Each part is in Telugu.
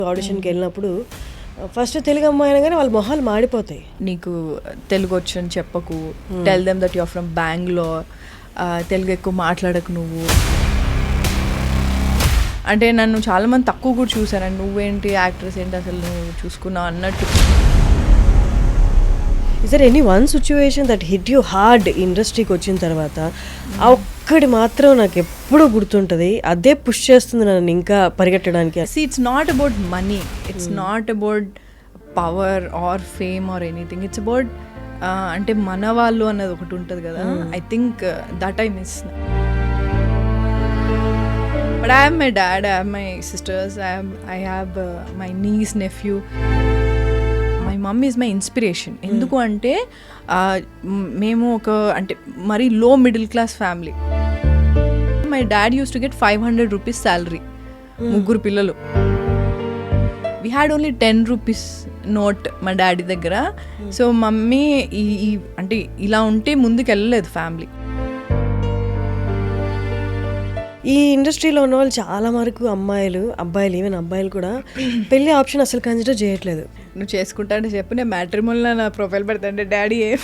ఆడిషన్కి వెళ్ళినప్పుడు ఫస్ట్ తెలుగు అమ్మాయి అనగానే వాళ్ళ మొహాలు మాడిపోతాయి. నీకు తెలుగు వచ్చని చెప్పకు, tell them that you're from Bengaluru, Telugu ఎక్కువ మాట్లాడకు నువ్వు అంటే. నన్ను చాలామంది తక్కువ కూడా చూసారండి, నువ్వేంటి యాక్ట్రెస్ ఏంటి అసలు నువ్వు చూసుకున్నావు అన్నట్టు. Is there any one situation that hit you hard ఇండస్ట్రీకి వచ్చిన తర్వాత? ఆ ఒక్కటి మాత్రం నాకు ఎప్పుడూ గుర్తుంటుంది, అదే పుష్ చేస్తుంది నన్ను ఇంకా పరిగెట్టడానికి. It's not about money, it's not about power or fame or anything, it's about అంటే మన వాళ్ళు అన్నది ఒకటి ఉంటుంది కదా. I think that I miss. But I have my dad, I have my sisters, I have my nieces, nephew. My mum is my inspiration. ఎందుకు అంటే మేము ఒక అంటే మరీ low middle class family. My dad used to get 500 rupees salary, 3 పిల్లలు. We had only 10 rupees note మా డాడీ దగ్గర. సో మమ్మీ ఈ అంటే ఇలా ఉంటే ముందుకు వెళ్ళలేదు ఫ్యామిలీ. ఈ ఇండస్ట్రీలో ఉన్న వాళ్ళు చాలా వరకు అబ్బాయిలు ఈవెన్ అబ్బాయిలు కూడా పెళ్లి ఆప్షన్ అసలు కన్సిడర్ చేయట్లేదు. నువ్వు చేసుకుంటా అంటే చెప్పు, నేను మ్యాట్రిమోనీలో నా ప్రొఫైల్ పెడతా అంటే డాడీ ఏం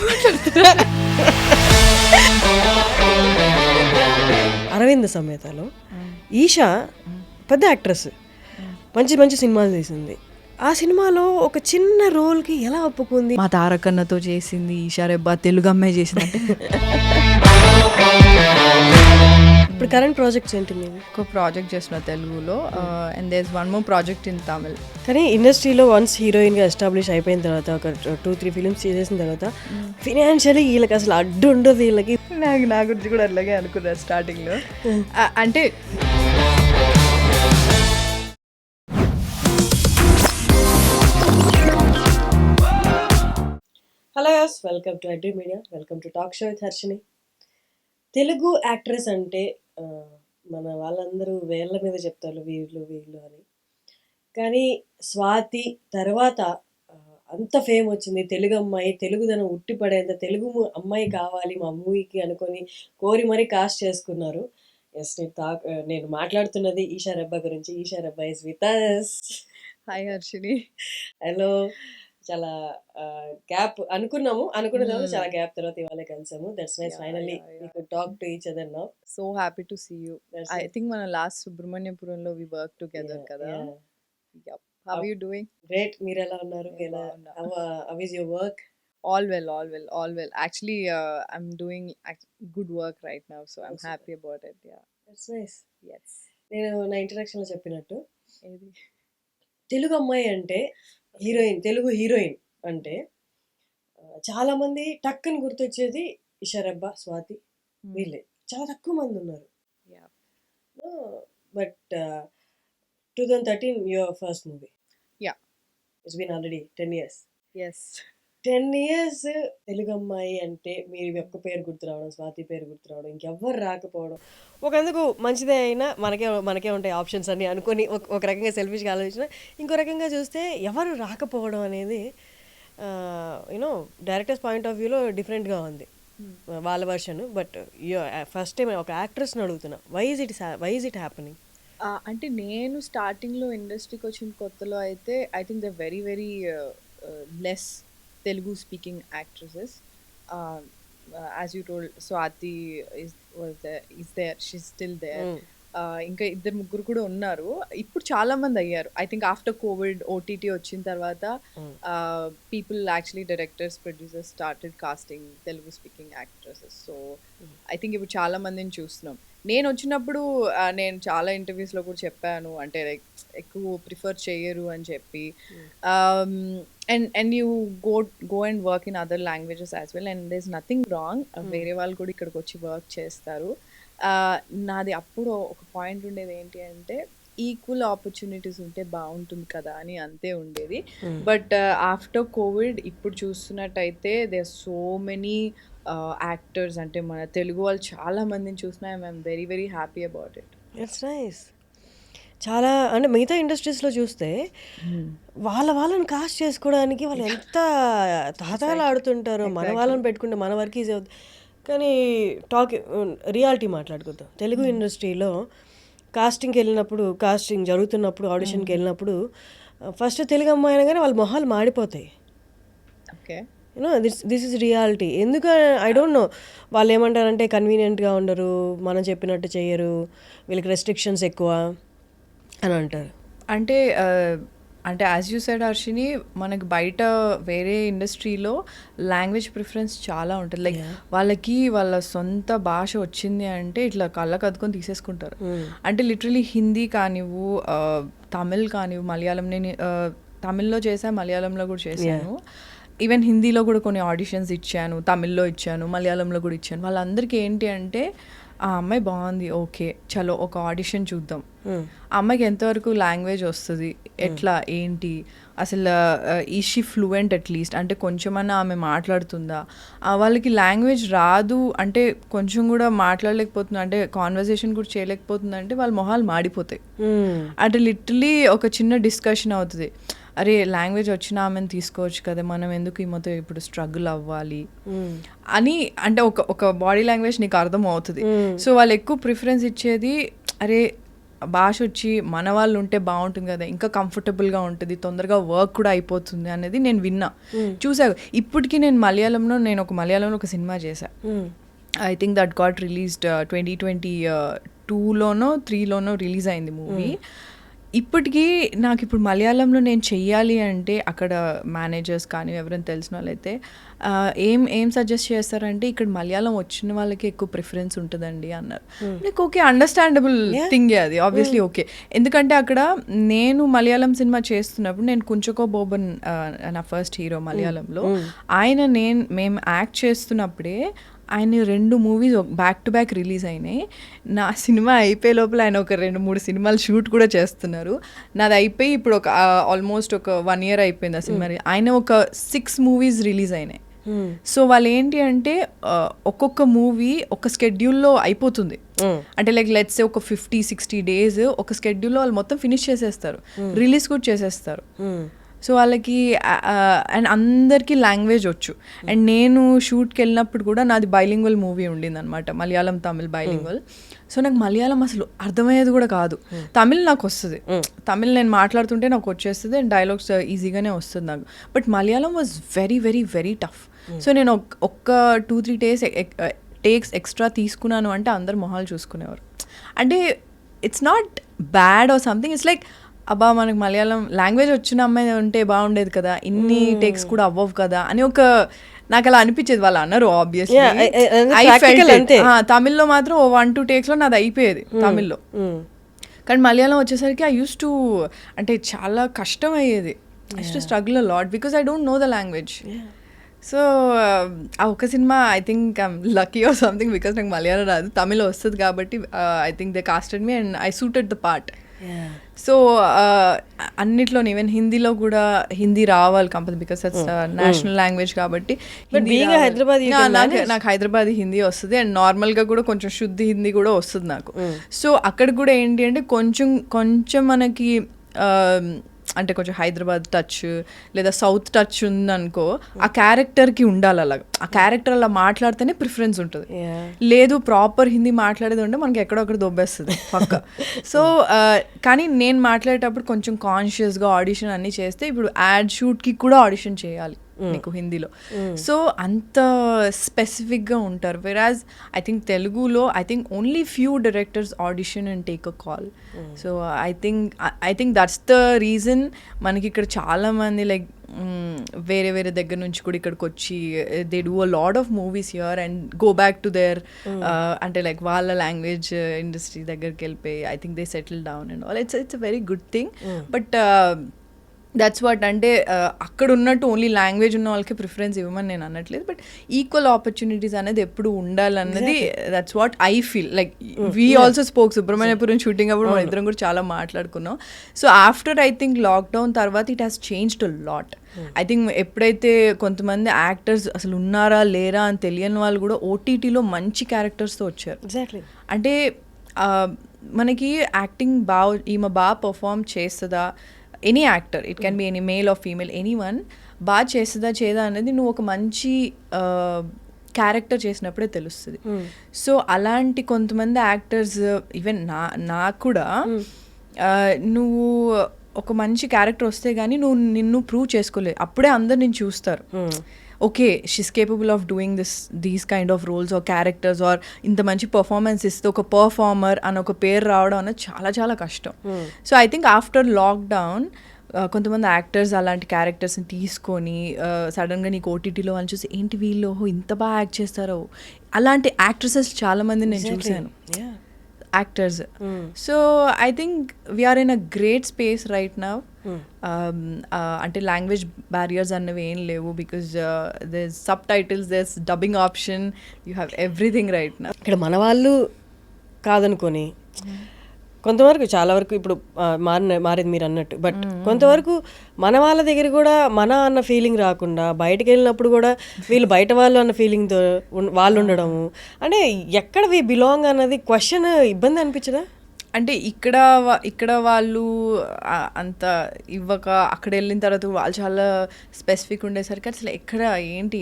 అరవింద్ సమేతలో ఈషా పెద్ద యాక్ట్రెస్, మంచి మంచి సినిమాలు తీసింది. ఆ సినిమాలో ఒక చిన్న రోల్కి ఎలా ఒప్పుకుంది? మా తారకన్నతో చేసింది, ఈషా రెబ్బా తెలుగు అమ్మాయి చేసిందంటే. ఇప్పుడు కరెంట్ ప్రాజెక్ట్స్ ఏంటి మీరు? ఒక ప్రాజెక్ట్ చేసిన తెలుగులో, and there is one more project in Tamil. కానీ ఇండస్ట్రీలో వన్స్ హీరోయిన్గా ఎస్టాబ్లిష్ అయిపోయిన తర్వాత ఒక 2-3 ఫిలిమ్స్ చేసేసిన తర్వాత ఫినాన్షియలీ వీళ్ళకి అసలు అడ్డు ఉండదు. వీళ్ళకి నా గురించి కూడా అలాగే అనుకున్నారు స్టార్టింగ్లో. అంటే hello yes, welcome to iDream media, welcome to talk show with Harshini. Telugu actress అంటే మన వాళ్ళందరూ వేళ్ళ మీద చెప్తారు వీళ్ళు అని. కానీ స్వాతి తర్వాత అంత ఫేమ్ వచ్చింది, తెలుగు అమ్మాయి, తెలుగుదనం ఉట్టిపడేంత తెలుగు అమ్మాయి కావాలి మా మూవీకి అనుకొని కోరి మరీ కాస్ట్ చేసుకున్నారు. ఎస్, నేను మాట్లాడుతున్నది ఈషా రెబ్బా గురించి. Eesha Rebba is with us. Hi Harshini. Hello. చాలా గ్యాప్ అనుకున్న తర్వాత చాలా గ్యాప్ తర్వాత ఇవాళ కలిసాము. That's nice, finally we could talk to each other now. So happy to see you. I think మన లాస్ట్ సుబ్రహ్మణ్యపురంలో వి వర్క్ టుగెదర్ కదా. How are you doing? Great. మీరు ఎలా ఉన్నారు? How is your work? All well. Actually, I'm doing good work right now, so I'm happy about it. Yeah. That's nice. Yes. నేను నా ఇంట్రడక్షన్లో చెప్పినట్టు తెలుగు అమ్మాయి అంటే హీరోయిన్, తెలుగు హీరోయిన్ అంటే చాలామంది టక్కని గుర్తొచ్చేది ఈషా రెబ్బా, స్వాతి, వీళ్ళే. చాలా తక్కువ మంది ఉన్నారు. But 2013 your first movie. Yeah. It's been already 10 years. Yes. 10 years Telugu అమ్మాయి అంటే మీరు ఒక్క పేరు గుర్తు రావడం, స్వాతి పేరు గుర్తు రావడం, ఇంకెవ్వరు రాకపోవడం ఒకందుకు మంచిదే. అయినా మనకే ఉంటాయి ఆప్షన్స్ అన్నీ అనుకొని ఒక రకంగా సెల్ఫిష్గా ఆలోచించిన, ఇంకో రకంగా చూస్తే ఎవరు రాకపోవడం అనేది యూనో డైరెక్టర్స్ పాయింట్ ఆఫ్ వ్యూలో డిఫరెంట్గా ఉంది వాళ్ళ వర్షన్. బట్ ఫస్ట్ టైం ఒక యాక్ట్రెస్ని అడుగుతున్నా, వై ఇస్ ఇట్ హ్యాపెనింగ్? అంటే నేను స్టార్టింగ్లో ఇండస్ట్రీకి వచ్చిన కొత్తలో అయితే I think the very very less Telugu speaking actresses. As you told, Swati is there. She's still there. ఇంకా 2-3 కూడా ఉన్నారు. ఇప్పుడు చాలా మంది అయ్యారు. I think after covid OTT వచ్చిన తర్వాత people actually directors, producers started casting Telugu speaking actresses. So I think ఇప్పుడు చాలా మందిని చూస్తున్నాం. నేను వచ్చినప్పుడు నేను చాలా ఇంటర్వ్యూస్లో కూడా చెప్పాను, అంటే లైక్ ఎక్కువ ప్రిఫర్ చేయరు అని చెప్పి. And you go and work in other languages as well, and there is nothing wrong. వేరే వాళ్ళు కూడా ఇక్కడికి వచ్చి వర్క్ చేస్తారు. నాది అప్పుడు ఒక పాయింట్ ఉండేది ఏంటి అంటే ఈక్వల్ ఆపర్చునిటీస్ ఉంటే బాగుంటుంది కదా అని, అంతే ఉండేది. బట్ ఆఫ్టర్ కోవిడ్ ఇప్పుడు చూస్తున్నట్టయితే they are so many actors, అంటే మన తెలుగు వాళ్ళు చాలా మందిని చూసినా I'm very very happy about it. It's nice. చాలా అంటే మిగతా ఇండస్ట్రీస్లో చూస్తే వాళ్ళని కాస్ట్ చేసుకోవడానికి వాళ్ళు ఎంత తాతాలు ఆడుతుంటారో, మన వాళ్ళని పెట్టుకుంటే మన వర్క్ ఈజీ అవుతుంది. కానీ రియాలిటీ మాట్లాడుకుందాం. తెలుగు ఇండస్ట్రీలో కాస్టింగ్ జరుగుతున్నప్పుడు, ఆడిషన్కి వెళ్ళినప్పుడు ఫస్ట్ తెలుగు అమ్మాయి అనగానే వాళ్ళ మొహాలు మాడిపోతాయి. ఓకే. This is reality. ఎందుకు ఐ డోంట్ నో. వాళ్ళు ఏమంటారంటే కన్వీనియంట్గా ఉండరు, మనం చెప్పినట్టు చెయ్యరు, వీళ్ళకి రెస్ట్రిక్షన్స్ ఎక్కువ అని అంటారు. అంటే అంటే యాజ్ యూ సెడ్ హర్షిని, మనకి బయట వేరే ఇండస్ట్రీలో లాంగ్వేజ్ ప్రిఫరెన్స్ చాలా ఉంటుంది. లైక్ వాళ్ళకి వాళ్ళ సొంత భాష వచ్చింది అంటే ఇట్లా కళ్ళకు అద్దుకొని తీసేసుకుంటారు. అంటే లిటరలీ హిందీ కానివ్వు, తమిళ్ కానివ్వు, మలయాళం. నేను తమిళ్లో చేశాను, మలయాళంలో కూడా చేశాను. ఈవెన్ హిందీలో కూడా కొన్ని ఆడిషన్స్ ఇచ్చాను, తమిళ్లో ఇచ్చాను, మలయాళంలో కూడా ఇచ్చాను. వాళ్ళందరికీ ఏంటి అంటే, ఆ అమ్మాయి బాగుంది, ఓకే చలో ఒక ఆడిషన్ చూద్దాం. ఆ అమ్మాయికి ఎంతవరకు లాంగ్వేజ్ వస్తుంది, ఎట్లా ఏంటి, అసలు ఈ షీ ఫ్లూయెంట్ అట్లీస్ట్, అంటే కొంచెమన్నా ఆమె మాట్లాడుతుందా. వాళ్ళకి లాంగ్వేజ్ రాదు అంటే, కొంచెం కూడా మాట్లాడలేకపోతుంది అంటే, కాన్వర్సేషన్ కూడా చేయలేకపోతుంది అంటే వాళ్ళ మొహాలు మాడిపోతాయి. అంటే లిటరలీ ఒక చిన్న డిస్కషన్ అవుతుంది, అరే లాంగ్వేజ్ వచ్చిన ఆమెను తీసుకోవచ్చు కదా, మనం ఎందుకు ఈ మొత్తం ఇప్పుడు స్ట్రగుల్ అవ్వాలి అని. అంటే ఒక బాడీ లాంగ్వేజ్ నీకు అర్థం అవుతుంది. సో వాళ్ళు ఎక్కువ ప్రిఫరెన్స్ ఇచ్చేది, అరే భాష వచ్చి మన వాళ్ళు ఉంటే బాగుంటుంది కదా, ఇంకా కంఫర్టబుల్గా ఉంటుంది, తొందరగా వర్క్ కూడా అయిపోతుంది అనేది నేను విన్నా, చూసా. ఇప్పటికీ నేను మలయాళంలో ఒక సినిమా చేశాను. I think that got released 2022లోనో 3లోనో రిలీజ్ అయింది మూవీ. ఇప్పటికీ నాకు ఇప్పుడు మలయాళంలో నేను చెయ్యాలి అంటే అక్కడ మేనేజర్స్ కానీ ఎవరైనా తెలిసిన వాళ్ళైతే ఏం సజెస్ట్ చేస్తారంటే, ఇక్కడ మలయాళం వచ్చిన వాళ్ళకి ఎక్కువ ప్రిఫరెన్స్ ఉంటుందండి అన్నారు. నాకు ఓకే, అండర్స్టాండబుల్ థింగే అది, ఆబ్వియస్లీ ఓకే. ఎందుకంటే అక్కడ నేను మలయాళం సినిమా చేస్తున్నప్పుడు, నేను కుంచకో బోబన్ నా ఫస్ట్ హీరో మలయాళంలో, మేము యాక్ట్ చేస్తున్నప్పుడే ఆయన 2 movies back to back release అయినాయి. నా సినిమా అయిపోయే లోపల ఆయన ఒక 2-3 సినిమాలు షూట్ కూడా చేస్తున్నారు. నాది అయిపోయి ఇప్పుడు ఒక ఆల్మోస్ట్ ఒక 1 year అయిపోయింది ఆ సినిమా. ఆయన ఒక 6 మూవీస్ రిలీజ్ అయినాయి. సో వాళ్ళు ఏంటి అంటే, ఒక్కొక్క మూవీ ఒక స్కెడ్యూల్లో అయిపోతుంది. అంటే లైక్ లెట్స్ ఒక 50-60 days ఒక స్కెడ్యూల్లో వాళ్ళు మొత్తం ఫినిష్ చేసేస్తారు, రిలీజ్ కూడా చేసేస్తారు. సో వాళ్ళకి అండ్ అందరికీ లాంగ్వేజ్ వచ్చు. అండ్ నేను షూట్కి వెళ్ళినప్పుడు కూడా నాది బైలింగ్వల్ మూవీ ఉండింది అనమాట, మలయాళం తమిళ్ బైలింగ్వల్. సో నాకు మలయాళం అసలు అర్థమయ్యేది కూడా కాదు. తమిళ్ నాకు వస్తుంది, తమిళ్ నేను మాట్లాడుతుంటే నాకు వచ్చేస్తుంది అండ్ డైలాగ్స్ ఈజీగానే వస్తుంది నాకు. But Malayalam was very very very tough. So నేను ఒక్క 2-3 టేక్స్ ఎక్స్ట్రా తీసుకున్నాను అంటే అందరు మొహాలు చూసుకునేవారు. అంటే it's not bad or something, it's like అబ్బా మనకు మలయాళం లాంగ్వేజ్ వచ్చిన అమ్మాయి ఉంటే బాగుండేది కదా, ఇన్ని టేక్స్ కూడా అవ్వవు కదా అని నాకు అలా అనిపించేది. వాళ్ళు అన్నారు ఆబ్వియస్లీ, తమిళ్లో మాత్రం 1-2 takesలో నాది అయిపోయేది తమిళ్లో. కానీ మలయాళం వచ్చేసరికి ఐ యూస్ టు, అంటే చాలా కష్టం అయ్యేది. I use to struggle a lot because I don't know the language. So ఆ ఒక cinema I think I'm lucky or something, because నాకు మలయాళం రాదు, తమిళ్ వస్తుంది కాబట్టి I think they casted me and I suited the part. So అన్నిట్లో ఈవెన్ హిందీలో కూడా హిందీ రావాలి compulsory, because that's national language కాబట్టి. నాకు హైదరాబాదీ హిందీ వస్తుంది అండ్ నార్మల్గా కూడా కొంచెం శుద్ధి హిందీ కూడా వస్తుంది నాకు. సో అక్కడ కూడా ఏంటి అంటే కొంచెం మనకి అంటే కొంచెం హైదరాబాద్ టచ్ లేదా సౌత్ టచ్ ఉందనుకో, ఆ క్యారెక్టర్కి ఉండాలి అలాగా, ఆ క్యారెక్టర్ అలా మాట్లాడితేనే ప్రిఫరెన్స్ ఉంటుంది. లేదు ప్రాపర్ హిందీ మాట్లాడేది ఉంటే మనకి ఎక్కడో ఒకటి దొబ్బేస్తుంది పక్క. సో కానీ నేను మాట్లాడేటప్పుడు కొంచెం కాన్షియస్గా ఆడిషన్ అన్నీ చేస్తే, ఇప్పుడు యాడ్ షూట్కి కూడా ఆడిషన్ చేయాలి నీకు హిందీలో. సో అంత స్పెసిఫిక్గా ఉంటారు. వెరాజ్ ఐ థింక్ తెలుగులో I think only few directors audition and take a call. So I think that's the reason మనకి ఇక్కడ చాలామంది లైక్ వేరే దగ్గర నుంచి కూడా ఇక్కడికి వచ్చి they do a lot of movies here and go back to their, అంటే లైక్ వాళ్ళ లాంగ్వేజ్ ఇండస్ట్రీ దగ్గరికి వెళ్ళిపోయి I think they settle down and all. It's a very good thing. But that's what, అంటే అక్కడ ఉన్నట్టు ఓన్లీ లాంగ్వేజ్ ఉన్న వాళ్ళకి ప్రిఫరెన్స్ ఇవ్వమని నేను అనట్లేదు, బట్ ఈక్వల్ ఆపర్చునిటీస్ అనేది ఎప్పుడు ఉండాలన్నది that's what I feel. Like we also spoke Subrahmanyapuram shooting అప్పుడు మన ఇద్దరం కూడా చాలా మాట్లాడుకున్నాం. So after I think lockdown తర్వాత it has changed a lot. I think ఎప్పుడైతే కొంతమంది యాక్టర్స్ అసలు ఉన్నారా లేరా అని తెలియని వాళ్ళు కూడా ఓటీటీలో మంచి క్యారెక్టర్స్తో వచ్చారు. ఎగ్జాక్ట్లీ. అంటే మనకి యాక్టింగ్ ఈమె బాగా పర్ఫామ్ చేస్తుందా, any actor, it can be any male or female, any one బాగా చేస్తుందా చేయదా అనేది నువ్వు ఒక మంచి క్యారెక్టర్ చేసినప్పుడే తెలుస్తుంది. సో అలాంటి కొంతమంది యాక్టర్స్ ఈవెన్ నాకు కూడా నువ్వు ఒక మంచి క్యారెక్టర్ వస్తే కానీ నువ్వు నిన్ను ప్రూవ్ చేసుకోలేదు, అప్పుడే అందరు నిన్ను చూస్తారు. Okay, she's capable of doing these kind of roles or characters or ఇంత మంచి పర్ఫార్మెన్స్ ఇస్తే ఒక పర్ఫార్మర్ అని ఒక పేరు రావడం అనేది చాలా చాలా కష్టం. So I think after lockdown కొంతమంది యాక్టర్స్ అలాంటి క్యారెక్టర్స్ని తీసుకొని సడన్గా నీకు ఓటీటీలో అని చూసి ఏంటి వీళ్ళు ఇంత బాగా యాక్ట్ చేస్తారో, అలాంటి యాక్ట్రెసెస్ చాలామంది నేను చూశాను, actors. So I think we're in a great space right now. అంటే లాంగ్వేజ్ బ్యారియర్స్ అన్నవి ఏం లేవు, because there subtitles, there dubbing option, you have everything right now. ఇక్కడ మన వాళ్ళు కాదనుకొని కొంతవరకు చాలా వరకు ఇప్పుడు మారేది మీరు అన్నట్టు, బట్ కొంతవరకు మన వాళ్ళ దగ్గర కూడా మన అన్న ఫీలింగ్ రాకుండా బయటకు వెళ్ళినప్పుడు కూడా వీళ్ళు బయట వాళ్ళు అన్న ఫీలింగ్తో వాళ్ళు ఉండడము, అంటే ఎక్కడ వి బిలాంగ్ అన్నది క్వశ్చన్ ఇబ్బంది అనిపించదా? అంటే ఇక్కడ వాళ్ళు అంత ఇవ్వక అక్కడ వెళ్ళిన తర్వాత వాళ్ళు చాలా స్పెసిఫిక్ ఉండేసరికి అసలు ఎక్కడ ఏంటి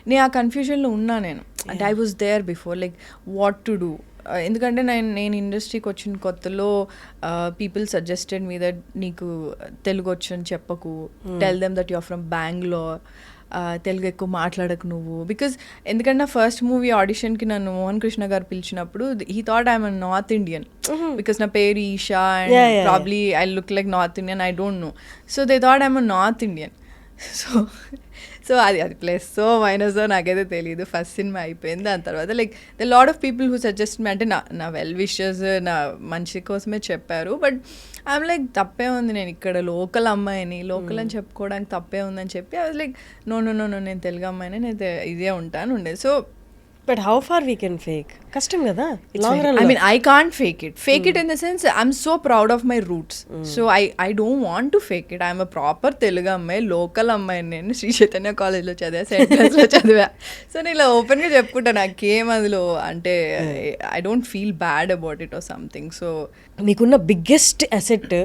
నేను ఆ కన్ఫ్యూజన్లో ఉన్నా నేను. అంటే I was there before, like what to do. ఎందుకంటే నేను ఇండస్ట్రీకి వచ్చిన కొత్తలో పీపుల్ సజెస్టెడ్ మీ దట్ నీకు తెలుగు వచ్చని చెప్పకు, tell them that you're from Bengaluru, Telugu ఎక్కువ మాట్లాడకు నువ్వు. బికాజ్ ఎందుకంటే నా ఫస్ట్ మూవీ ఆడిషన్కి నన్ను మోహన్ కృష్ణ గారు పిలిచినప్పుడు he thought I'm north Indian, because నా పేరు Eesha and probably I look like north Indian, I don't know. So they thought I'm north Indian. So అది ప్లస్ సో మైనస్ నాకైతే తెలియదు. ఫస్ట్ సినిమా అయిపోయింది, దాని తర్వాత like the lot of people who suggest me, అంటే నా వెల్ విషర్స్ నా మంచి కోసమే చెప్పారు. బట్ ఐఎమ్ లైక్ తప్పే ఉంది, నేను ఇక్కడ లోకల్ అమ్మాయిని, లోకల్ అని చెప్పుకోవడానికి తప్పే ఉందని చెప్పి ఐ వాజ్ లైక్ నో నేను తెలుగు అమ్మాయిని, నేను ఇదే ఉంటాను ఉండేది. So but how far we can fake? కష్టం కదా long run. I mean, I can't fake it. Fake it in the sense, I'm so proud of my roots. So I don't want to fake it. I'm a proper Telugu అమ్మాయి, లోకల్ అమ్మాయి. నేను శ్రీ చైతన్య కాలేజ్లో చదివా, సెంటర్స్లో చదివా. సో నేను ఇలా ఓపెన్గా చెప్పుకుంటా, నాకేం అందులో అంటే I don't feel bad about it or something. So మీకున్న బిగ్గెస్ట్ అసెట్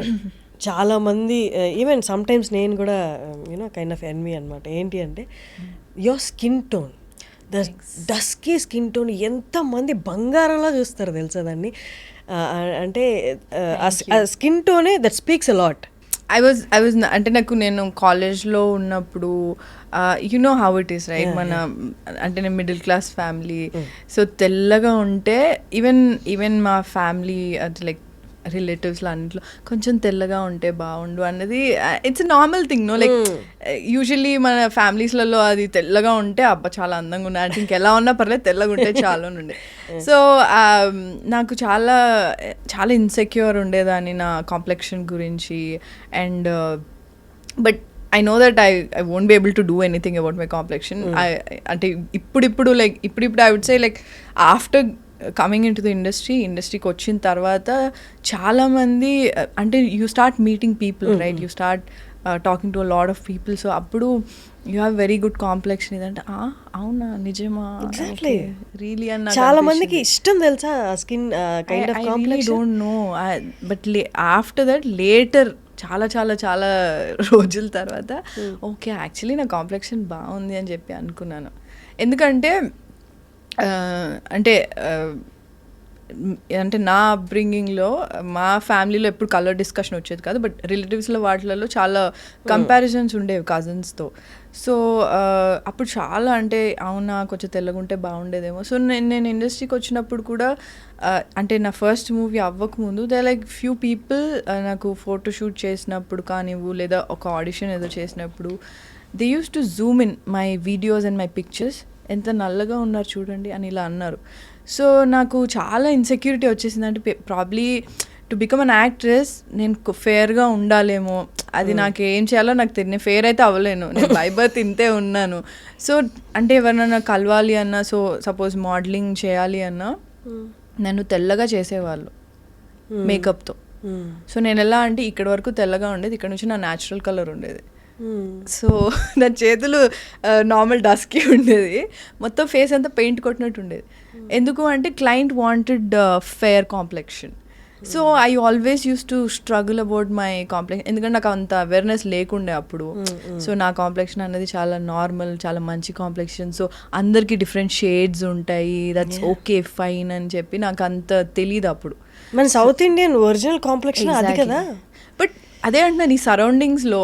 చాలామంది, ఈవెన్ సమ్టైమ్స్ నేను కూడా యూనో కైండ్ ఆఫ్ ఎన్వి అనమాట, ఏంటి అంటే your skin tone, the dusky skin tone. ఎంతమంది బంగారంలా చూస్తారు తెలుసా దాన్ని. అంటే స్కిన్ టోనే that speaks a lot. I was అంటే నేను కాలేజ్లో ఉన్నప్పుడు you know how it is right, మన అంటే నేను మిడిల్ క్లాస్ ఫ్యామిలీ. సో తెల్లగా ఉంటే ఈవెన్ మా ఫ్యామిలీ అంటే లైక్ రిలేటివ్స్లో అన్నింటిలో కొంచెం తెల్లగా ఉంటే బాగుండు అన్నది it's normal thing no. Like usually మన ఫ్యామిలీస్లలో అది తెల్లగా ఉంటే అబ్బా చాలా అందంగా ఉన్నాయి అంటే ఇంకెలా ఉన్నా పర్లేదు తెల్లగా ఉంటే చాలా ఉండే. సో నాకు చాలా చాలా ఇన్సెక్యూర్ ఉండేదాన్ని నా కాంప్లెక్షన్ గురించి. And but I know that I won't be able to do anything about my complexion. అంటే ఇప్పుడు I would say like after coming in to the ఇండస్ట్రీకి వచ్చిన తర్వాత చాలామంది అంటే you start meeting people right, you start talking to a lot of people. So అప్పుడు you have very good complexion. ఇదంటే అవునా నిజమా రియలీ అన్న చాలా మందికి ఇష్టం తెలుసా skin kind of complexion. Don't know but after that later చాలా చాలా చాలా రోజుల తర్వాత ఓకే యాక్చువల్లీ నా కాంప్లెక్షన్ బాగుంది అని చెప్పి అనుకున్నాను. ఎందుకంటే అంటే నా అప్బ్రింగింగ్లో మా ఫ్యామిలీలో ఎప్పుడు కలర్ డిస్కషన్ వచ్చేది కాదు, బట్ రిలేటివ్స్లో వాటిలలో చాలా కంపారిజన్స్ ఉండేవి కజిన్స్తో. సో అప్పుడు చాలా అంటే అవునా కొంచెం తెల్లగుంటే బాగుండేదేమో. సో నేను ఇండస్ట్రీకి వచ్చినప్పుడు కూడా అంటే నా ఫస్ట్ మూవీ అవ్వకముందు దే లైక్ ఫ్యూ పీపుల్ నాకు ఫోటోషూట్ చేసినప్పుడు కానివ్వు లేదా ఒక ఆడిషన్ ఏదో చేసినప్పుడు they used to zoom in my videos and my pictures, ఎంత నల్లగా ఉన్నారు చూడండి అని ఇలా అన్నారు. సో నాకు చాలా ఇన్సెక్యూరిటీ వచ్చేసింది. అంటే probably to become an actress నేను ఫేర్గా ఉండాలేమో, అది నాకు ఏం చేయాలో నాకు తెలియదు. నేను ఫేర్ అయితే అవ్వలేను, నేను బై బర్త్ ఇంతే ఉన్నాను. సో అంటే ఎవరైనా కలవాలి అన్నా, సో సపోజ్ మోడలింగ్ చేయాలి అన్నా నన్ను తెల్లగా చేసేవాళ్ళు మేకప్తో. సో నేను ఎలా అంటే ఇక్కడ వరకు తెల్లగా ఉండేది, ఇక్కడ నుంచి నా న్యాచురల్ కలర్ ఉండేది. సో నా చేతులు నార్మల్ డస్కీ ఉండేది, మొత్తం ఫేస్ అంతా పెయింట్ కొట్టినట్టు ఉండేది. ఎందుకు అంటే client wanted fair complexion. So I always use to struggle about my complexion, ఎందుకంటే నాకు అంత అవేర్నెస్ లేకుండే అప్పుడు. సో నా కాంప్లెక్షన్ అనేది చాలా నార్మల్, చాలా మంచి కాంప్లెక్షన్. సో అందరికీ డిఫరెంట్ షేడ్స్ ఉంటాయి, దట్స్ ఓకే ఫైన్ అని చెప్పి నాకు అంత తెలీదు అప్పుడు. మన సౌత్ ఇండియన్ ఒరిజినల్ కాంప్లెక్షన్ అది కదా. బట్ అదే అంటున్నా, నీ సరౌండింగ్స్లో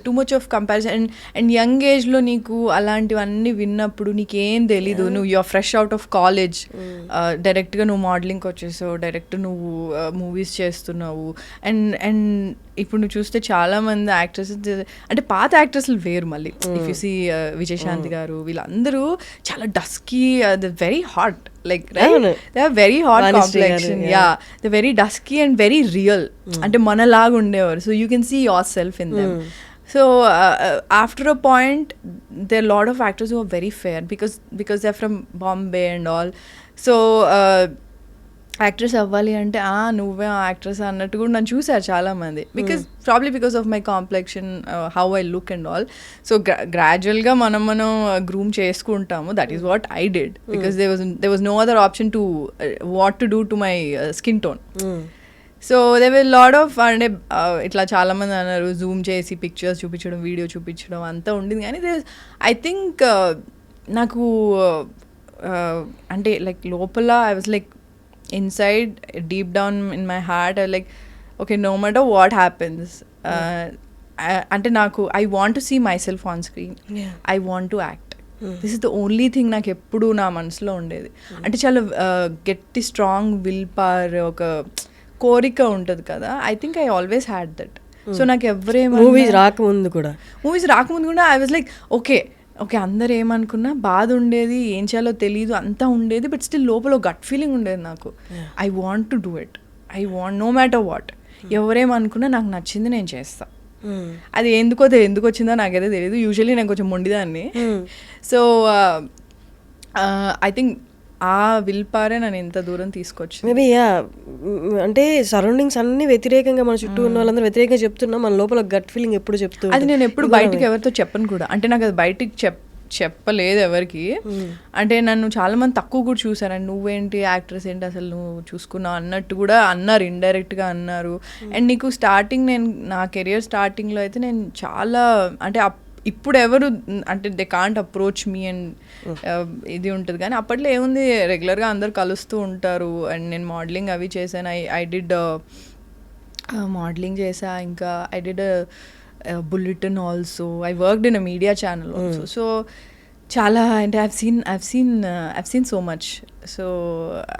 too much of comparison and young ఏజ్లో నీకు అలాంటివన్నీ విన్నప్పుడు నీకేం తెలీదు. నువ్వు you're fresh out of college, డైరెక్ట్గా నువ్వు మోడలింగ్కి వచ్చేసావు, డైరెక్ట్ నువ్వు మూవీస్ చేస్తున్నావు. అండ్ ఇప్పుడు నువ్వు చూస్తే చాలామంది యాక్టర్స్ అంటే పాత యాక్టర్స్లు వేరు. మళ్ళీ ఇఫ్ యు సీ విజయశాంతి గారు వీళ్ళందరూ చాలా dusky, very hot, like right, they are very hot complexion, yeah, they're very dusky and very real, అంటే మనలాగా ఉండేవారు. So you can see yourself in them. So after a point there are a lot of actors who are very fair because they're from Bombay and all. So actress అవ్వాలి అంటే నువ్వే యాక్ట్రెస్ అన్నట్టు కూడా నన్ను చూసారు చాలామంది, because of my complexion, how I look and all. So గ్రాడ్యువల్గా మనం గ్రూమ్ చేసుకుంటాము. That is what I did because they was no other option to what to do to my skin tone. So they will laud off అంటే ఇట్లా చాలామంది అన్నారు జూమ్ చేసి పిక్చర్స్ చూపించడం, వీడియో చూపించడం అంతా ఉండింది. కానీ ఐ థింక్ నాకు అంటే లైక్ లోపల I was like inside, deep down in my heart, I like, okay, no matter what happens, ante naku I want to see myself on screen. I want to act. This is the only thing నాకు ఎప్పుడు నా మనసులో ఉండేది. అంటే చాలా గట్టి స్ట్రాంగ్ విల్ పవర్, ఒక కోరిక ఉంటుంది కదా. I think I always had that. So నాకు ఎవరేమో మూవీస్ రాకముందు కూడా ఐ వాజ్ లైక్ ఓకే అందరు ఏమనుకున్నా బాధ ఉండేది, ఏం చేయాలో తెలీదు అంతా ఉండేది, బట్ స్టిల్ లోపల గట్ ఫీలింగ్ ఉండేది నాకు. I want to do it, I want no matter what. ఎవరేమనుకున్నా నాకు నచ్చింది నేను చేస్తా. అది ఎందుకు వచ్చిందో నాకైతే తెలియదు. యూజువల్లీ నేను కొంచెం మొండిదాన్ని. సో ఐ థింక్ ఆ విల్ పవరే నన్ను ఎంత దూరం తీసుకొచ్చి. మేబీ అంటే సరౌండింగ్స్ అన్ని వ్యతిరేకంగా, మన చుట్టూ ఉన్న వాళ్ళందరూ వ్యతిరేకంగా చెప్తున్నా, మన లోపల గట్ ఫీలింగ్ ఎప్పుడు చెప్తూ. అది నేను ఎప్పుడు బయటకు ఎవరితో చెప్పను కూడా. అంటే నాకు అది బయటికి చెప్పలేదు ఎవరికి. అంటే నన్ను చాలా మంది తక్కువ కూడా చూసారు. అండ్ నువ్వేంటి యాక్ట్రెస్ ఏంటి అసలు నువ్వు చూసుకున్నావు అన్నట్టు కూడా అన్నారు, ఇండైరెక్ట్గా అన్నారు. అండ్ నీకు స్టార్టింగ్ నా కెరియర్ స్టార్టింగ్లో అయితే నేను చాలా అంటే ఇప్పుడు ఎవరు అంటే they can't approach me and ఇది ఉంటుంది. కానీ అప్పట్లో ఏముంది, రెగ్యులర్గా అందరు కలుస్తూ ఉంటారు. అండ్ నేను మోడలింగ్ అవి చేశాను. ఐ డిడ్ మోడలింగ్ చేసా, ఇంకా I did bulletin also. I worked in a media channel also. So చాలా అంటే I've seen so much. So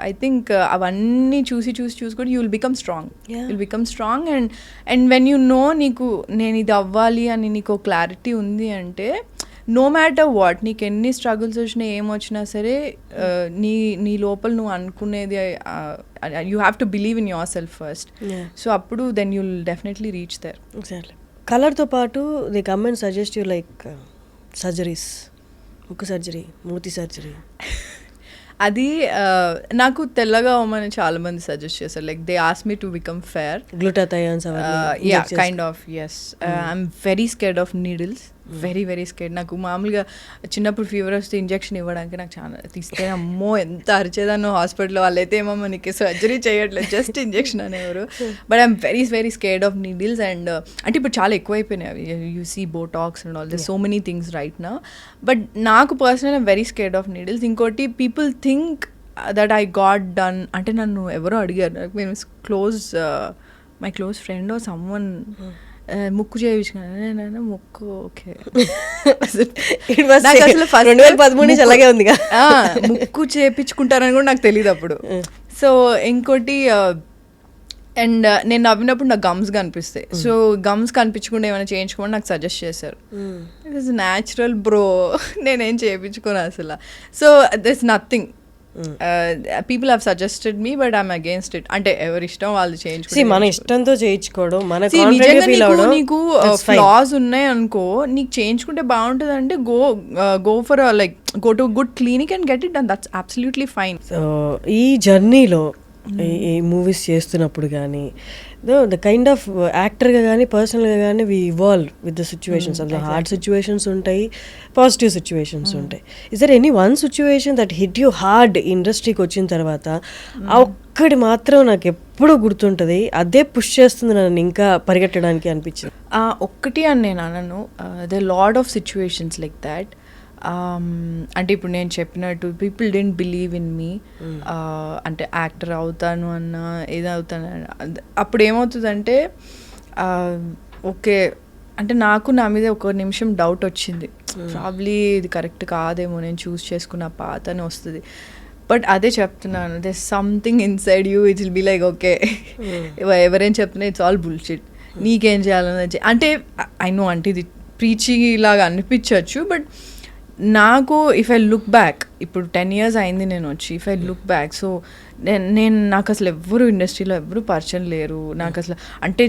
I think అవన్నీ చూసి కూడా you will become strong. And when you know నీకు నేను ఇది అవ్వాలి అని నీకు క్లారిటీ ఉంది అంటే నో మ్యాటర్ వాట్, నీకు ఎన్ని స్ట్రగుల్స్ వచ్చినా ఏమొచ్చినా సరే నీ లోపల నువ్వు అనుకునేది, you have to believe in yourself first. So అప్పుడు then you will definitely reach there. Exactly. కలర్తో పాటు they come and suggest you like surgeries, ముక్కు సర్జరీ, మూతి సర్జరీ. అది నాకు తెల్లగా అవ్వమని చాలా మంది సజెస్ట్ చేశారు. Like they ask me to become fair. Glutathiones kind of ఎస్. I'm very scared of needles, very scared. నాకు మామూలుగా చిన్నప్పుడు ఫీవర్ వస్తే ఇంజెక్షన్ ఇవ్వడానికి నాకు చాలా తీస్తే అమ్మో ఎంత అరిచేదాన్ని హాస్పిటల్లో. వాళ్ళైతే ఏమో మనకి సర్జరీ చేయట్లేదు, జస్ట్ ఇంజెక్షన్ అనేవారు. But I'm very scared of needles. And అంటే ఇప్పుడు చాలా ఎక్కువైపోయినాయి అవి. You see Botox and all the so many things right now. But నాకు personal I'm very scared of needles. ఇంకోటి people think that I got done అంటే నన్ను ఎవరో అడిగారు, మేము my close friend or someone ముక్కు చేయించుకున్నాను. ముక్కు ఓకే, అసలు 2013 నుంచి అలాగే ఉంది. ముక్కు చేయించుకుంటారని కూడా నాకు తెలియదు అప్పుడు. సో ఇంకోటి అండ్ నేను నవ్వినప్పుడు నాకు గమ్స్ కనిపిస్తాయి. సో గమ్స్ కనిపించకుండా ఏమైనా చేయించుకోమని నాకు సజెస్ట్ చేశారు. ఇట్ ఈస్ న్యాచురల్ బ్రో, నేనేం చేయించుకోను అసలు. So this nothing. People have suggested me but I'm against it. అంటే ఎవరి ఇష్టం వాళ్ళు చేయించుకో, మన ఇష్టంతో చేయించుకోవడం. నీకు ఫ్లాస్ ఉన్నాయి అనుకో, నీకు చేయించుకుంటే బాగుంటుంది అంటే go for like go to good clinic and get it done. That's absolutely fine. So ఈ జర్నీలో ఈ మూవీస్ చేస్తున్నప్పుడు కానీ ద కైండ్ ఆఫ్ యాక్టర్గా కానీ పర్సనల్గా కానీ we evolve with the situations. అందులో హార్డ్ సిచ్యువేషన్స్ ఉంటాయి, పాజిటివ్ సిచ్యువేషన్స్ ఉంటాయి. Is there any one situation that hit you hard ఇండస్ట్రీకి వచ్చిన తర్వాత? ఆ ఒక్కటి మాత్రం నాకు ఎప్పుడూ గుర్తుంటుంది, అదే పుష్ చేస్తుంది నన్ను ఇంకా పరిగెట్టడానికి అనిపించింది. ఒక్కటి అని నేను అనను, the lot of situations like that. అంటే ఇప్పుడు నేను చెప్పినట్టు people didn't believe in me. అంటే యాక్టర్ అవుతాను అన్నా ఏదవుతాను అప్పుడు ఏమవుతుందంటే ఓకే అంటే నాకు నా మీద ఒక నిమిషం డౌట్ వచ్చింది, ప్రాబ్లీ ఇది కరెక్ట్ కాదేమో, నేను చూస్ చేసుకున్న పాత అని వస్తుంది. బట్ అదే చెప్తున్నాను, they something inside you it will be like okay ఎవరేం చెప్తున్నా ఇట్స్ ఆల్ బుల్షిట్, నీకేం చేయాలని అంటే ఐ నో అంటే ఇది ప్రీచీ లాగా అనిపించవచ్చు. బట్ నాకు ఇఫ్ ఐ లుక్ బ్యాక్, ఇప్పుడు 10 years అయింది నేను వచ్చి, if I look back, so నేను నాకు అసలు ఎవ్వరు ఇండస్ట్రీలో ఎవ్వరు పరిచయం లేరు నాకు అసలు. అంటే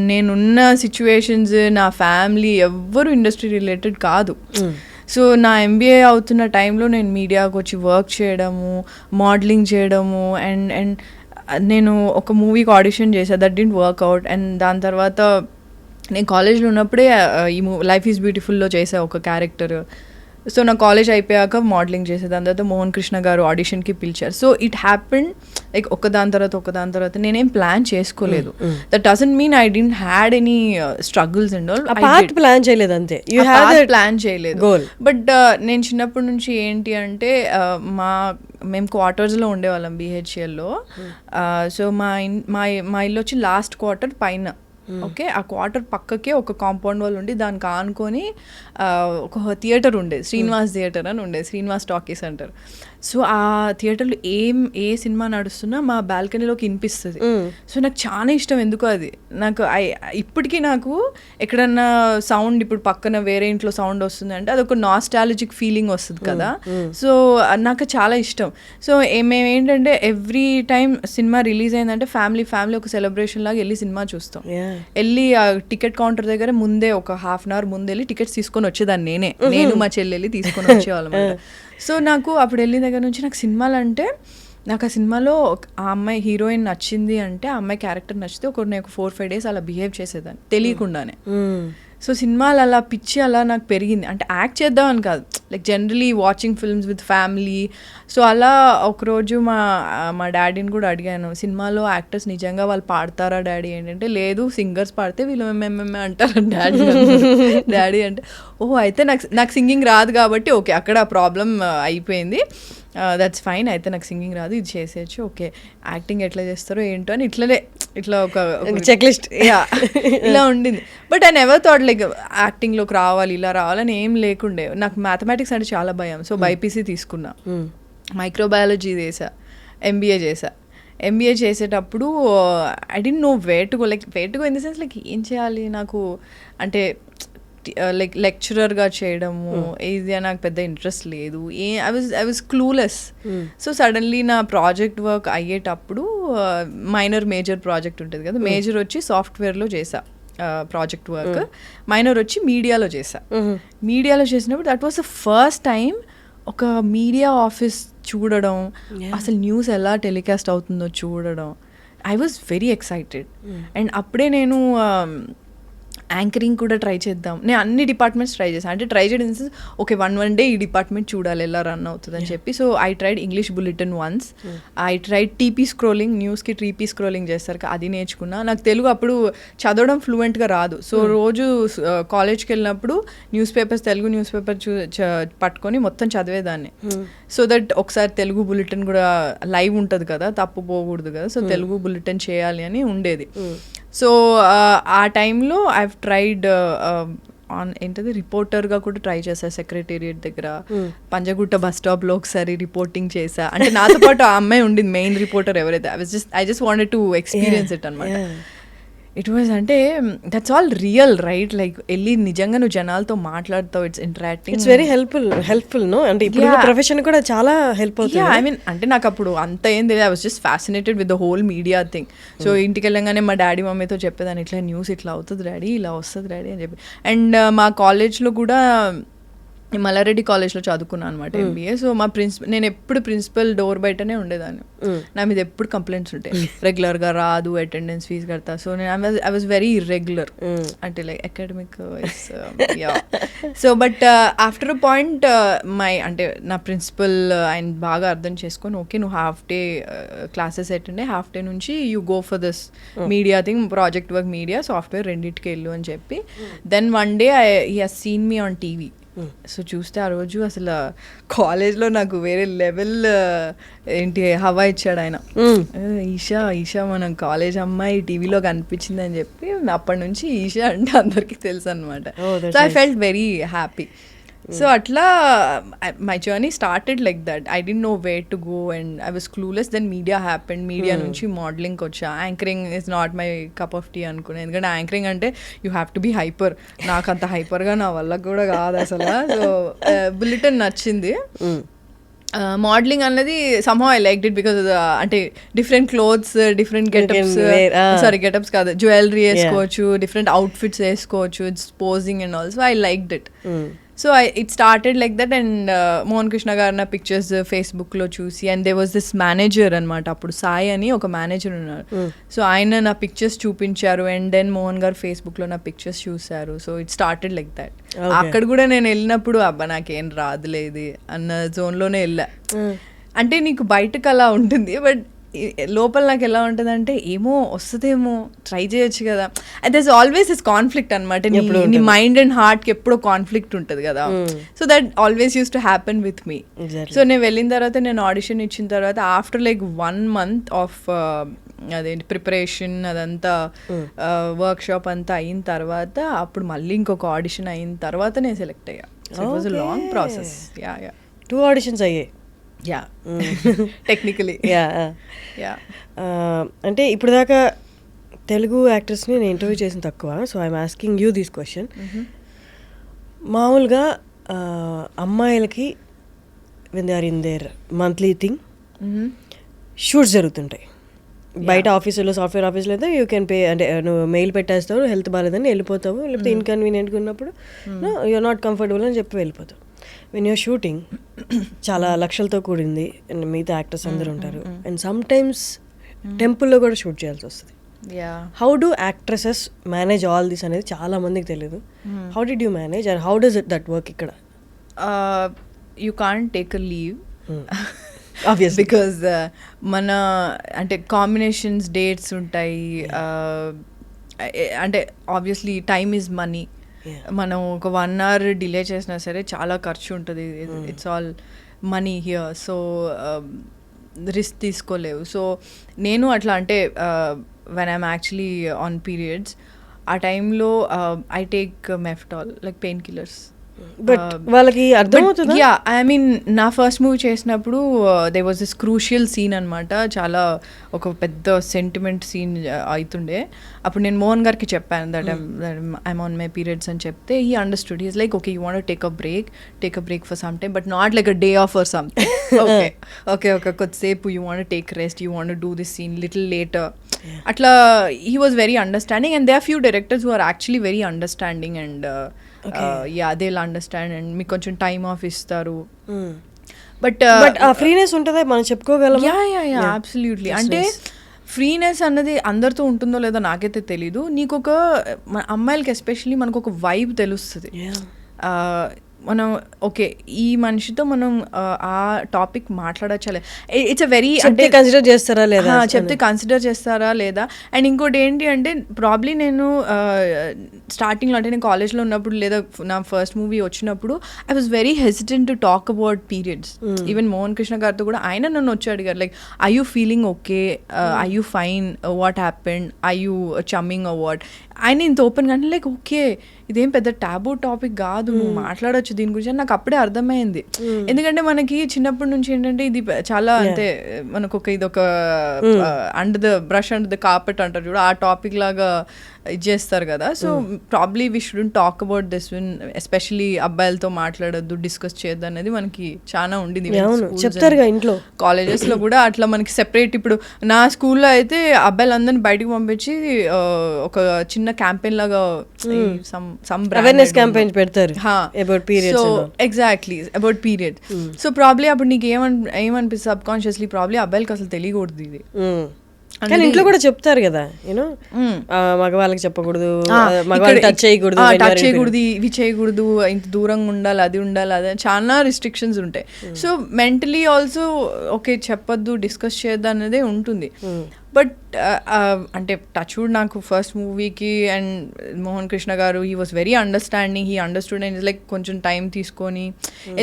నేనున్న సిచ్యువేషన్స్, నా ఫ్యామిలీ ఎవ్వరు ఇండస్ట్రీ రిలేటెడ్ కాదు. సో నా MBA అవుతున్న టైంలో నేను మీడియాకి వచ్చి వర్క్ చేయడము, మోడలింగ్ చేయడము, అండ్ నేను ఒక మూవీకి ఆడిషన్ చేశాను, దట్ డింట్ వర్క్అవుట్. అండ్ దాని తర్వాత నేను కాలేజ్లో ఉన్నప్పుడే ఈ లైఫ్ ఈజ్ బ్యూటిఫుల్లో చేసా ఒక క్యారెక్టర్. సో నా కాలేజ్ అయిపోయాక మోడలింగ్ చేసే, దాని తర్వాత మోహన్ కృష్ణ గారు ఆడిషన్కి పిలిచారు. సో ఇట్ హ్యాపెండ్ లైక్ ఒకదాని తర్వాత నేనేం ప్లాన్ చేసుకోలేదు. That doesn't mean I didn't had any struggles and all. Plan చేయలేదు అంతే, ప్లాన్ చేయలేదు. బట్ నేను చిన్నప్పటి నుంచి ఏంటి అంటే మేము క్వార్టర్స్లో ఉండేవాళ్ళం BHLలో. సో మా ఇల్లు వచ్చి లాస్ట్ క్వార్టర్ పైన. ఓకే, ఆ క్వార్టర్ పక్కకే ఒక కాంపౌండ్ వాల్ ఉండి దానికి ఆనుకొని ఒక థియేటర్ ఉండేది, శ్రీనివాస్ థియేటర్ అని ఉండేది, శ్రీనివాస్ టాకీస్ అంటారు. సో ఆ థియేటర్లో ఏ సినిమా నడుస్తున్నా మా బాల్కనీలోకి వినిపిస్తుంది. సో నాకు చాలా ఇష్టం ఎందుకో అది. నాకు ఇప్పటికీ నాకు ఎక్కడన్నా సౌండ్, ఇప్పుడు పక్కన వేరే ఇంట్లో సౌండ్ వస్తుంది అంటే అదొక నాస్టాలజిక్ ఫీలింగ్ వస్తుంది కదా. సో నాకు చాలా ఇష్టం. సో మేము ఏంటంటే ఎవ్రీ టైం సినిమా రిలీజ్ అయిందంటే ఫ్యామిలీ ఒక సెలబ్రేషన్ లాగా వెళ్ళి సినిమా చూస్తాం. వెళ్ళి ఆ టికెట్ కౌంటర్ దగ్గర ముందే ఒక ½ hour ముందు వెళ్ళి టికెట్స్ తీసుకొని వచ్చేదాన్ని నేను మా చెల్లెళ్ళి తీసుకొని వచ్చేవాళ్ళం. సో నాకు అప్పుడు వెళ్ళిన దగ్గర నుంచి నాకు సినిమాలు అంటే, నాకు ఆ సినిమాలో ఆ అమ్మాయి హీరోయిన్ నచ్చింది అంటే, ఆ అమ్మాయి క్యారెక్టర్ నచ్చితే నేను ఒక 4-5 days అలా బిహేవ్ చేసేదాన్ని తెలియకుండానే. సో సినిమాలు అలా పిచ్చి అలా నాకు పెరిగింది. అంటే యాక్ట్ చేద్దామని కాదు, like generally watching films with family. So అలా ఒకరోజు మా డాడీని కూడా అడిగాను, సినిమాలో యాక్టర్స్ నిజంగా వాళ్ళు పాడతారా డాడీ ఏంటంటే, లేదు సింగర్స్ పాడితే వీళ్ళు మేమే అంటారు డాడీ అంటే ఓహో అయితే నాకు సింగింగ్ రాదు కాబట్టి ఓకే అక్కడ ప్రాబ్లం అయిపోయింది, దట్స్ ఫైన్, అయితే నాకు సింగింగ్ రాదు, ఇది చేసేయచ్చు, ఓకే యాక్టింగ్ ఎట్లా చేస్తారో ఏంటో అని ఇట్లా ఒక చెక్ లిస్ట్ ఇలా ఉండింది. But I never thought like యాక్టింగ్లోకి రావాలి, ఇలా రావాలని ఏం లేకుండే. నాకు మ్యాథమెటిక్స్ అంటే చాలా భయం. సో బైపీసీ తీసుకున్నా, మైక్రోబయాలజీ చేసా, ఎంబీఏ చేసేటప్పుడు I don't know where to go in the sense like ఏం చేయాలి నాకు అంటే లైక్ లెక్చరర్గా చేయడము ఇది నాకు పెద్ద ఇంట్రెస్ట్ లేదు. I was clueless. So suddenly నా ప్రాజెక్ట్ వర్క్ అయ్యేటప్పుడు మైనర్ మేజర్ ప్రాజెక్ట్ ఉంటుంది కదా, మేజర్ వచ్చి సాఫ్ట్వేర్లో చేసా ప్రాజెక్ట్ వర్క్, మైనర్ వచ్చి మీడియాలో చేసినప్పుడు that was the first time ఒక మీడియా ఆఫీస్ చూడడం, అసలు న్యూస్ ఎలా టెలికాస్ట్ అవుతుందో చూడడం. I was very excited. And అప్పుడే నేను యాంకరింగ్ కూడా ట్రై చేద్దాం, నేను అన్ని డిపార్ట్మెంట్స్ ట్రై చేశాను. అంటే ట్రై చేయడం ఓకే వన్ డే ఈ డిపార్ట్మెంట్ చూడాలి ఎలా రన్ అవుతుంది అని చెప్పి. So I tried English bulletin once, I tried TP scrolling, న్యూస్కి టీపీ స్క్రోలింగ్ చేస్తారు అది నేర్చుకున్నా. నాకు తెలుగు అప్పుడు చదవడం ఫ్లూయెంట్గా రాదు. సో రోజు కాలేజ్కి వెళ్ళినప్పుడు తెలుగు న్యూస్ పేపర్ పట్టుకొని మొత్తం చదివేదాన్ని. సో దట్ ఒకసారి తెలుగు బులెటిన్ కూడా లైవ్ ఉంటుంది కదా, తప్పు పోకూడదు కదా, సో తెలుగు బులెటిన్ చేయాలి అని ఉండేది. సో ఆ టైంలో ఐ ట్రైడ్ ఏంటది రిపోర్టర్గా కూడా ట్రై చేశా సెక్రటేరియట్ దగ్గర, పంజగుట్ట బస్ స్టాప్లో ఒకసారి రిపోర్టింగ్ చేశా. అంటే నాతో పాటు ఆ అమ్మాయి ఉండింది మెయిన్ రిపోర్టర్ ఎవరైతే. I just wanted to experience it అనమాట. ఇట్ వాజ్ అంటే that's all real right, like వెళ్ళి నిజంగా నువ్వు జనాలతో మాట్లాడుతావు, it's interacting, it's very helpful no. అంటే ఇప్పుడు ప్రొఫెషన్ కూడా చాలా హెల్ప్ అవుతుంది. ఐ మీన్ అంటే నాకు అప్పుడు అంత ఏం తెలియదు, I was just fascinated with the whole media thing. So ఇంటికి వెళ్ళగానే మా డాడీ మమ్మీతో చెప్పేదాన్ని, ఇట్లా న్యూస్ ఇట్లా అవుతుంది డాడీ, ఇలా వస్తుంది డాడీ అని చెప్పి. అండ్ మా కాలేజ్లో కూడా మల్లారెడ్డి కాలేజ్లో చదువుకున్నాను అనమాట MBA. సో మా నేను ఎప్పుడు ప్రిన్సిపల్ డోర్ బయటనే ఉండేదాన్ని, నా మీద ఎప్పుడు కంప్లైంట్స్ ఉంటాయి, రెగ్యులర్గా రాదు, అటెండెన్స్ ఫీజు కడతా. సో నేను ఐ వాజ్ వెరీ ఇర్రెగ్యులర్, అంటే like academic so but after a point అంటే నా ప్రిన్సిపల్ ఆయన బాగా అర్థం చేసుకొని, ఓకే నువ్వు half day classes attend half day నుంచి you go for this media thing, project work media software రెండింటికి వెళ్ళు అని చెప్పి. Then one day he has seen me on TV. So చూస్తే ఆ రోజు అసలు కాలేజ్లో నాకు వేరే లెవెల్ ఏంటి హవా ఇచ్చాడు ఆయన. ఈషా మనం కాలేజ్ అమ్మాయి టీవీలో కనిపించింది అని చెప్పి అప్పటి నుంచి ఈషా అంటే అందరికీ తెలుసు అనమాట. So I felt very happy. So అట్లా my journey started like that. I don't know where to go and I was clueless. Then media happened. Media నుంచి మోడలింగ్కి వచ్చా. Anchoring is not my cup of tea అనుకున్నాను. ఎందుకంటే యాంకరింగ్ అంటే you have to be hyper. నాకు అంత హైపర్గా నా వల్ల కూడా కాదు అసలు. సో బులెటిన్ నచ్చింది. మోడలింగ్ అన్నది somehow I liked it because అంటే different clothes, different getups, getups కాదు, జ్యువెలరీ వేసుకోవచ్చు, డిఫరెంట్ అవుట్ఫిట్స్ వేసుకోవచ్చు, it's posing and also I liked it. So it started like that. And Mohan Krishna గారు నా పిక్చర్స్ ఫేస్బుక్లో చూసి, and they was this manager అనమాట అప్పుడు, సాయి అని ఒక మేనేజర్ ఉన్నారు. సో ఆయన నా పిక్చర్స్ చూపించారు. అండ్ దెన్ మోహన్ గారు ఫేస్బుక్లో నా పిక్చర్స్ చూశారు. So it started like that. అక్కడ కూడా నేను వెళ్ళినప్పుడు అబ్బా నాకేం రాదులేదు అన్న జోన్లోనే వెళ్ళా. అంటే నీకు బయటకు అలా ఉంటుంది, బట్ లోపల నాకు ఎలా ఉంటుంది అంటే ఏమో వస్తుందేమో, ట్రై చేయొచ్చు కదా. There is always is conflict అనమాట. నీ మైండ్ అండ్ హార్ట్కి ఎప్పుడో కాన్ఫ్లిక్ట్ ఉంటుంది కదా. So that always use to happen with me. So నేను వెళ్ళిన తర్వాత, నేను ఆడిషన్ ఇచ్చిన తర్వాత, ఆఫ్టర్ లైక్ 1 month ఆఫ్ అదేంటి ప్రిపరేషన్ అదంతా వర్క్ షాప్ అంతా అయిన తర్వాత, అప్పుడు మళ్ళీ ఇంకొక ఆడిషన్ అయిన తర్వాత నేను సెలెక్ట్ అయ్యా. So it was a long process. 2 auditions అయ్యాయి. టెక్నికలీ. అంటే ఇప్పుడు దాకా తెలుగు యాక్టర్స్ని నేను ఇంటర్వ్యూ చేసిన తక్కువ. So I'm asking you this question. మామూలుగా అమ్మాయిలకి when they are in their monthly thing shoots జరుగుతుంటాయి బయట ఆఫీసులో, సాఫ్ట్వేర్ ఆఫీసులో అయితే యూ కెన్ పే, అంటే నువ్వు మెయిల్ పెట్టేస్తావు, హెల్త్ బాగాలేదని వెళ్ళిపోతావు, లేకపోతే ఇన్కన్వీనియంట్గా ఉన్నప్పుడు యూఆర్ నాట్ కంఫర్టబుల్ అని చెప్పి వెళ్ళిపోతావు. వెన్ యూర్ షూటింగ్ చాలా లక్షలతో కూడింది, అండ్ మిగతా యాక్టర్స్ అందరూ ఉంటారు, అండ్ సమ్ టైమ్స్ టెంపుల్లో కూడా షూట్ చేయాల్సి వస్తుంది. How do actresses manage all this అనేది చాలా మందికి తెలియదు. How did you manage and how does it that work ఇక్కడ? You can't take a leave obviously, because మన అంటే కాంబినేషన్స్ డేట్స్ ఉంటాయి. అంటే ఆబ్వియస్లీ టైమ్ ఈజ్ మనీ. మనం ఒక 1 hour డిలే చేసినా సరే చాలా ఖర్చు ఉంటుంది. It's all money here. So risk తీసుకోలేవు. సో నేను అట్లా అంటే when I'm actually on periods, ఆ టైంలో I take Meftal, like pain killers. But వాళ్ళకి అర్థమవుతుంది. యా, ఐ మీన్ నా ఫస్ట్ మూవీ చేసినప్పుడు they was this crucial scene అనమాట. చాలా ఒక పెద్ద సెంటిమెంట్ సీన్ అవుతుండే. అప్పుడు నేను మోహన్ గారికి చెప్పాను that I'm on my periods అని చెప్తే he understood. He's like okay, you want take a break for some time, but not like a day off or something. Okay కొద్దిసేపు you want take rest, you want do this scene little later. అట్లా he was very understanding. And they are few directors who are actually very understanding. And they will understand and మీకు కొంచెం టైం ఆఫ్ ఇస్తారు. బట్ ఆ ఫ్రీనెస్ ఉంటుందా మనం చెప్పుకోగలం? Yeah absolutely. అంటే ఫ్రీనెస్ అన్నది అందరితో ఉంటుందో లేదో నాకైతే తెలీదు. నీకు ఒక అమ్మాయిలకి ఎస్పెషల్లీ మనకు ఒక వైబ్ తెలుస్తుంది. మనం ఓకే ఈ మనిషితో మనం ఆ టాపిక్ మాట్లాడచ్చలే, ఇట్స్ అ వెరీ అంటే కన్సిడర్ చేస్తారా లేదా, చెప్తే కన్సిడర్ చేస్తారా లేదా. అండ్ ఇంకోటి ఏంటి అంటే ప్రాబ్లీ నేను స్టార్టింగ్లో అంటే నేను కాలేజ్లో ఉన్నప్పుడు లేదా నా ఫస్ట్ మూవీ వచ్చినప్పుడు I was very hesitant to talk about periods. Even Mohan Krishna గారితో కూడా ఆయన నన్ను వచ్చి అడిగారు like I you feeling okay, I you fine, what happened, I you chumming a what. ఆయన ఇంత ఓపెన్గా అంటే లైక్ ఓకే ఇదేం పెద్ద టాబూ టాపిక్ కాదు, నువ్వు మాట్లాడొచ్చు దీని గురించి. నాకు అప్పుడే అర్థమైంది. ఎందుకంటే మనకి చిన్నప్పటి నుంచి ఏంటంటే ఇది చాలా అంటే మనకు ఒక ఇది ఒక under the brush under the carpet అంటారు చూడ, ఆ టాపిక్ లాగా ఇది చేస్తారు కదా. So probably we shouldn't talk about this win, especially అబ్బాయిలతో మాట్లాడొద్దు, డిస్కస్ చేయొద్దు అనేది మనకి చాలా ఉండింది. చెప్తారుగా ఇంట్లో, కాలేజెస్లో కూడా అట్లా మనకి సెపరేట్. ఇప్పుడు నా స్కూల్లో అయితే అబ్బాయిలందరినీ బయటకు పంపించి ఒక చిన్న క్యాంపెయిన్ లాగా some awareness campaign పెడతారు about periods. So exactly about period. So probably అప్పుడు నీకు ఏమనిపిస్తుంది సబ్ కాన్షియస్లీ, ప్రాబ్లీ అబ్బాయిలకి అసలు తెలియకూడదు ఇది. కానీ ఇంట్లో కూడా చెప్తారు కదా యూనో మగవాళ్ళకి చెప్పకూడదు, మగవాళ్ళు టచ్ చేయకూడదు, ఇవి చేయకూడదు, ఇంత దూరంగా ఉండాలి, అది ఉండాలి, అదే చాలా రిస్ట్రిక్షన్స్ ఉంటాయి. సో మెంటలీ ఆల్సో ఓకే చెప్పొద్దు, డిస్కస్ చేద్దాం అనేదే ఉంటుంది. బట్ అంటే టచ్వుడ్ నాకు ఫస్ట్ మూవీకి అండ్ మోహన్ కృష్ణ గారు he was very understanding, he understood and like కొంచెం టైం తీసుకొని,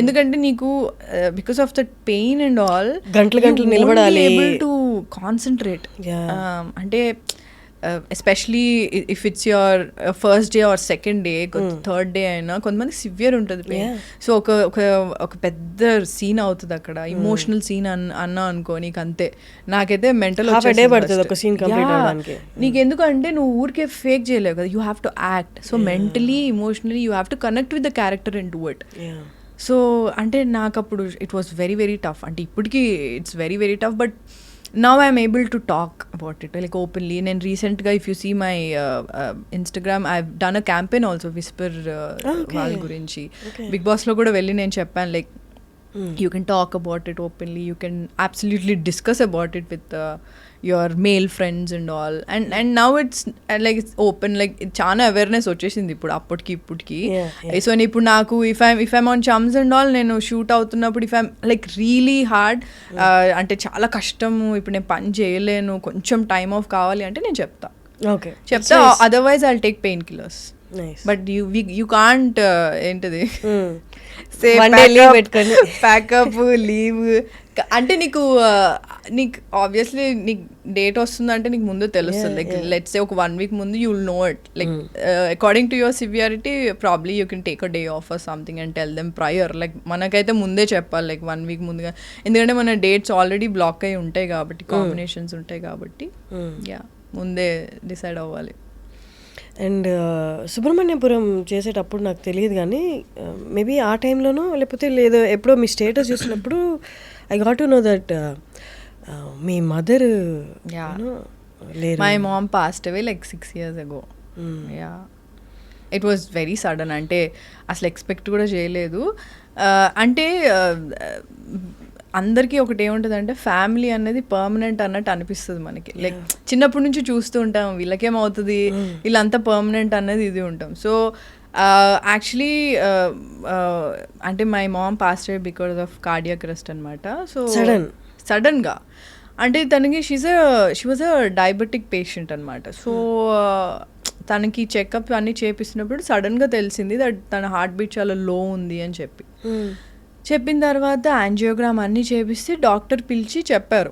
ఎందుకంటే నీకు because of that pain and all గంటలు నిలబడాలి, ఏబుల్ టు కాన్సన్ట్రేట్. అంటే especially if it's your first day or second day, third day అయినా కొంతమంది సివియర్ ఉంటుంది పెయిన్. సో ఒక పెద్ద సీన్ అవుతుంది అక్కడ, ఇమోషనల్ సీన్ అన్నా అనుకో, నీకు అంతే. నాకైతే మెంటల్ నీకు ఎందుకంటే నువ్వు ఊరికే ఫేక్ చేయలేవు కదా, you have to act. So mentally emotionally you have to connect with the character and do it. So అంటే నాకు అప్పుడు it was very very tough. అంటే ఇప్పటికీ it's very very tough, but now I'm able to talk about it like openly. And recently if you see my Instagram, I've done a campaign also, Whisper వాళ్ళ గురించి బిగ్ బాస్ లో కూడా వెళ్ళి నేను చెప్పాను like you can talk about it openly, you can absolutely discuss about it with your male friends and all, and now it's like it's open, like చాలా అవేర్నెస్ వచ్చేసింది ఇప్పుడు అప్పటికి. సో ఇప్పుడు నాకు if I'm on chums and all, నేను షూట్ అవుతున్నప్పుడు if I'm like really hard అంటే చాలా కష్టము, ఇప్పుడు నేను పని చేయలేను, కొంచెం టైం ఆఫ్ కావాలి అంటే నేను చెప్తా. Otherwise I'll take painkillers. But you can't ఏంటిది ప్యాకప్ లీవ్ అంటే నీకు ఆబ్వియస్లీ నీకు డేట్ వస్తుందంటే నీకు ముందు తెలుస్తుంది. లైక్ లెట్స్ సే ఒక 1 week ముందు you will know it, like according to your severity probably you can take a day off or something and tell them prior. Like మనకైతే ముందే చెప్పాలి, లైక్ 1 week ముందుగా, ఎందుకంటే మన డేట్స్ ఆల్రెడీ బ్లాక్ అయి ఉంటాయి కాబట్టి, కాంబినేషన్స్ ఉంటాయి కాబట్టి యా ముందే డిసైడ్ అవ్వాలి. అండ్ సుబ్రహ్మణ్యపురం చేసేటప్పుడు నాకు తెలియదు కానీ మేబీ ఆ టైంలోనో లేకపోతే లేదో ఎప్పుడో మీ స్టేటస్ చూసినప్పుడు I got to know that me mother my mom passed away like 6 years ago. Yeah it was very sudden, అంటే అసలు ఎక్స్పెక్ట్ కూడా చేయలేదు. అంటే అందరికీ ఒకటి ఏముంటుంది అంటే ఫ్యామిలీ అనేది పర్మనెంట్ అన్నట్టు అనిపిస్తుంది మనకి. లైక్ చిన్నప్పటి నుంచి చూస్తూ ఉంటాం వీళ్ళకేమవుతుంది, వీళ్ళంతా పర్మనెంట్ అన్నది ఇది ఉంటాం. సో యాక్చువల్లీ అంటే my mom passed away because of cardiac arrest అనమాట. సో సడన్గా అంటే తనకి she was a diabetic patient అనమాట. సో తనకి చెకప్ అన్నీ చేపిస్తున్నప్పుడు సడన్గా తెలిసింది దట్ తన హార్ట్ బీట్ చాలా లో ఉంది అని చెప్పిన తర్వాత యాంజియోగ్రామ్ అన్నీ చేపిస్తే డాక్టర్ పిలిచి చెప్పారు,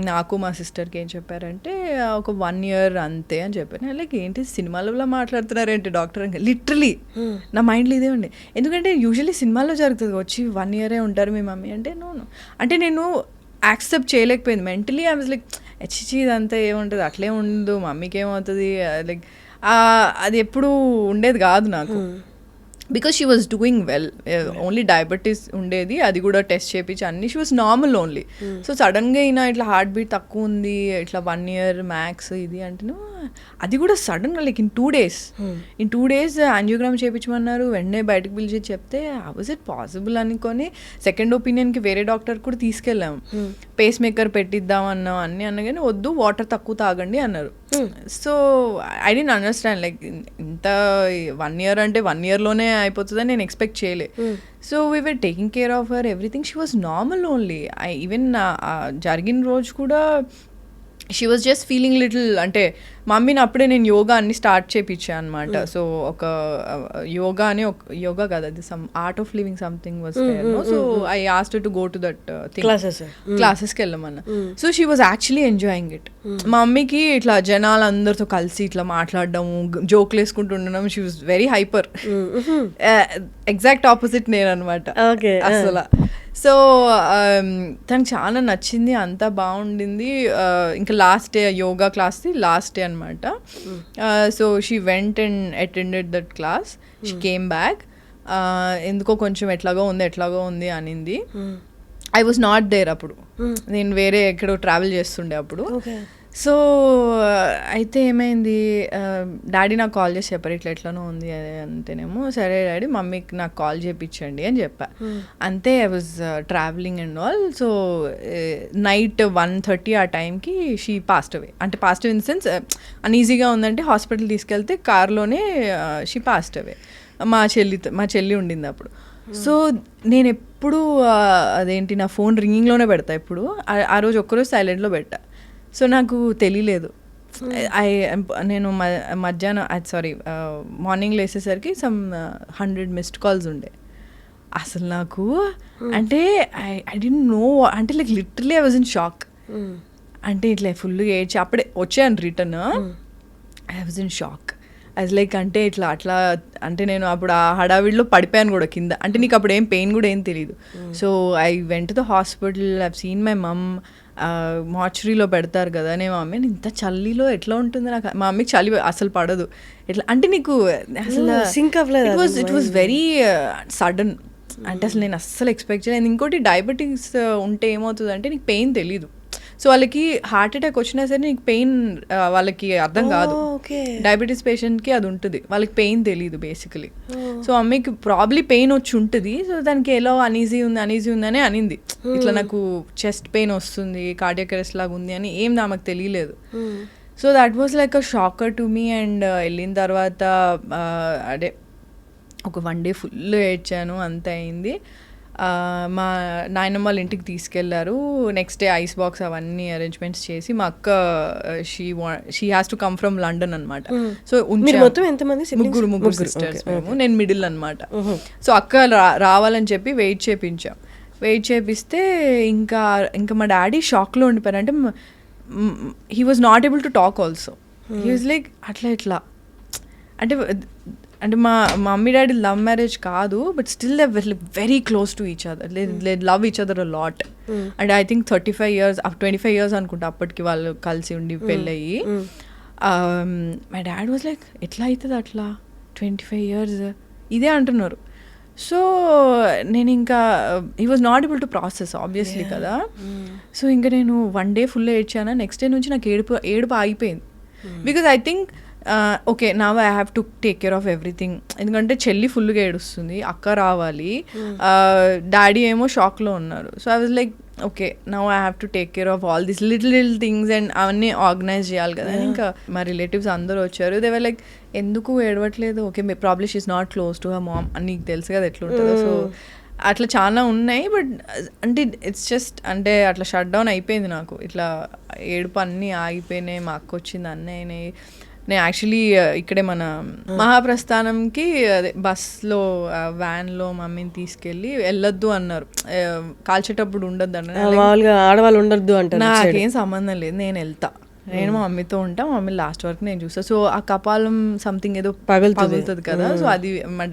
నాకు మా సిస్టర్కి ఏం చెప్పారంటే ఒక 1 year అంతే అని చెప్పారు. లైక్ ఏంటి సినిమాలలో మాట్లాడుతున్నారేంటి డాక్టర్ అని లిటరలీ నా మైండ్లో ఇదే ఉండే. ఎందుకంటే యూజువల్లీ సినిమాల్లో జరుగుతుంది, వచ్చి 1 year ఉంటారు మీ మమ్మీ అంటే. నో అంటే నేను యాక్సెప్ట్ చేయలేకపోయింది మెంటలీ. ఐ వాజ్ లైక్ హెచ్చి ఇదంతా ఏముంటుంది, అట్లే ఉండదు, మమ్మీకి ఏమవుతుంది, లైక్ అది ఎప్పుడు ఉండేది కాదు నాకు. Because she was doing well, only diabetes ఉండేది, అది కూడా టెస్ట్ చేయించి అన్ని she was normal only. So సడన్గా అయినా ఇట్లా హార్ట్ బీట్ తక్కువ ఉంది, ఇట్లా 1 year మ్యాక్స్ ఇది అంటే, అది కూడా సడన్గా లైక్ ఇన్ 2 days యాంజియోగ్రామ్ చేయించమన్నారు. వెంటనే బయటకు పిలిచి చెప్తే వాజ్ ఇట్ పాసిబుల్ అనుకొని సెకండ్ ఒపీనియన్కి వేరే డాక్టర్ కూడా తీసుకెళ్ళాము. పేస్ మేకర్ పెట్టిద్దాం అన్నాం, అన్నీ అన్నా కానీ వద్దు, వాటర్ తక్కువ తాగండి అన్నారు. So I don't understand, like ఇంత 1 year అంటే 1 yearలోనే అయిపోతుందని నేను ఎక్స్పెక్ట్ చేయలే. So we were taking care of her, everything. She was normal only. Even జరిగిన రోజు కూడా she was just feeling little, అంటే మమ్మీని అప్పుడే నేను యోగా అన్ని స్టార్ట్ చేయించాను అనమాట. సో ఒక యోగా అని యోగా కాదు, అది some art of living something was there. So I asked to go to that thing, క్లాసెస్కి వెళ్ళమన్నా. So she was actually enjoying it. మా మమ్మీకి ఇట్లా జనాలు అందరితో కలిసి ఇట్లా మాట్లాడడము, జోక్లు వేసుకుంటూ ఉండడం, she was very hyper. Exact opposite నేను అనమాట అసలు. సో తనకు చాలా నచ్చింది, అంతా బాగుండింది. ఇంకా లాస్ట్ డే యోగా క్లాస్ది లాస్ట్ డే అనమాట. So she went and attended that class. She came back, ఎందుకో కొంచెం ఎట్లాగో ఉంది అనింది. ఐ వాజ్ నాట్ దేర్ అప్పుడు, నేను వేరే ఎక్కడో ట్రావెల్ చేస్తుండే అప్పుడు. సో అయితే ఏమైంది, డాడీ నాకు కాల్ చేసి చెప్పారు ఇట్లా ఎట్లనో ఉంది అది అంటేనేమో, సరే డాడీ మమ్మీకి నాకు కాల్ చేయించండి అని చెప్పా. అంతే I was travelling and all. So night 1:30 ఆ టైంకి షీ పాస్ట్ అవే. అంటే పాస్ట్ అవే ఇన్ సెన్స్ అన్ఈజీగా ఉందంటే హాస్పిటల్ తీసుకెళ్తే కార్లోనే షీ పాస్ట్ అవే. మా చెల్లి ఉండింది అప్పుడు. సో నేను ఎప్పుడు అదేంటి నా ఫోన్ రింగింగ్లోనే పెడతా ఎప్పుడు. ఆ రోజు ఒక్కరోజు సైలెంట్లో పెట్టా. సో నాకు తెలియలేదు. నేను మధ్యాహ్నం మార్నింగ్ లేసేసరికి 100 మిస్డ్ కాల్స్ ఉండే. అసలు నాకు అంటే ఐ డోంట్ నో, అంటే like literally I was in shock. అంటే ఇట్లా ఫుల్గా ఏడ్చి అప్పుడే వచ్చాను return. I was in shock. అది లైక్ అంటే అట్లా అంటే నేను అప్పుడు ఆ హడావిడిలో పడిపోయాను కూడా కింద. అంటే నీకు అప్పుడు ఏం పెయిన్ కూడా ఏం తెలియదు. So I went to the hospital. I seen my mom. మార్చురీలో పెడతారు కదా. నేను మమ్మీ ఇంత చలిలో ఎట్లా ఉంటుంది, నాకు మా మమ్మీకి చలి అసలు పడదు. ఎట్లా అంటే నీకు అసలు సింక్ అవ్వలేదు. It was very sudden. అంటే అసలు నేను అస్సలు ఎక్స్పెక్ట్ చేయలేదు. ఇంకోటి డయాబెటీస్ ఉంటే ఏమవుతుంది అంటే నీకు పెయిన్ తెలీదు. సో వాళ్ళకి హార్ట్ అటాక్ వచ్చినా సరే నీకు పెయిన్ వాళ్ళకి అర్థం కాదు. డయాబెటీస్ పేషెంట్కి అది ఉంటుంది, వాళ్ళకి పెయిన్ తెలియదు బేసికలీ. సో మమ్మీకి ప్రాబ్లీ పెయిన్ వచ్చి ఉంటుంది. సో దానికి ఎలా అనీజీ ఉందని అనింది. ఇట్లా నాకు చెస్ట్ పెయిన్ వస్తుంది, కార్డియాక్ అరెస్ట్ లాగా ఉంది అని ఏం నాకు తెలియలేదు. So that was like a shocker to me. And వెళ్ళిన తర్వాత అదే ఒక 1 day ఫుల్ ఏడ్చాను, అంత అయింది. మా నాయనమ్మ వాళ్ళ ఇంటికి తీసుకెళ్లారు. నెక్స్ట్ డే ఐస్ బాక్స్ అవన్నీ అరేంజ్మెంట్స్ చేసి, మా అక్క she has to come from London అనమాట. సో మొత్తం ఎంతమంది? ముగ్గురు సిస్టర్స్ మేము. నేను మిడిల్ అనమాట. సో అక్క రావాలని చెప్పి వెయిట్ చేపిస్తే ఇంకా మా డాడీ షాక్లో ఉండిపోయారు. అంటే he was not able to talk also. He was like అట్లా అంటే మా మమ్మీ డాడీ లవ్ మ్యారేజ్ కాదు, but still they very close to each other. They love each other a lot. And I think 25 years అనుకుంటా అప్పటికి వాళ్ళు కలిసి ఉండి పెళ్ళయ్యి. మై డాడ్ వాజ్ లైక్ ఎట్లా అవుతుంది అట్లా 25 years ఇదే అంటున్నారు. సో నేను ఇంకా he was not able to process obviously కదా. సో ఇంకా నేను 1 day ఫుల్ ఏడ్చాను. నెక్స్ట్ డే నుంచి నాకు ఏడుపు ఆగిపోయింది. Because I think okay now I have to take care of everything. ఎందుకంటే చెల్లి ఫుల్గా ఏడుస్తుంది, అక్క రావాలి, డాడీ ఏమో షాక్లో ఉన్నారు. So I was like okay now I have to take care of all this little things and అవన్నీ ఆర్గనైజ్ చేయాలి కదా. ఇంకా మా రిలేటివ్స్ అందరూ వచ్చారు. దే వర్ లైక్ ఎందుకు ఏడవట్లేదు, okay probably she is not close to her mom అని నీకు తెలుసు కదా ఎట్లా ఉంటుందో. సో అట్లా చాలా ఉన్నాయి. బట్ అంటే ఇట్స్ జస్ట్ అంటే అట్లా షట్ డౌన్ అయిపోయింది నాకు. ఇట్లా ఏడుపు అన్నీ ఆగిపోయినాయి. మా అక్క వచ్చింది, అన్నీ అయినాయి. నేను యాక్చువల్లీ ఇక్కడే మన మహాప్రస్థానంకి అదే బస్లో వ్యాన్లో మమ్మీని తీసుకెళ్ళి వెళ్ళొద్దు అన్నారు. కాల్చేటప్పుడు ఉండొద్దు అన్నారు. ఆడవాళ్ళు ఉండొద్దు అంటారు. నాకేం సంబంధం లేదు, నేను వెళ్తా, నేను మా మమ్మీతో ఉంటా, మా మమ్మీ లాస్ట్ వరకు నేను చూస్తాను. సో ఆ కపాలం సంథింగ్ ఏదో పగులుతుంది కదా. సో అది మా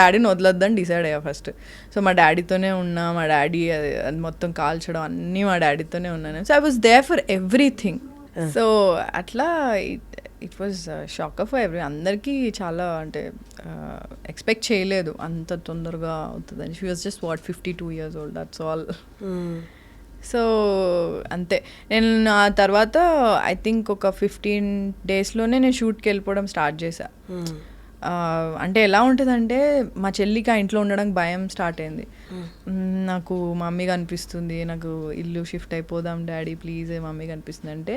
డాడీని వదలొద్దని డిసైడ్ అయ్యా ఫస్ట్. సో మా డాడీతోనే ఉన్నా. మా డాడీ అది మొత్తం కాల్చడం అన్నీ మా డాడీతోనే ఉన్నాను. So I was there for everything. So అట్లా ఇట్ వాజ్ షాకర్ ఫర్ అందరికీ. చాలా అంటే ఎక్స్పెక్ట్ చేయలేదు అంత తొందరగా అవుతుందని. She was just 52 years old, that's all. So అంతే. నేను ఆ తర్వాత ఐ థింక్ ఒక 15 daysలోనే నేను షూట్కి వెళ్ళిపోవడం స్టార్ట్ చేశా. అంటే ఎలా ఉంటుందంటే మా చెల్లికి ఆ ఇంట్లో ఉండడానికి భయం స్టార్ట్ అయింది. నాకు మమ్మీగా అనిపిస్తుంది, నాకు ఇల్లు షిఫ్ట్ అయిపోదాం డాడీ ప్లీజ్ మమ్మీగా అనిపిస్తుంది అంటే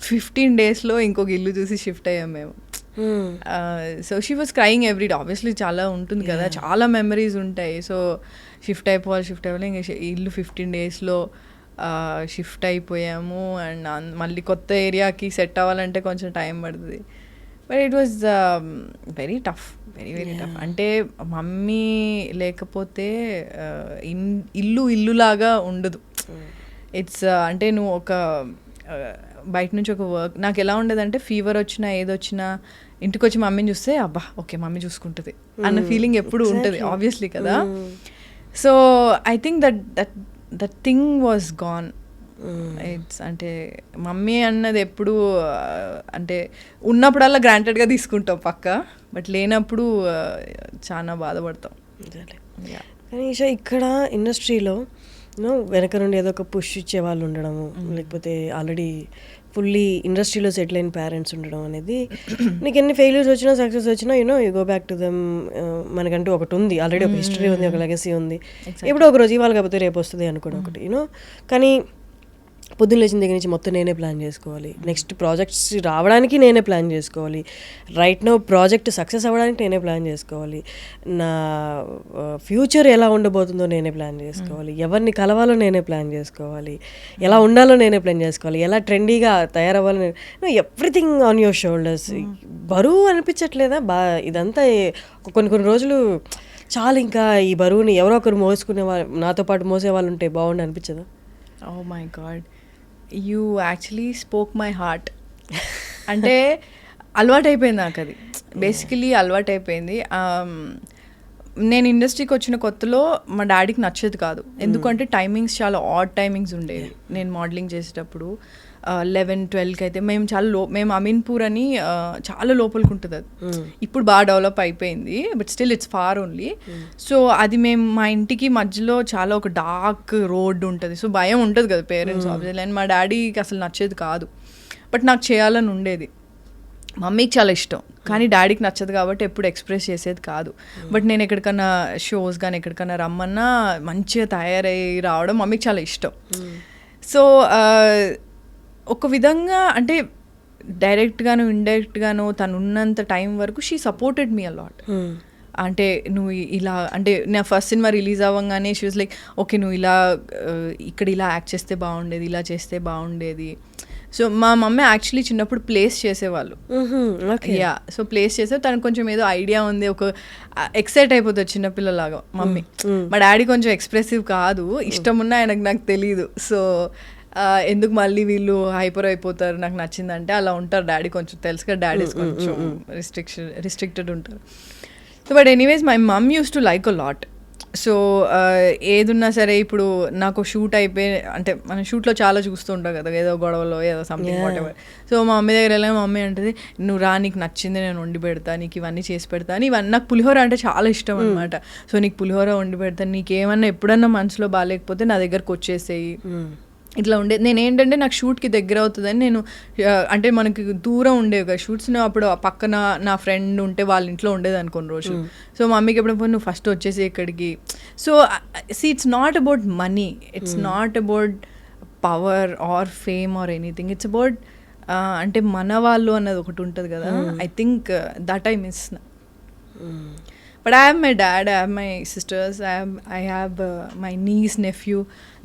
15 daysలో ఇంకొక ఇల్లు చూసి షిఫ్ట్ అయ్యాం మేము. So she was crying every day. Obviously చాలా ఉంటుంది కదా, చాలా మెమరీస్ ఉంటాయి. సో షిఫ్ట్ అయిపోవాలి ఇంకా ఇల్లు 15 daysలో షిఫ్ట్ అయిపోయాము. అండ్ మళ్ళీ కొత్త ఏరియాకి సెట్ అవ్వాలంటే కొంచెం టైం పడుతుంది. But it was very tough, very tough. అంటే మమ్మీ లేకపోతే ఇల్లులాగా ఉండదు. ఇట్స్ అంటే నువ్వు ఒక బయట నుంచి ఒక వర్క్ నాకు ఎలా ఉండదంటే ఫీవర్ వచ్చినా ఏదొచ్చినా ఇంటికి వచ్చి మమ్మీని చూస్తే అబ్బా ఓకే మమ్మీ చూసుకుంటుంది అన్న ఫీలింగ్ ఎప్పుడు ఉంటుంది ఆబ్వియస్లీ కదా. So I think that thing was gone. It's అంటే మమ్మీ అన్నది ఎప్పుడు అంటే ఉన్నప్పుడల్లా గ్రాంటెడ్గా తీసుకుంటాం పక్క, బట్ లేనప్పుడు చాలా బాధపడతాం. కానీ ఈషా ఇక్కడ ఇండస్ట్రీలో వెనక నుండి ఏదో ఒక పుష్ ఇచ్చే వాళ్ళు ఉండడము, లేకపోతే ఆల్రెడీ ఫుల్లీ ఇండస్ట్రీలో సెటిల్ అయిన పేరెంట్స్ ఉండడం అనేది నీకు ఎన్ని ఫెయిల్యూర్స్ వచ్చినా సక్సెస్ వచ్చినా you go back to them. మనకంటూ ఒకటి ఉంది, ఆల్రెడీ ఒక హిస్టరీ ఉంది, ఒక లెగసీ ఉంది. ఎప్పుడో ఒక రోజు ఇవాళ కాకపోతే రేపు వస్తుంది అనుకోండి ఒకటి కానీ పొద్దున్న లేచిన దగ్గర నుంచి మొత్తం నేనే ప్లాన్ చేసుకోవాలి. నెక్స్ట్ ప్రాజెక్ట్స్ రావడానికి నేనే ప్లాన్ చేసుకోవాలి. రైట్ నౌ ప్రాజెక్ట్ సక్సెస్ అవ్వడానికి నేనే ప్లాన్ చేసుకోవాలి. నా ఫ్యూచర్ ఎలా ఉండబోతుందో నేనే ప్లాన్ చేసుకోవాలి. ఎవరిని కలవాలో నేనే ప్లాన్ చేసుకోవాలి. ఎలా ఉండాలో నేనే ప్లాన్ చేసుకోవాలి. ఎలా ట్రెండీగా తయారవ్వాలో ఎవ్రీథింగ్ ఆన్ యువర్ షోల్డర్స్. బరువు అనిపించట్లేదా? ఇదంతా కొన్ని రోజులు చాలా, ఇంకా ఈ బరువుని ఎవరో ఒకరు మోసుకునే వాళ్ళు, నాతో పాటు మోసే వాళ్ళు ఉంటే బాగుండి అనిపించదా? Oh my God, you actually spoke my heart. అంటే అలవాటైపోయింది నాకు అది, బేసికలీ అలవాటైపోయింది. నేను ఇండస్ట్రీకి వచ్చిన కొత్తలో మా డాడీకి నచ్చేది కాదు, ఎందుకంటే టైమింగ్స్ చాలా ఆడ్ టైమింగ్స్ ఉండేవి. నేను మోడలింగ్ చేసేటప్పుడు 11-12కి అయితే మేము అమీన్పూర్ అని చాలా లోపలికి ఉంటుంది అది. ఇప్పుడు బాగా డెవలప్ అయిపోయింది, but still it's far only. So అది మేము మా ఇంటికి మధ్యలో చాలా ఒక డార్క్ రోడ్ ఉంటుంది. సో భయం ఉంటుంది కదా పేరెంట్స్ ఆబ్వియస్లీ. అండ్ మా డాడీకి అసలు నచ్చేది కాదు, బట్ నాకు చేయాలని ఉండేది. మమ్మీకి చాలా ఇష్టం, కానీ డాడీకి నచ్చదు కాబట్టి ఎప్పుడు ఎక్స్ప్రెస్ చేసేది కాదు. బట్ నేను ఎక్కడికన్నా షోస్ కానీ ఎక్కడికన్నా రమ్మన్నా మంచిగా తయారయ్యి రావడం మమ్మీకి చాలా ఇష్టం. సో ఒక విధంగా అంటే డైరెక్ట్గాను ఇండైరెక్ట్గాను తను ఉన్నంత టైం వరకు షీ సపోర్టెడ్ మీ అలాట్. అంటే నువ్వు ఇలా, అంటే నా ఫస్ట్ సినిమా రిలీజ్ అవ్వగానే షీ వాజ్ లైక్, ఓకే నువ్వు ఇలా ఇక్కడ ఇలా యాక్ట్ చేస్తే బాగుండేది, ఇలా చేస్తే బాగుండేది. సో మా మమ్మీ యాక్చువల్లీ చిన్నప్పుడు ప్లేస్ చేసేవాళ్ళు. యా, సో ప్లేస్ చేసే తనకు కొంచెం ఏదో ఐడియా ఉంది, ఒక ఎక్సైట్ అయిపోతుంది చిన్నపిల్లలాగా మమ్మీ. మా డాడీ కొంచెం ఎక్స్ప్రెసివ్ కాదు, ఇష్టం ఉన్నా ఆయనకు నాకు తెలీదు. సో ఎందుకు మళ్ళీ వీళ్ళు హైపర్ అయిపోతారు, నాకు నచ్చిందంటే అలా ఉంటారు డాడీ. కొంచెం తెలుసు కదా డాడీస్ కొంచెం రిస్ట్రిక్టెడ్ ఉంటారు. So but anyways my mom use to like a lot. So ఏదున్నా సరే, ఇప్పుడు నాకు షూట్ అయిపోయి, అంటే మనం షూట్లో చాలా చూస్తూ ఉంటాం కదా, ఏదో గొడవలో ఏదో సంథింగ్ వాట్ ఎవర్. సో మా మమ్మీ దగ్గర వెళ్ళాక మమ్మీ అంటది, నువ్వు రా, నీకు నచ్చింది నేను వండి పెడతా, నీకు ఇవన్నీ చేసి పెడతాను. ఇవన్నీ నాకు పులిహోర అంటే చాలా ఇష్టం అనమాట. సో నీకు పులిహోర వండి పెడతాను, నీకేమన్నా ఎప్పుడన్నా మనసులో బాగాలేకపోతే నా దగ్గరకు వచ్చేసేయి, ఇట్లా ఉండేది. నేను ఏంటంటే నాకు షూట్కి దగ్గర అవుతుందని నేను, అంటే మనకి దూరం ఉండేవి కదా షూట్స్. అప్పుడు పక్కన నా ఫ్రెండ్ ఉంటే వాళ్ళ ఇంట్లో ఉండేది అనుకోని రోజు. సో మమ్మీకి ఎప్పుడైనా నువ్వు ఫస్ట్ వచ్చేసి ఇక్కడికి. So it's not about money, it's not about power or fame or anything. It's about అంటే మన వాళ్ళు అన్నది ఒకటి ఉంటుంది కదా. I think that I miss. But I have my dad, I have my sisters, I have my nieces, nephew.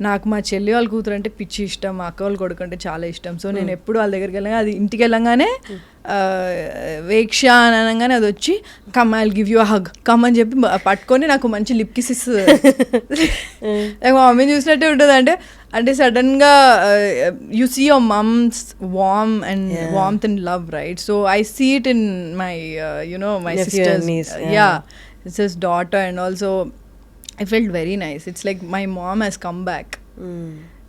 నాకు మా చెల్లి వాళ్ళ కూతురు అంటే పిచ్చి ఇష్టం, మా అక్క వాళ్ళ కొడుకు అంటే చాలా ఇష్టం. సో నేను ఎప్పుడు వాళ్ళ దగ్గరికి వెళ్ళగా, అది ఇంటికి వెళ్ళంగానే వేక్ష అని అనగానే అది వచ్చి come I will give you a hug, come అని చెప్పి పట్టుకొని నాకు మంచి లిప్ కిసెస్ నాకు మా మమ్మీని చూసినట్టే ఉంటుంది. అంటే సడన్గా you see your moms warmth and love, right? So I see it in my my sisters, sister's daughter, and also I felt very nice. It's like my mom has come back.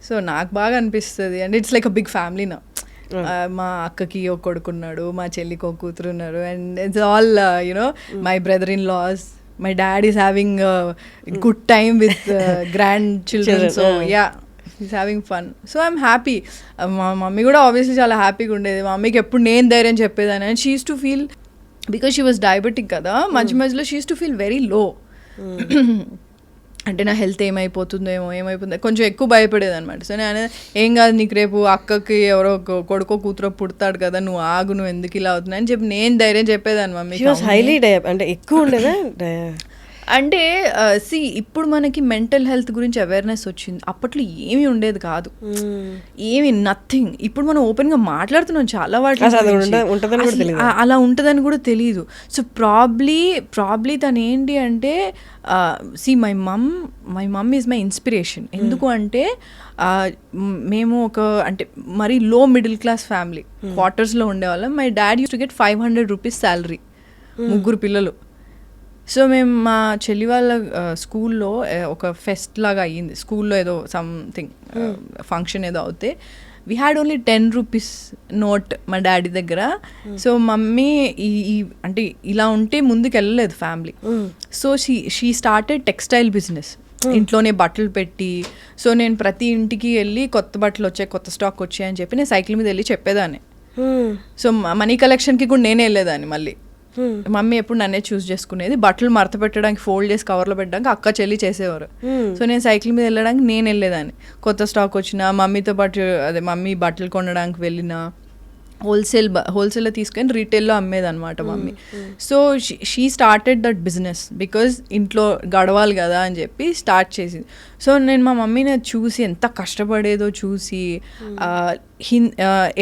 So నాకు బాగా అనిపిస్తుంది. And it's like a big family నా. మా అక్కకి ఒక కొడుకున్నాడు, మా చెల్లికి ఒక కూతురు ఉన్నారు, and it's all my brother in laws. My dad is having good time with grand children. So yeah, is having fun. So I'm happy. మా మమ్మీ కూడా ఆబ్వియస్లీ చాలా హ్యాపీగా ఉండేది. మా మమ్మీకి ఎప్పుడు నేను ధైర్యం చెప్పేదాన్ని. And she use to feel, because she was diabetic కదా, మధ్యలో she use to feel very low. అంటే నా హెల్త్ ఏమైపోతుందో ఏమైపోతుందో కొంచెం ఎక్కువ భయపడేది అనమాట. సో నేను ఏం కాదు, నీకు రేపు అక్కకి ఎవరో కొడుకో కూతురో పుడతాడు కదా, నువ్వు ఆగు, నువ్వు ఎందుకు ఇలా అవుతున్నావు అని చెప్పి నేను ధైర్యం చెప్పేదాన్ని మమ్మీ. హైలీ అంటే ఎక్కువ ఉండేదా? అంటే ఇప్పుడు మనకి మెంటల్ హెల్త్ గురించి అవేర్నెస్ వచ్చింది, అప్పట్లో ఏమీ ఉండేది కాదు, ఏమి నథింగ్. ఇప్పుడు మనం ఓపెన్గా మాట్లాడుతున్నాం చాలా వాటి, అలా ఉంటుందని కూడా తెలియదు. సో ప్రాబ్లీ తను ఏంటి అంటే my mum is my inspiration. ఎందుకు అంటే మేము అంటే మరీ లో మిడిల్ క్లాస్ ఫ్యామిలీ, క్వార్టర్స్లో ఉండేవాళ్ళం. My dad used to get 500 rupees salary, 3 పిల్లలు. సో మేము మా చెల్లి వాళ్ళ స్కూల్లో ఒక ఫెస్ట్ లాగా అయ్యింది, స్కూల్లో ఏదో సంథింగ్ ఫంక్షన్ ఏదో అవుతే we had only 10 rupees note మా డాడీ దగ్గర. సో మమ్మీ అంటే ఇలా ఉంటే ముందుకు వెళ్ళలేదు family. So she started textile business. ఇంట్లోనే బట్టలు పెట్టి. సో నేను ప్రతి ఇంటికి వెళ్ళి కొత్త బట్టలు వచ్చాయి, కొత్త స్టాక్ వచ్చాయి అని చెప్పి నేను సైకిల్ మీద వెళ్ళి చెప్పేదాన్ని. సో మనీ కలెక్షన్కి కూడా నేనే వెళ్ళేదాన్ని. మళ్ళీ మమ్మీ ఎప్పుడు నన్నే చూస్ చేసుకునేది. బట్టలు మడత పెట్టడానికి, ఫోల్డ్ చేసి కవర్లో పెట్టడానికి అక్క చెల్లి చేసేవారు. సో నేను సైకిల్ మీద వెళ్ళడానికి నేను వెళ్ళేదాన్ని. కొత్త స్టాక్ వచ్చినా మమ్మీతో పాటు, అదే మమ్మీ బట్టలు కొనడానికి వెళ్ళినా, హోల్సేల్లో తీసుకొని రీటైల్లో అమ్మేదన్నమాట mummy. So she started that business because ఇంట్లో గడవాలి కదా అని చెప్పి స్టార్ట్ చేసింది. సో నేను మా మమ్మీని చూసి ఎంత కష్టపడేదో చూసి,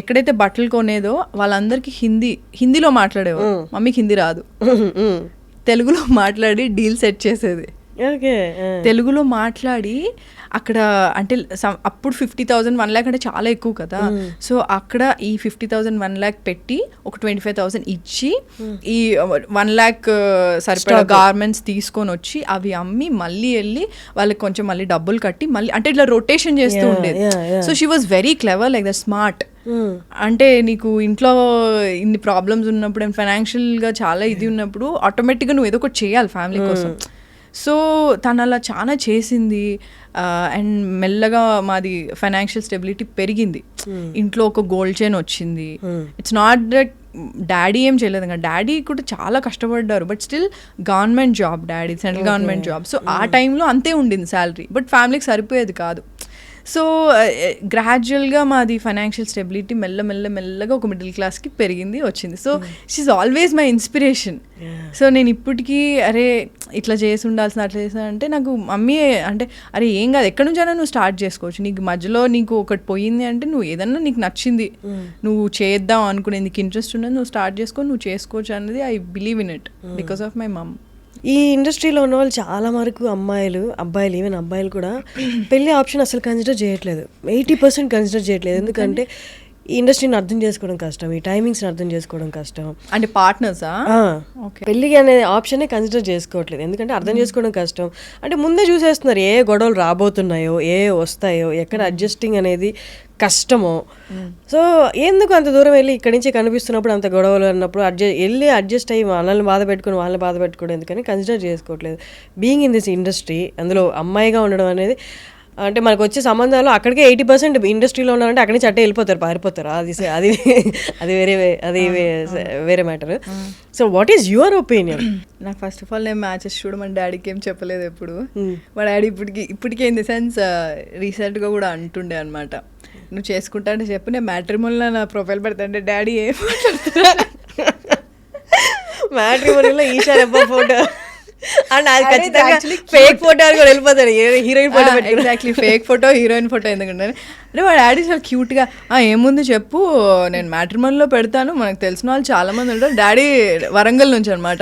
ఎక్కడైతే బట్టలు కొనేదో వాళ్ళందరికీ హిందీలో మాట్లాడేవారు. మమ్మీకి హిందీ రాదు, తెలుగులో మాట్లాడి డీల్ సెట్ చేసేది. తెలుగులో మాట్లాడి అక్కడ అంటే అప్పుడు 50,000 1 lakh అంటే చాలా ఎక్కువ కదా. సో అక్కడ ఈ 50,000 1 lakh పెట్టి ఒక 25,000 ఇచ్చి ఈ 1 lakh సరిపడా గార్మెంట్స్ తీసుకొని వచ్చి అవి అమ్మి మళ్ళీ వెళ్ళి వాళ్ళకి కొంచెం మళ్ళీ డబ్బులు కట్టి మళ్ళీ అంటే ఇట్లా రొటేషన్ చేస్తూ ఉండేది. So she was very clever, like the smart. అంటే నీకు ఇంట్లో ఇన్ని ప్రాబ్లమ్స్ ఉన్నప్పుడు అండ్ ఫైనాన్షియల్గా చాలా ఇది ఉన్నప్పుడు ఆటోమేటిక్గా నువ్వు ఏదో ఒకటి చేయాలి ఫ్యామిలీ కోసం. సో తను అలా చాలా చేసింది. అండ్ మెల్లగా మాది ఫైనాన్షియల్ స్టెబిలిటీ పెరిగింది. ఇంట్లో ఒక గోల్డ్ చైన్ వచ్చింది. ఇట్స్ నాట్ దట్ డాడీ ఏం చేయలేదు కదా, డాడీ కూడా చాలా కష్టపడ్డారు. But still government job, daddy central government job. So ఆ టైంలో అంతే ఉండింది శాలరీ, బట్ ఫ్యామిలీకి సరిపోయేది కాదు. సో గ్రాడ్యువల్గా మాది ఫైనాన్షియల్ స్టెబిలిటీ మెల్లగా ఒక మిడిల్ క్లాస్కి పెరిగింది, వచ్చింది. So she's always my inspiration. So నేను ఇప్పటికీ అరే ఇట్లా చేసి ఉండాల్సిన, అట్లా చేసా అంటే నాకు మమ్మీ అంటే అరే ఏం కాదు, ఎక్కడి నుంచైనా నువ్వు స్టార్ట్ చేసుకోవచ్చు. నీకు మధ్యలో నీకు ఒకటి పోయింది అంటే నువ్వు ఏదన్నా నీకు నచ్చింది నువ్వు చేద్దాం అనుకునే, నీకు ఇంట్రెస్ట్ ఉన్నది నువ్వు స్టార్ట్ చేసుకొని నువ్వు చేసుకోవచ్చు అనేది I believe in it because of my mom. ఈ ఇండస్ట్రీలో ఉన్న వాళ్ళు చాలా వరకు అబ్బాయిలు ఈవెన్ అబ్బాయిలు కూడా పెళ్లి ఆప్షన్ అసలు కన్సిడర్ చేయట్లేదు. 80% కన్సిడర్ చేయట్లేదు. ఎందుకంటే ఈ ఇండస్ట్రీని అర్థం చేసుకోవడం కష్టం, ఈ టైమింగ్స్ని అర్థం చేసుకోవడం కష్టం. అంటే పార్ట్నర్సా పెళ్ళికి అనే ఆప్షనే కన్సిడర్ చేసుకోవట్లేదు, ఎందుకంటే అర్థం చేసుకోవడం కష్టం. అంటే ముందే చూసేస్తున్నారు ఏ గొడవలు రాబోతున్నాయో, ఏ వస్తాయో, ఎక్కడ అడ్జస్టింగ్ అనేది కష్టమో. సో ఎందుకు అంత దూరం వెళ్ళి ఇక్కడి నుంచి కనిపిస్తున్నప్పుడు అంత గొడవలు అన్నప్పుడు అడ్జస్ట్ అయ్యి వాళ్ళని బాధ పెట్టుకోవడం ఎందుకని కన్సిడర్ చేసుకోవట్లేదు. బీయింగ్ ఇన్ దిస్ ఇండస్ట్రీ, అందులో అమ్మాయిగా ఉండడం అనేది అంటే మనకు వచ్చే సంబంధాలు అక్కడికే 80% ఇండస్ట్రీలో ఉన్నారంటే అక్కడి నుంచి అట్టే వెళ్ళిపోతారు, పారిపోతారు. అది వేరే matter. So what is your opinion? నాకు ఫస్ట్ ఆఫ్ ఆల్ నేను మ్యాచెస్ చూడమని డాడీకి ఏం చెప్పలేదు ఎప్పుడు. మా డాడీ ఇప్పటికీ ఇన్ ది సెన్స్ రీసెంట్గా కూడా అంటుండే అనమాట, నువ్వు చేసుకుంటా అంటే చెప్పు, నేను మ్యాట్రిమోనీలో నా ప్రొఫైల్ పెడతా అంటే డాడీ ఏం మ్యాట్రిమోనీలో ఈషా రెబ్బా ఫోటో అండ్ అది ఖచ్చితంగా ఫేక్ ఫోటో అని కూడా వెళ్ళిపోతాడు, heroine photo. Exactly, fake photo heroine photo ఎందుకంటే అంటే మా డాడీ చాలా క్యూట్గా ఏముంది చెప్పు నేను మ్యాట్రిమోనీలో పెడతాను, మనకు తెలిసిన వాళ్ళు చాలా మంది ఉంటారు. డాడీ వరంగల్ నుంచి అనమాట,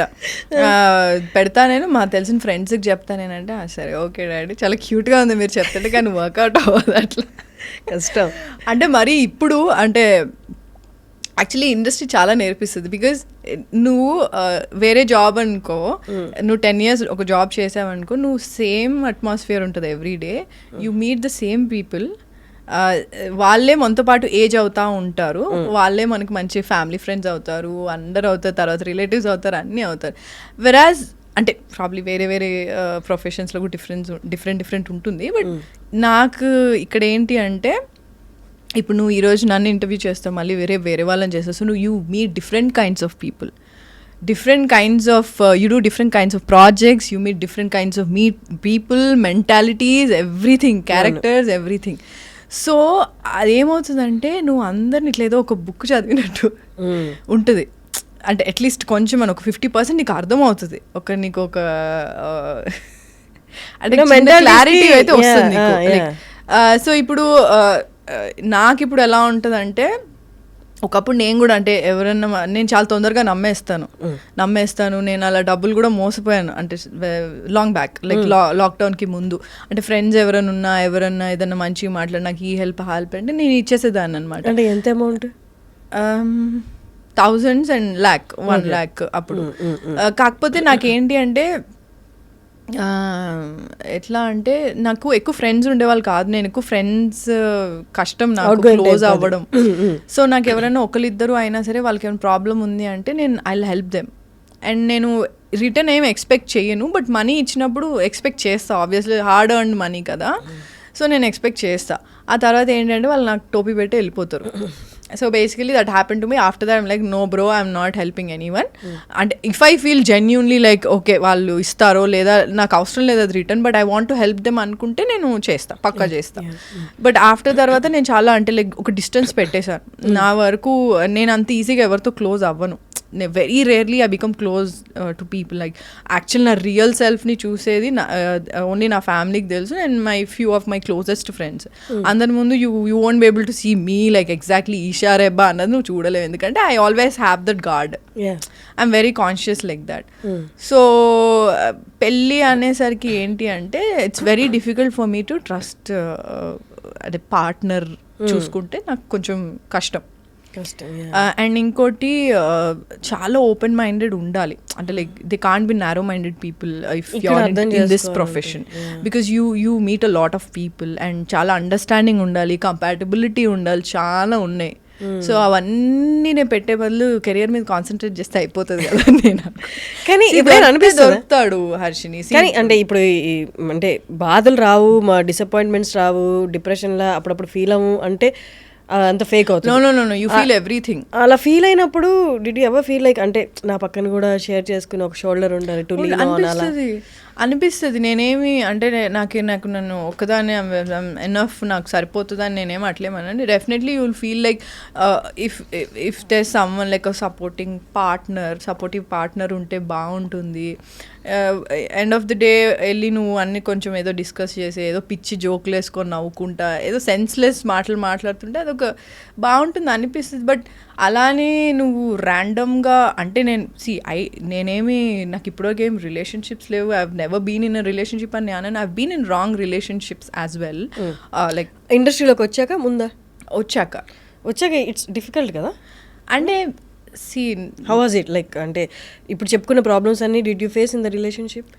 పెడతా నేను మా తెలిసిన ఫ్రెండ్స్కి చెప్తా నేనంటే సరే ఓకే డాడీ చాలా క్యూట్గా ఉంది మీరు చెప్తుంటే, కానీ వర్కౌట్ అవ్వదు, అట్లా కష్టం. అంటే మరి ఇప్పుడు అంటే యాక్చువల్లీ ఇండస్ట్రీ చాలా నేర్పిస్తుంది. బికాజ్ నువ్వు వేరే జాబ్ అనుకో, నువ్వు 10 years ఒక జాబ్ చేసావనుకో, నువ్వు సేమ్ అట్మాస్ఫియర్ ఉంటుంది every day, you meet the same people, వాళ్ళే మనతో పాటు ఏజ్ అవుతూ ఉంటారు, వాళ్ళే మనకి మంచి ఫ్యామిలీ ఫ్రెండ్స్ అవుతారు, అందరు అవుతారు, తర్వాత రిలేటివ్స్ అవుతారు, అన్నీ అవుతారు. వెరాజ్ అంటే ప్రాబ్లీ వేరే ప్రొఫెషన్స్లో కూడా డిఫరెంట్ ఉంటుంది. బట్ నాకు ఇక్కడ ఏంటి అంటే ఇప్పుడు నువ్వు ఈరోజు నన్ను ఇంటర్వ్యూ చేస్తావు, మళ్ళీ వేరే వాళ్ళని చేస్తావు. So you meet different kinds of people, you do different kinds of projects, you meet different kinds of people, mentalities, everything, characters, everything. So అదేమవుతుందంటే నువ్వు అందరిని ఇట్లేదో ఒక బుక్ చదివినట్టు ఉంటుంది. అంటే అట్లీస్ట్ కొంచెం ఒక 50% నీకు అర్థమవుతుంది, నీకు ఒక అంటే క్లారిటీ అయితే వస్తుంది నీకు. సో ఇప్పుడు నాకు ఇప్పుడు ఎలా ఉంటుందంటే, ఒకప్పుడు నేను కూడా అంటే ఎవరన్నా నేను చాలా తొందరగా నమ్మేస్తాను. నేను అలా డబ్బులు కూడా మోసపోయాను, అంటే లాంగ్ బ్యాక్, లైక్ లాక్డౌన్కి ముందు. అంటే ఫ్రెండ్స్ ఎవరైనా ఏదన్నా మంచిగా మాట్లాడి నాకు ఈ హెల్ప్ అంటే నేను ఇచ్చేసేదాన్ని అనమాట. అంటే ఎంత amount? thousands and lakh, 1 lakh అప్పుడు. కాకపోతే నాకేంటి అంటే ఎట్లా అంటే నాకు ఎక్కువ ఫ్రెండ్స్ ఉండేవాళ్ళు కాదు, నేను ఎక్కువ ఫ్రెండ్స్ కష్టం నాకు క్లోజ్ అవ్వడం. సో నాకు ఎవరైనా ఒకరిద్దరు అయినా సరే వాళ్ళకి ఏమైనా ప్రాబ్లం ఉంది అంటే నేను I will help them. And నేను రిటర్న్ ఏం ఎక్స్పెక్ట్ చేయను, బట్ మనీ ఇచ్చినప్పుడు ఎక్స్పెక్ట్ చేస్తా, ఆబ్వియస్లీ హార్డ్ ఎర్న్డ్ మనీ కదా, సో నేను ఎక్స్పెక్ట్ చేస్తా. ఆ తర్వాత ఏంటంటే వాళ్ళు నాకు టోపీ పెట్టి వెళ్ళిపోతారు. So basically that happen to me. After that I'm like no bro, I'm not helping any one. అంటే if I feel genuinely like okay వాళ్ళు ఇస్తారో లేదా నాకు అవసరం లేదు అది return, but I want to help them అనుకుంటే నేను చేస్తా, పక్కా చేస్తా. బట్ ఆఫ్టర్ తర్వాత నేను చాలా అంటే లైక్ ఒక డిస్టెన్స్ పెట్టేశాను. నా వరకు నేను అంత ఈజీగా ఎవరితో క్లోజ్ అవ్వను. Very rarely I become close to people. Like actual నా రియల్ సెల్ఫ్ని చూసేది ఓన్లీ నా ఫ్యామిలీకి తెలుసు and my few of my closest friends. అందరి ముందు you won't be able to see me like exactly Eesha Rebba అన్నది నువ్వు చూడలేవు, ఎందుకంటే I always have that guard. I'm very conscious like that. So పెళ్ళి అనేసరికి ఏంటి అంటే it's very difficult for me to trust అదే పార్ట్నర్ చూసుకుంటే నాకు కొంచెం కష్టం. అండ్ ఇంకోటి చాలా ఓపెన్ మైండెడ్ ఉండాలి, అంటే like they can't be narrow minded people if you are in this profession, because you meet a lot of people and చాలా అండర్స్టాండింగ్ ఉండాలి, కంపాటబిలిటీ ఉండాలి, చాలా ఉన్నాయి. సో అవన్నీ నేను పెట్టే బదులు కెరియర్ మీద కాన్సన్ట్రేట్ చేస్తే అయిపోతుంది కదా. నేను కానీ దొరుకుతాడు హర్షిని కానీ అంటే ఇప్పుడు అంటే బాధలు రావు, మా డిసప్పాయింట్మెంట్స్ రావు, డిప్రెషన్లా అప్పుడప్పుడు ఫీల్ అవ్వు అంటే అంత ఫేక్ అవుతుంది. No you feel everything. అలా ఫీల్ అయినప్పుడు did you ever feel like అంటే నా పక్కన కూడా షేర్ చేసుకుని ఒక షోల్డర్ ఉండాలి టు లీన్ ఆన్ అలా అనిపిస్తుంది. నేనేమి అంటే నాకు నన్ను ఒక్కదాన్ని ఎనఫ్ నాకు సరిపోతుందని నేనేమి అట్లేమనండి. Definitely you will feel like if there someone like a supportive partner ఉంటే బాగుంటుంది. ఎండ్ ఆఫ్ ది డే వెళ్ళి నువ్వు అన్ని కొంచెం ఏదో డిస్కస్ చేసి ఏదో పిచ్చి జోకులు వేసుకొని నవ్వుకుంటా ఏదో సెన్స్లెస్ మాటలు మాట్లాడుతుంటే అదొక బాగుంటుంది అనిపిస్తుంది. బట్ అలానే నువ్వు ర్యాండమ్గా అంటే నేనేమి నాకు ఇప్పటివరకు ఏం రిలేషన్షిప్స్ లేవు. I have never been in a relationship అని నేను I have been in wrong relationships as well. Like ఇండస్ట్రీలోకి వచ్చాక ఇట్స్ డిఫికల్ట్ కదా. అంటే హౌ వాజ్ ఇట్ లైక్ అంటే ఇప్పుడు చెప్పుకున్న ప్రాబ్లమ్స్ అన్ని did you face in the relationship?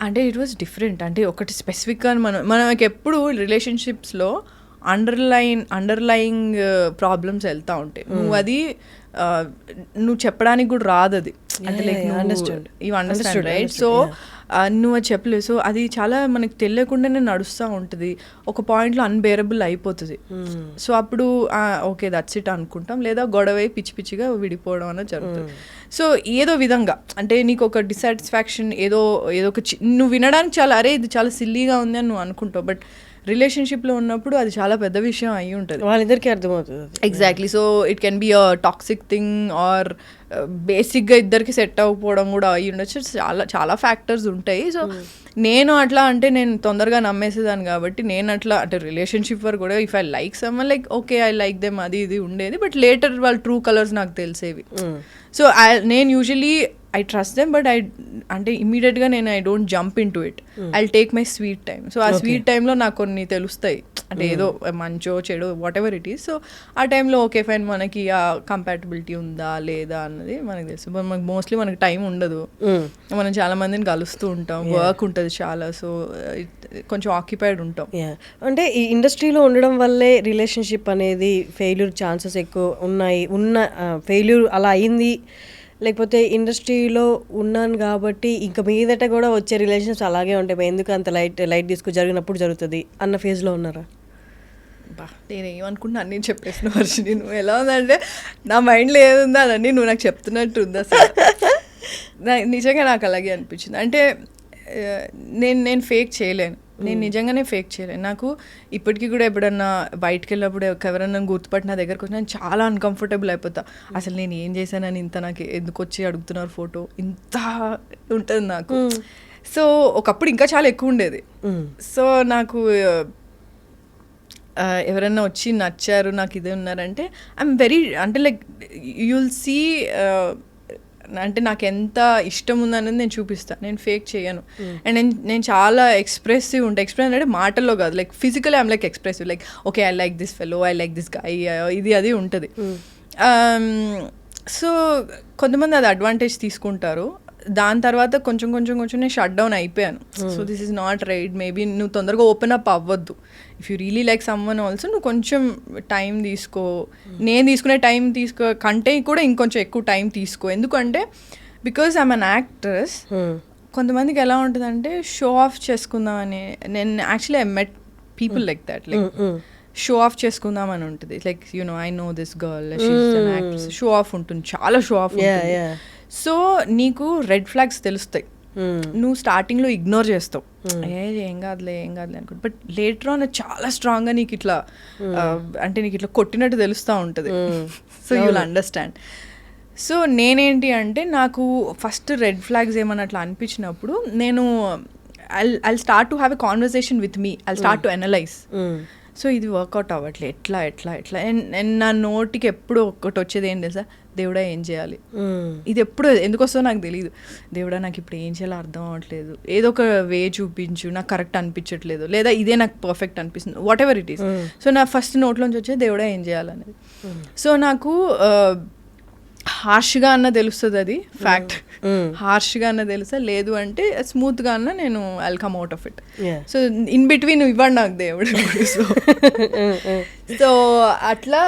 అంటే ఇట్ వాజ్ డిఫరెంట్. అంటే ఒకటి స్పెసిఫిక్గా మనకి ఎప్పుడు రిలేషన్షిప్స్లో అండర్లయింగ్ ప్రాబ్లమ్స్ వెళ్తూ ఉంటాయి. నువ్వు అది నువ్వు చెప్పడానికి కూడా రాదు అది, అంటే like you understand right. So నువ్వు అది చెప్పలేవు. సో అది చాలా మనకు తెలియకుండానే నడుస్తూ ఉంటుంది, ఒక పాయింట్లో అన్బేరబుల్ అయిపోతుంది. సో అప్పుడు ఓకే దట్స్ ఇట్ అనుకుంటాం, లేదా గొడవ పిచ్చి పిచ్చిగా విడిపోవడం అనేది జరుగుతుంది. సో ఏదో విధంగా అంటే నీకు ఒక డిసాటిస్ఫాక్షన్ ఏదో ఒక నువ్వు వినడానికి చాలా అరే ఇది చాలా సిల్లీగా ఉంది అని నువ్వు అనుకుంటావు, బట్ రిలేషన్షిప్లో ఉన్నప్పుడు అది చాలా పెద్ద విషయం అయి ఉంటుంది, వాళ్ళిద్దరికీ అర్థమవుతుంది. Exactly. So it can be a toxic thing or బేసిక్గా ఇద్దరికి సెట్ అవ్వకపోవడం కూడా అయ్యి ఉండొచ్చు. చాలా చాలా ఫ్యాక్టర్స్ ఉంటాయి. సో నేను అట్లా అంటే నేను తొందరగా నమ్మేసేదాన్ని కాబట్టి నేను అట్లా అంటే రిలేషన్షిప్ వరకు కూడా if I like someone like okay I like them అది ఇది ఉండేది, బట్ లేటర్ వాళ్ళ ట్రూ కలర్స్ నాకు తెలిసేవి. సో నేను usually I trust them, but అంటే ఇమీడియట్గా నేను I don't jump in to it, I take my sweet time. So ఆ స్వీట్ టైంలో నాకు కొన్ని తెలుస్తాయి, అంటే ఏదో మంచో చెడు what ever it is. So ఆ టైంలో ఓకే ఫైన్ మనకి ఆ కంపాటబిలిటీ ఉందా లేదా అన్నది మనకు తెలుసు. మనకు మోస్ట్లీ మనకి టైం ఉండదు, మనం చాలా మందిని కలుస్తూ ఉంటాం, వర్క్ ఉంటుంది చాలా, సో కొంచెం ఆక్యుపైడ్ ఉంటాం. అంటే ఈ ఇండస్ట్రీలో ఉండడం వల్లే రిలేషన్షిప్ అనేది ఫెయిల్యూర్ ఛాన్సెస్ ఎక్కువ ఉన్న ఫెయిల్యూర్ అలా అయింది, లేకపోతే ఇండస్ట్రీలో ఉన్నాను కాబట్టి ఇంకా మీదట కూడా వచ్చే రిలేషన్స్ అలాగే ఉంటాయి, ఎందుకు అంత లైట్ తీసుకు జరిగినప్పుడు జరుగుతుంది అన్న ఫేజ్లో ఉన్నారా? నేను ఏమనుకుంటున్నా అన్నీ చెప్పేసిన వర్షిని, నువ్వు ఎలా ఉందంటే నా మైండ్లో ఏది ఉందో అదన్నీ నువ్వు నాకు చెప్తున్నట్టు ఉంది అసలు. నిజంగా నాకు అలాగే అనిపించింది. అంటే నేను ఫేక్ చేయలేను, నేను నిజంగానే ఫేక్ చేయలేను. నాకు ఇప్పటికీ కూడా ఎప్పుడన్నా బయటకు వెళ్ళినప్పుడు ఎవరన్నా గుర్తుపట్టి నా దగ్గరకు వచ్చి నేను చాలా అన్కంఫర్టబుల్ అయిపోతా. అసలు నేను ఏం చేశానని ఇంత నాకు ఎందుకు వచ్చి అడుగుతున్నారు ఫోటో, ఇంత ఉంటుంది నాకు. సో ఒకప్పుడు ఇంకా చాలా ఎక్కువ ఉండేది. సో నాకు ఎవరన్నా వచ్చి నచ్చారు నాకు ఇదే ఉన్నారంటే ఐఎమ్ వెరీ అంటే లైక్ యూ విల్ సీ అంటే నాకు ఎంత ఇష్టం ఉందనేది నేను చూపిస్తాను, నేను ఫేక్ చేయను. అండ్ నేను చాలా ఎక్స్ప్రెసివ్ ఉంటాను. ఎక్స్ప్రెస్ అంటే మాటల్లో కాదు, like physically I'm like expressive, like okay I like this fellow, I like this guy, ఇది అది ఉంటుంది. సో కొంతమంది అది అడ్వాంటేజ్ తీసుకుంటారు. దాని తర్వాత కొంచెం నేను షట్ డౌన్ అయిపోయాను. So this is not right, maybe నువ్వు తొందరగా ఓపెన్ అప్ అవ్వద్దు. If you really like someone also నువ్వు కొంచెం టైం తీసుకో. నేను తీసుకునే టైం కంటే కూడా ఇంకొంచెం ఎక్కువ టైం తీసుకో. ఎందుకంటే బికాజ్ ఐమ్ అన్ యాక్ట్రెస్. కొంతమందికి ఎలా ఉంటుందంటే షో ఆఫ్ చేసుకుందామని. నేను actually I met people like that, like show off చేసుకుందాం అని ఉంటుంది. Like I know this girl, she's an actress. Show off ఉంటుంది, చాలా షో ఆఫ్ ఉంటుంది. సో నీకు రెడ్ ఫ్లాగ్స్ తెలుస్తాయి, నువ్వు స్టార్టింగ్లో ఇగ్నోర్ చేస్తావు, ఏం కాదులే అనుకుంటా. బట్ లేటర్ ఆన్ చాలా స్ట్రాంగ్గా నీకు ఇట్లా అంటే నీకు ఇట్లా కొట్టినట్టు తెలుస్తూ ఉంటుంది. So you will understand. So నేనేంటి అంటే నాకు ఫస్ట్ రెడ్ ఫ్లాగ్స్ ఏమన్నా అట్లా అనిపించినప్పుడు నేను I'll start to have a conversation with me, I'll start to analyse. So ఇది వర్కౌట్ అవ్వట్లే, ఎట్లా నా నోటికి ఎప్పుడు ఒక్కటి వచ్చేది ఏం తెలుసా, దేవుడా ఏం చేయాలి. ఇది ఎప్పుడు ఎందుకు వస్తుందో నాకు తెలియదు. దేవుడా నాకు ఇప్పుడు ఏం చేయాలో అర్థం అవ్వట్లేదు, ఏదో ఒక వే చూపించు, నాకు కరెక్ట్ అనిపించట్లేదు, లేదా ఇదే నాకు పర్ఫెక్ట్ అనిపిస్తుంది, what ever it is. So నా ఫస్ట్ నోట్లోంచి వచ్చేది దేవుడా ఏం చేయాలనేది. సో నాకు హార్ష్గా అన్న తెలుస్తుంది, అది ఫ్యాక్ట్. హార్ష్గా అన్న తెలుసా, లేదు అంటే స్మూత్గా అన్న నేను I'll come out of it. So in between ఇవ్వండి నాకు దేవుడు. సో అట్లా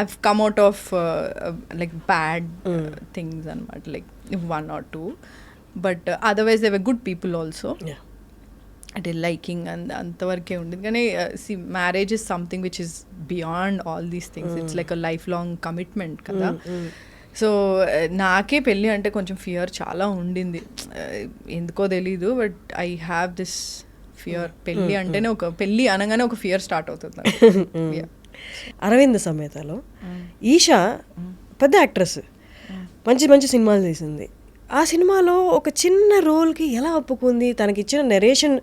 I've come out of like bad things అనమాట, like 1 or 2. But otherwise they were good people also. అంటే లైకింగ్ అంతవరకే ఉండేది. కానీ marriage is something which is beyond all these things. It's like a life long commitment కదా. సో నాకే పెళ్ళి అంటే కొంచెం ఫియర్ చాలా ఉండింది, ఎందుకో తెలీదు. But I have this fear. పెళ్ళి అంటేనే పెళ్ళి అనగానే ఒక ఫియర్ స్టార్ట్ అవుతుంది. అరవింద సమేతలో ఈషా పెద్ద యాక్ట్రెస్, మంచి మంచి సినిమాలు తీసింది. ఆ సినిమాలో ఒక చిన్న రోల్కి ఎలా ఒప్పుకుంది, తనకి ఇచ్చిన నెరేషన్,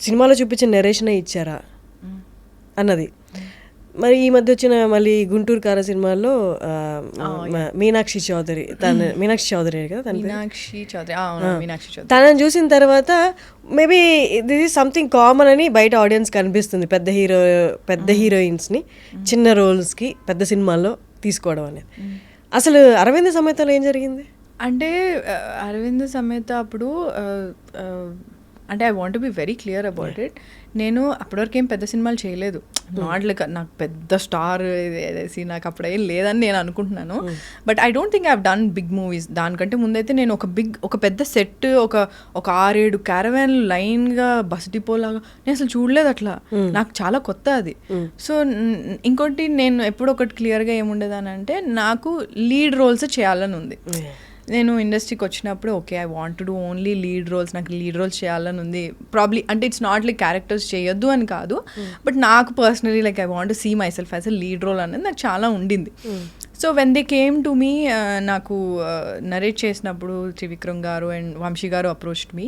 సినిమాలో చూపించిన నెరేషనే ఇచ్చారా అన్నది. మరి ఈ మధ్య వచ్చిన మళ్ళీ గుంటూరు కార సినిమాల్లో మీనాక్షి చౌదరి కదా తనని చూసిన తర్వాత maybe this is something common అని బయట ఆడియన్స్ కనిపిస్తుంది. పెద్ద హీరోయిన్స్ని చిన్న రోల్స్కి పెద్ద సినిమాల్లో తీసుకోవడం అనేది. అసలు అరవింద సమేతలో ఏం జరిగింది అంటే, అరవింద సమేత అప్పుడు అంటే I want be very clear about it. నేను అప్పటివరకు ఏం పెద్ద సినిమాలు చేయలేదు. నాట్ లైక్ నాకు పెద్ద స్టార్ వేసి నాకు అప్పుడేం లేదని నేను అనుకుంటున్నాను. But I don't think I have done big movies. దానికంటే ముందైతే నేను ఒక పెద్ద సెట్, ఒక 6-7 క్యారవాన్ లైన్గా బస్ డిపోలాగా నేను అసలు చూడలేదు. అట్లా నాకు చాలా కొత్త అది. సో ఇంకోటి నేను ఎప్పుడు ఒకటి క్లియర్గా ఏముండేదానంటే, నాకు లీడ్ రోల్స్ చేయాలని ఉంది. నేను ఇండస్ట్రీకి వచ్చినప్పుడు okay I want to do only lead roles, నాకు లీడ్ రోల్స్ చేయాలని ఉంది. ప్రాబ్లీ అంటే ఇట్స్ నాట్ లైక్ క్యారెక్టర్స్ చేయొద్దు అని కాదు, బట్ నాకు personally like I want to see my self as a lead role అనేది నాకు చాలా ఉండింది. So when they came to me, నాకు నరేట్ చేసినప్పుడు Trivikram garu and Vamsi garu approached me.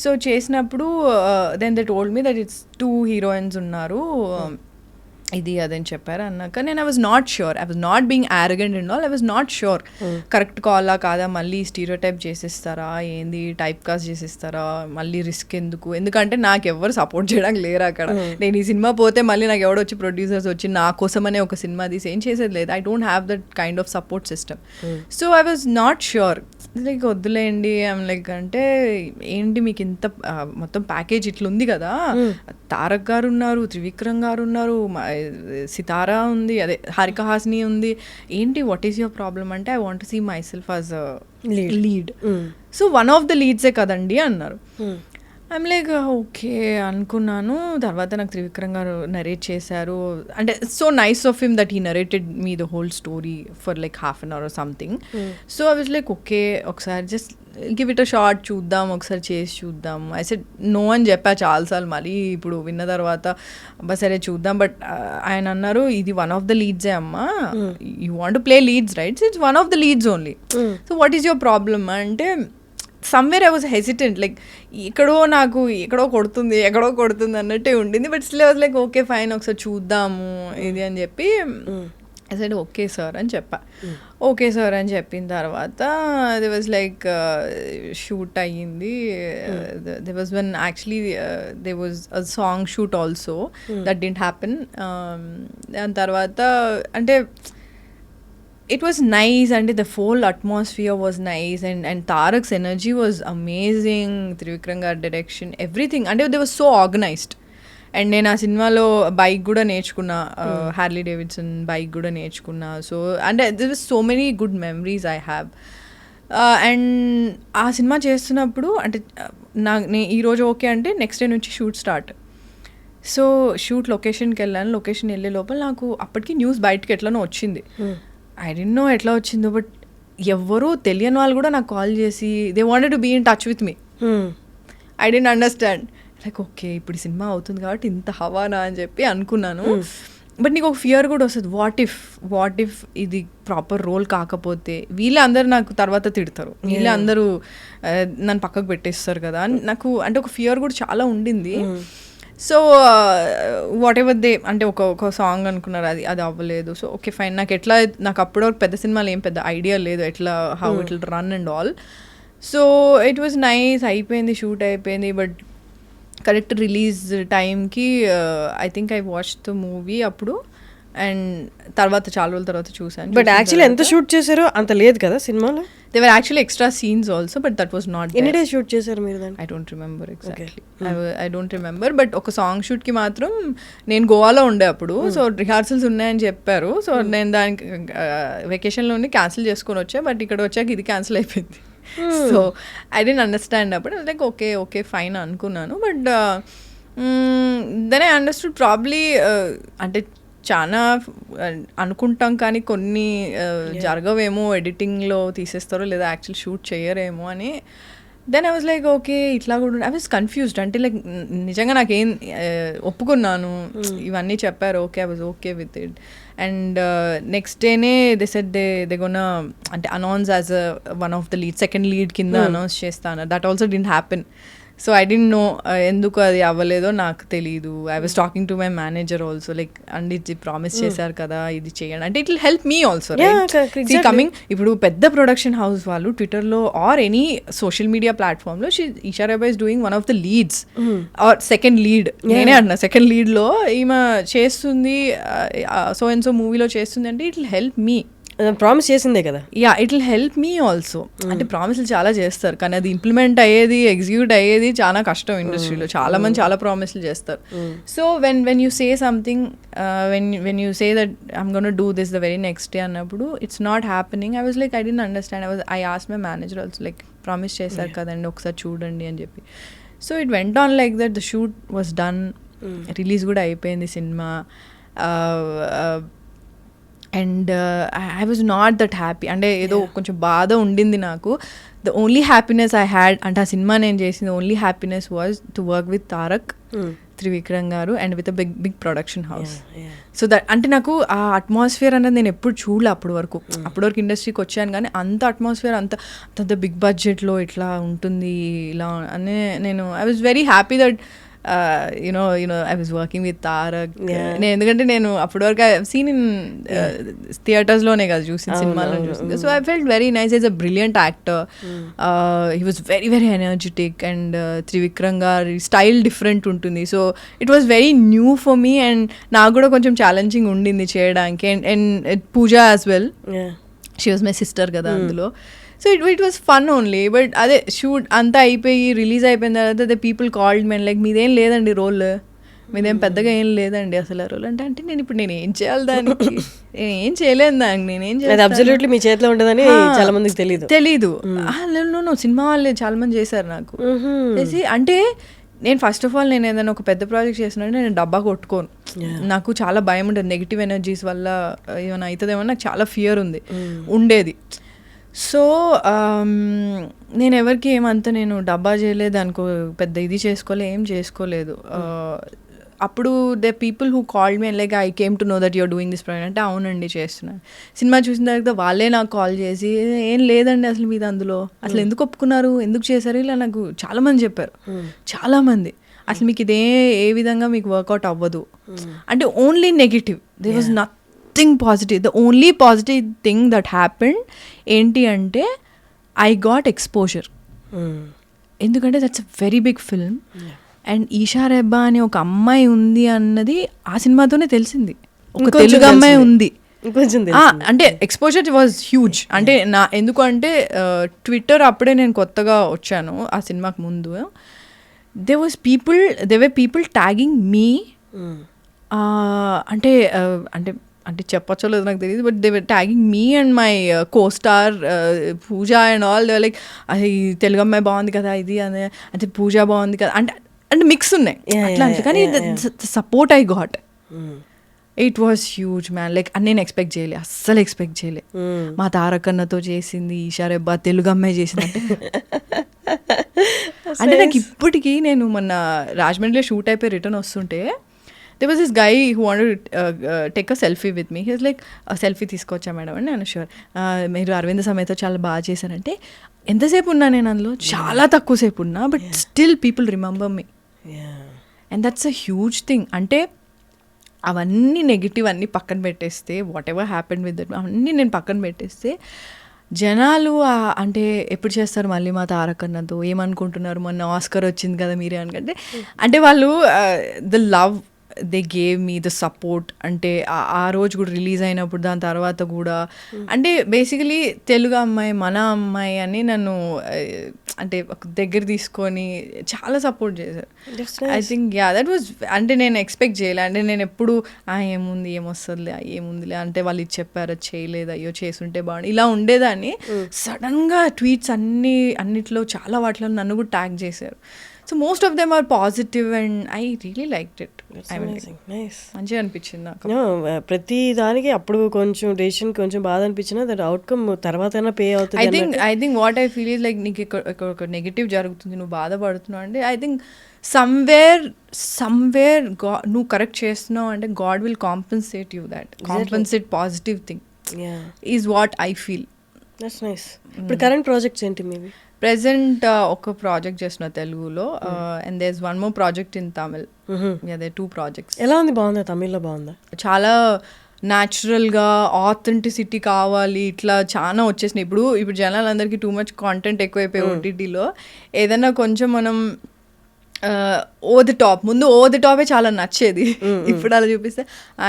So చేసినప్పుడు then they told me that it's 2 heroines ఉన్నారు, ఇది అదని చెప్పారు. అన్నాక నేను I was not sure, I was not being arrogant and all, I was not sure correct కాలా కాదా, మళ్ళీ స్టీరియోటైప్ చేసేస్తారా ఏంది, టైప్ కాస్ట్ చేసేస్తారా, మళ్ళీ రిస్క్ ఎందుకు, ఎందుకంటే నాకు ఎవరు సపోర్ట్ చేయడానికి లేరు అక్కడ. నేను ఈ సినిమా పోతే మళ్ళీ నాకు ఎవడో వచ్చి ప్రొడ్యూసర్స్ వచ్చి నా కోసమనే ఒక సినిమా తీసి ఏం చేసేది లేదు. I don't have that kind of support system. So I was not sure. Like వద్దులేండి, ఐమ్ లైక్ అంటే ఏంటి మీకు ఇంత మొత్తం ప్యాకేజ్ ఇట్లుంది కదా, తారక్ గారు ఉన్నారు, త్రివిక్రమ్ గారు ఉన్నారు, సితారా ఉంది, అదే హారిక హాస్ని ఉంది, ఏంటి వాట్ ఈస్ యువర్ ప్రాబ్లమ్ అంటే I want to see my self as lead. So one of the లీడ్సే కదండి అన్నారు. ఐమ్ లైక్ ఓకే అనుకున్నాను. తర్వాత నాకు త్రివిక్రమ్ గారు నరేట్ చేశారు. అంటే so nice of him that he narrated me the whole story for like ½ an hour or something. So I was like okay ఒకసారి just give it a shot, చూద్దాం ఒకసారి చేసి చూద్దాం. ఐ సెడ్ నో అని చెప్పా చాలాసార్లు. మళ్ళీ ఇప్పుడు విన్న తర్వాత అబ్బా సరే చూద్దాం. బట్ ఆయన అన్నారు ఇది వన్ ఆఫ్ ద లీడ్సే అమ్మా, you want to play leads right, it's one of the leads only. So what is your problem అంటే somewhere I was hesitant, like ఎక్కడో కొడుతుంది అన్నట్టే ఉండింది. But still I was like okay fine ఒకసారి చూద్దాము ఇది అని చెప్పి ఐ సెడ్ ఓకే సార్ అని చెప్పా. ఓకే సార్ అని చెప్పిన తర్వాత ది వాజ్ లైక్ షూట్ అయ్యింది. They was one actually they was a song shoot also that didn't happen. దాని తర్వాత అంటే it was nice and the whole atmosphere was nice and Tarak's energy was amazing, Trivikram gar direction, everything, and they were so organized. And నేను ఆ సినిమాలో బైక్ కూడా నేర్చుకున్నా, హార్లీ డేవిడ్సన్ బైక్ కూడా నేర్చుకున్నా. సో అంటే దిర్ was so many good memories I have. And ఆ సినిమా చేస్తున్నప్పుడు అంటే ఈరోజు ఓకే అంటే నెక్స్ట్ డే నుంచి షూట్ స్టార్ట్. సో షూట్ లొకేషన్కి వెళ్ళాను. లొకేషన్ వెళ్ళే లోపల నాకు అప్పటికి న్యూస్ బయటకి ఎట్లనో వచ్చింది. ఐ డోంట్ నో ఎట్లా వచ్చిందో, బట్ ఎవ్వరూ తెలియని వాళ్ళు కూడా నాకు కాల్ చేసి they wanted to be in touch with me. I don't understand, like okay ఇప్పుడు ఈ సినిమా అవుతుంది కాబట్టి ఇంత హవానా అని చెప్పి అనుకున్నాను. బట్ నీకు ఒక ఫియర్ కూడా వస్తుంది, వాట్ ఇఫ్ ఇది ప్రాపర్ రోల్ కాకపోతే వీళ్ళే అందరూ నాకు తర్వాత తిడతారు, వీళ్ళే అందరూ నన్ను పక్కకు పెట్టేస్తారు కదా అని నాకు అంటే ఒక ఫియర్ కూడా చాలా ఉండింది. సో వాట్ ఎవర్ దే అంటే ఒక సాంగ్ అనుకున్నారు, అది అవ్వలేదు. సో ఓకే ఫైన్, నాకు అప్పుడు పెద్ద సినిమాలు ఏం పెద్ద ఐడియా లేదు ఎట్లా how it will run and all. So it was nice, అయిపోయింది, షూట్ అయిపోయింది. బట్ కరెక్ట్ రిలీజ్ టైంకి I think I watch the movie అప్పుడు, అండ్ తర్వాత చాలా రోజుల తర్వాత చూసాను. బట్ యాక్చువల్లీ ఎంత షూట్ చేశారో అంత లేదు కదా సినిమాలో. They were actually extra scenes also, but that was not. ఎన్ని డేస్ షూట్ చేశారు మీరు దాన్ని? I don't remember exactly, I don't remember. But ఒక సాంగ్ షూట్కి మాత్రం నేను గోవాలో ఉండే అప్పుడు, సో రిహార్సల్స్ ఉన్నాయని చెప్పారు. సో నేను దానికి వెకేషన్లోనే క్యాన్సిల్ చేసుకొని వచ్చా, బట్ ఇక్కడ వచ్చాక ఇది క్యాన్సిల్ అయిపోయింది. సో ఐ డోంట్ అండర్స్టాండ్ అప్పుడు, లైక్ ఓకే ఫైన్ అనుకున్నాను. But then I understood probably అంటే చాలా అనుకుంటాం కానీ కొన్ని జరగవేమో, ఎడిటింగ్లో తీసేస్తారో లేదా యాక్చువల్ షూట్ చేయరేమో అని. Then I was like okay ఇట్లా కూడా ఐ వాజ్ కన్ఫ్యూజ్డ్. అంటే లైక్ నిజంగా నాకేం ఒప్పుకున్నాను, ఇవన్నీ చెప్పారు, okay I was okay with it. And next డేనే దే సెడ్ దే గోనా అంటే announce as one of the lead, second lead కింద అనౌన్స్ చేస్తాను. That also didn't happen. So I don't know ఎందుకు అది అవ్వలేదో నాకు తెలీదు. I was talking to my manager also, like and ఇది ప్రామిస్ చేశారు కదా ఇది చేయండి అంటే it will help me also. Coming ఇప్పుడు పెద్ద ప్రొడక్షన్ హౌస్ వాళ్ళు ట్విట్టర్లో ఆర్ ఎనీ సోషల్ మీడియా ప్లాట్ఫామ్లో Eesha Rebba is doing one of the leads or second lead. నేనే అంటున్నా సెకండ్ లీడ్లో ఈమె చేస్తుంది, సో అండ్ సో మూవీలో చేస్తుంది అంటే it will help me. Promise చేసిందే కదా. Yeah it will help me also. అంటే ప్రామిస్లు చాలా చేస్తారు కానీ అది ఇంప్లిమెంట్ అయ్యేది, ఎగ్జిక్యూట్ అయ్యేది చాలా కష్టం ఇండస్ట్రీలో. చాలా మంది చాలా ప్రామిస్లు చేస్తారు. So when you say something, when you say that I'm gonna do this the very next day అన్నప్పుడు it's not happening. I was like I don't understand. I asked my manager also, like promise చేశారు కదండి ఒకసారి చూడండి అని చెప్పి. So it went on like that. The shoot was done, release కూడా అయిపోయింది సినిమా. And I was not that happy. అంటే ఏదో కొంచెం బాధ ఉండింది నాకు. The only happiness I had అంటే ఆ సినిమా నేను చేసింది only happiness was to work with Tarak, Trivikram garu and with a big production house. So that అంటే నాకు ఆ అట్మాస్ఫియర్ అనేది నేను ఎప్పుడు చూడలే అప్పటి వరకు ఇండస్ట్రీకి వచ్చాను కానీ అంత అట్మాస్ఫియర్ అంత బిగ్ బడ్జెట్లో ఇట్లా ఉంటుంది ఇలా అని నేను I was very happy that you know I was working with Tarak. ఎందుకంటే నేను అప్పటి వరకు సీన్ ఇన్ థియేటర్స్లోనే కదా చూసింది, సినిమాలో చూసింది. So I felt very nice. Is a brilliant actor. He was very very energetic and Trivikram గారి స్టైల్ డిఫరెంట్ ఉంటుంది. So it was very new for me and నాకు కూడా కొంచెం ఛాలెంజింగ్ ఉండింది చేయడానికి. And Pooja as well, she was my sister కదా అందులో. So it was fun only. But అదే షూట్ అంతా అయిపోయి రిలీజ్ అయిపోయిన తర్వాత the people called men like మీదేం లేదండి రోల్, మీదేం పెద్దగా ఏం లేదండి అసలు ఆ రోల్ అంటే నేను ఏం చేయాలి దానికి, నేను ఏం చేయలేను దానికి, నేనేం చేయాలి అబ్సల్యూట్లీ మీ చేతిలో ఉండదని చాలా మందికి తెలీదు. సినిమా వాళ్ళే చాలా మంది చేశారు నాకు చేసి. అంటే నేను ఫస్ట్ ఆఫ్ ఆల్ నేను ఏదైనా ఒక పెద్ద ప్రాజెక్ట్ చేసినట్టు నేను డబ్బా కొట్టుకోను. నాకు చాలా భయం ఉంటుంది నెగిటివ్ ఎనర్జీస్ వల్ల ఏమైనా అవుతుందేమో, నాకు చాలా ఫియర్ ఉండేది. సో నేను ఎవరికి ఏమంతా నేను డబ్బా చేయలేదు అనుకో, పెద్ద ఇది ఏం చేసుకోలేదు. అప్పుడు the people who called me like I came to know that you're doing this project అంటే అవునండి చేస్తున్నాను. సినిమా చూసిన తర్వాత వాళ్ళే నాకు కాల్ చేసి ఏం లేదండి అసలు మీద అందులో అసలు ఎందుకు ఒప్పుకున్నారు, ఎందుకు చేశారు, ఇలా నాకు చాలామంది చెప్పారు. చాలామంది అసలు మీకు ఇదే ఏ విధంగా మీకు వర్కౌట్ అవ్వదు అంటే only negative. They was nothing positive. The only positive thing that happened ఏంటి అంటే ఐ గాట్ ఎక్స్పోజర్. ఎందుకంటే that's a very big film and Eesha Rebba అనే ఒక అమ్మాయి ఉంది అన్నది ఆ సినిమాతోనే తెలిసింది. ఒక తెలుగు అమ్మాయి ఉంది అంటే ఎక్స్పోజర్ వాజ్ హ్యూజ్. అంటే ఎందుకంటే ట్విట్టర్ అప్పుడే నేను కొత్తగా వచ్చాను ఆ సినిమాకి ముందు. They were people tagging me అంటే అంటే చెప్పచ్చో లేదో నాకు తెలియదు, but they were tagging me and my co-star Pooja and all. They like అది తెలుగు అమ్మాయి బాగుంది కదా ఇది అని, అంటే పూజ బాగుంది కదా అంటే అంటే మిక్స్ ఉన్నాయి అట్లా అంటే. కానీ support I got, it was huge man. Like నేను ఎక్స్పెక్ట్ చేయలే, అస్సలు ఎక్స్పెక్ట్ చేయలే. మా తారకన్నతో చేసింది, ఈషారెబ్బా తెలుగు అమ్మాయి చేసింది అంటే నాకు ఇప్పటికీ నేను మొన్న రాజమండ్రిలో షూట్ అయిపోయి రిటర్న్ వస్తుంటే there was this guy who wanted to take a selfie with me. He was like, selfie తీసుకొచ్చా మేడం అని. నేను షూర్ మీరు అరవింద సమేత చాలా బాగా చేశారంటే, ఎంతసేపు ఉన్నా నేను అందులో చాలా తక్కువసేపు ఉన్నా, but still people remember me and that's a huge thing. అంటే అవన్నీ నెగిటివ్ అన్నీ పక్కన పెట్టేస్తే, what ever happened with that అవన్నీ నేను పక్కన పెట్టేస్తే, జనాలు అంటే ఎప్పుడు చేస్తారు మళ్ళీ మా తారకన్నతో, ఏమనుకుంటున్నారు మొన్న ఆస్కర్ వచ్చింది కదా మీరే అనుకుంటే, అంటే వాళ్ళు the love they gave me, the support. అంటే ఆ రోజు కూడా రిలీజ్ అయినప్పుడు దాని తర్వాత కూడా అంటే బేసికలీ తెలుగు అమ్మాయి మన అమ్మాయి అని నన్ను అంటే దగ్గర తీసుకొని చాలా సపోర్ట్ చేశారు. ఐ థింక్ దట్ వాజ్, అంటే నేను ఎక్స్పెక్ట్ చేయలే. అంటే నేను ఎప్పుడు ఏముంది ఏమొస్తుందిలే ఏముందిలే అంటే వాళ్ళు ఇది చెప్పారు చేయలేదు, అయ్యో చేసుంటే బాగుంది ఇలా ఉండేదాన్ని. సడన్గా ట్వీట్స్ అన్నిట్లో చాలా వాటిలో నన్ను కూడా ట్యాగ్ చేశారు. So most of them are positive and I really liked it. మంచిగా అనిపించింది నాకు. ప్రతి దానికి అప్పుడు కొంచెం డెసిషన్ కొంచెం బాధ అనిపించినా దట్ అవుట్కమ్ తర్వాత పే అవుతుంది. I think what I feel is like నీకు ఒక నెగిటివ్ జరుగుతుంది, నువ్వు బాధపడుతున్నావు అంటే ఐ థింక్ సమ్వేర్ నువ్వు కరెక్ట్ చేస్తున్నావు అంటే God will compensate you, that compensate positive thing is what I feel. That's nice. ఇప్పుడు కరెంట్ ప్రాజెక్ట్స్ ఏంటి మీవి? ప్రెసెంట్ ఒక ప్రాజెక్ట్ చేసిన తెలుగులో, and there is one more project in Tamil. There 2 projects. ఎలా ఉంది? బాగుందా? తమిళ్లో బాగుందా? చాలా న్యాచురల్గా ఆథెంటిసిటీ కావాలి ఇట్లా చాలా వచ్చేసినాయి. ఇప్పుడు జనాలందరికీ టూ మచ్ కాంటెంట్ ఎక్కువైపోయి ఓటీటీలో. ఏదైనా కొంచెం మనం ఓవర్ ది టాప్, ముందు ఓవర్ ది టాపే చాలా నచ్చేది. ఇప్పుడు అలా చూపిస్తే